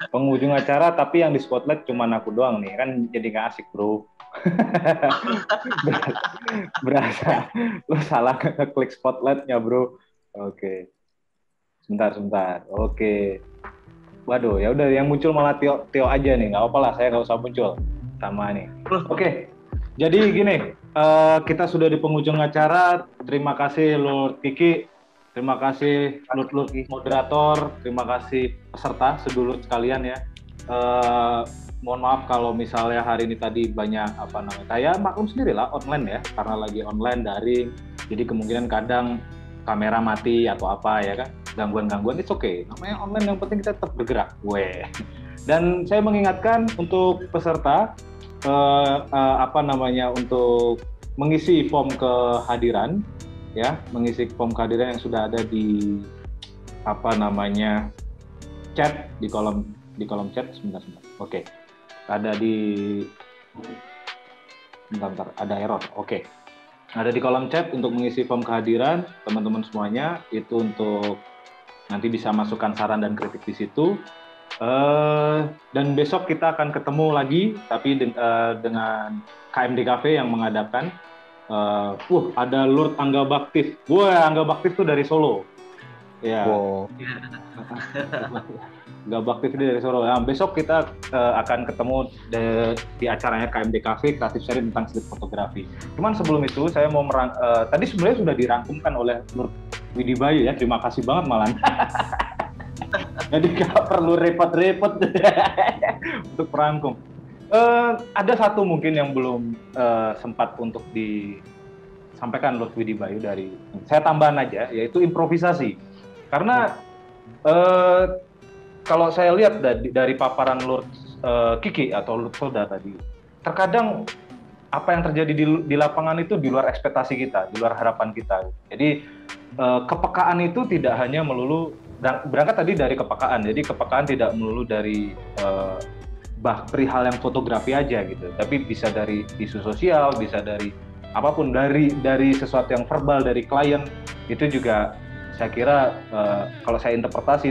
Penghujung acara, tapi yang di spotlight cuma aku doang nih, kan jadi nggak asik, bro. Berasa lu salah klik spotlightnya, bro. Oke. Sebentar. Oke. Waduh, ya udah yang muncul malah Tio aja nih, nggak apa-apa lah, saya nggak usah muncul sama nih. Oke. Jadi gini, kita sudah di penghujung acara. Terima kasih Lord Kiki. Terima kasih Lord moderator, terima kasih peserta sedulur sekalian ya. Mohon maaf kalau misalnya hari ini tadi banyak saya maklum sendiri lah online ya, karena lagi online daring, jadi kemungkinan kadang kamera mati atau apa ya kan, gangguan-gangguan it's okay. Namanya online yang penting kita tetap bergerak. Dan saya mengingatkan untuk peserta untuk mengisi form kehadiran. Ya, mengisi form kehadiran yang sudah ada di chat di kolom chat sebentar. Oke. Ada di bentar, ada error. Oke. Ada di kolom chat untuk mengisi form kehadiran teman-teman semuanya, itu untuk nanti bisa masukkan saran dan kritik di situ. Dan besok kita akan ketemu lagi tapi dengan KMD Cafe yang mengadakan. Ada Lord Angga Baktif. Angga Baktif tuh dari Solo. Ya. Wow. Angga Baktif ini dari Solo. Nah, besok kita akan ketemu di acaranya KMD Cafe Kreatif Sharing tentang street fotografi. Cuman sebelum itu saya mau tadi sebenarnya sudah dirangkumkan oleh Lord Widi Bayu ya. Terima kasih banget malah. Jadi nggak perlu repot-repot untuk merangkum. Ada satu mungkin yang belum sempat untuk disampaikan Lord Widi Bayu dari saya tambahan aja, yaitu improvisasi. Karena kalau saya lihat dari paparan Lord Kiki atau Lord Soda tadi, terkadang apa yang terjadi di lapangan itu di luar ekspektasi kita, di luar harapan kita. Jadi kepekaan itu tidak hanya melulu berangkat tadi dari kepekaan. Jadi kepekaan tidak melulu dari perihal yang fotografi aja gitu, tapi bisa dari isu sosial, bisa dari apapun, dari sesuatu yang verbal dari klien itu juga saya kira kalau saya interpretasi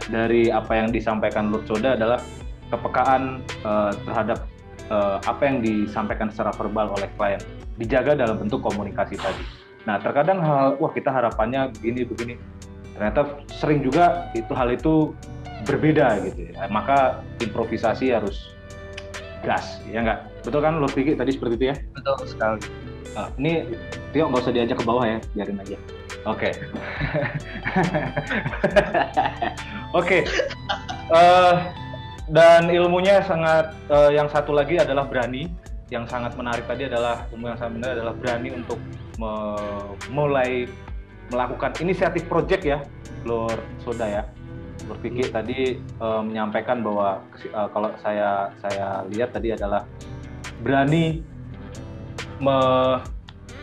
dari apa yang disampaikan Lord Soda adalah kepekaan terhadap apa yang disampaikan secara verbal oleh klien dijaga dalam bentuk komunikasi tadi. Nah terkadang kita harapannya begini, ternyata sering juga hal itu berbeda gitu ya. Maka improvisasi harus gas, ya nggak? Betul kan Lord Kiki tadi seperti itu ya? Betul sekali. Ini Tio nggak usah diajak ke bawah ya, biarin aja. Oke. Oke. Dan ilmunya sangat, yang satu lagi adalah berani. Yang sangat menarik tadi adalah ilmu yang sangat menarik adalah berani untuk mulai melakukan inisiatif project ya, Lord Soda ya. Lord Kiki tadi menyampaikan bahwa kalau saya lihat tadi adalah berani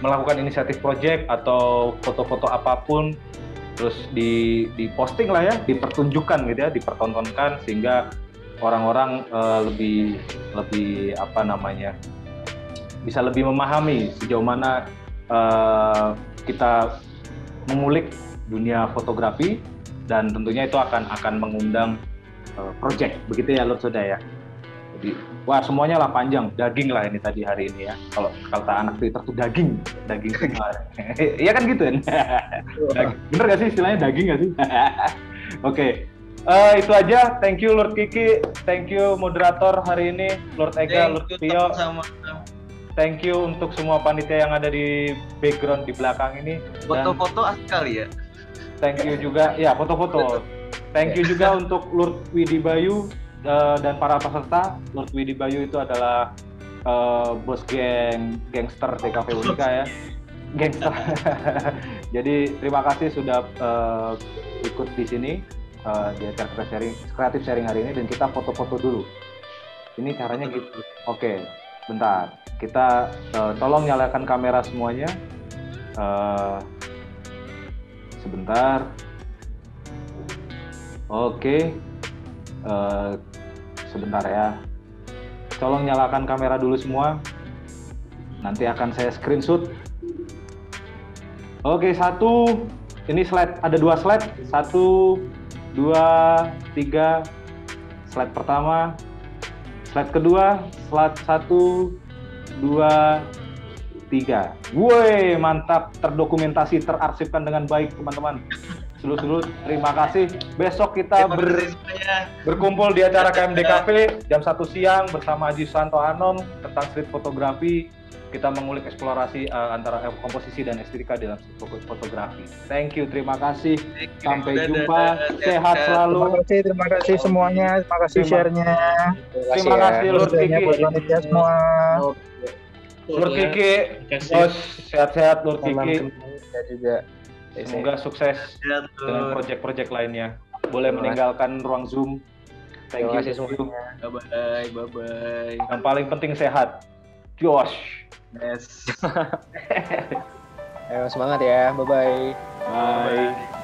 melakukan inisiatif project atau foto-foto apapun, terus di posting lah ya, dipertunjukkan gitu ya, dipertontonkan sehingga orang-orang lebih bisa lebih memahami sejauh mana kita mengulik dunia fotografi. Dan tentunya itu akan mengundang project, begitu ya Lord Soda ya. Jadi semuanya lah panjang, daging lah ini tadi hari ini ya. Kalau kata anak Twitter tuh daging semua. Iya kan gitu kan? Bener gak sih istilahnya daging gak sih? Oke. Itu aja. Thank you Lord Kiki, thank you moderator hari ini Lord Ega, Lord Tio. Thank you untuk semua panitia yang ada di background di belakang ini. Foto-foto asik kali ya. Thank you juga, ya foto-foto. Thank you juga untuk Lord Widi Bayu dan para peserta. Lord Widi Bayu itu adalah bos gangster TKP Unika ya. Gangster. Jadi terima kasih sudah ikut di sini di acara kreatif sharing hari ini, dan kita foto-foto dulu. Ini caranya gitu. Oke, bentar. Kita tolong nyalakan kamera semuanya. Sebentar. Oke. Sebentar ya. Tolong nyalakan kamera dulu semua. Nanti akan saya screenshot. Oke, ini slide, ada 2 slide. 1, 2, 3. Slide pertama. Slide kedua. Slide 1, 2, 3. Woi, mantap, terdokumentasi, terarsipkan dengan baik, teman-teman. Seluruh terima kasih. Besok kita berkumpul di acara KMD Cafe jam 1 siang bersama Haji Santo Anom tentang street fotografi. Kita mengulik eksplorasi antara komposisi dan estetika dalam street fotografi. Thank you, terima kasih. Sampai jumpa. Sehat selalu. Terima kasih semuanya. Terima kasih share-nya. Terima kasih Lur Kiki. Semua. Lur Kiki, bos, sehat-sehat Lur Kiki. Juga. Semoga sukses dengan proyek-proyek lainnya. Boleh meninggalkan ruang Zoom. Thank you semuanya. Bye-bye. Yang paling penting sehat. Josh. Yes. Ayo semangat ya. Bye-bye. Bye.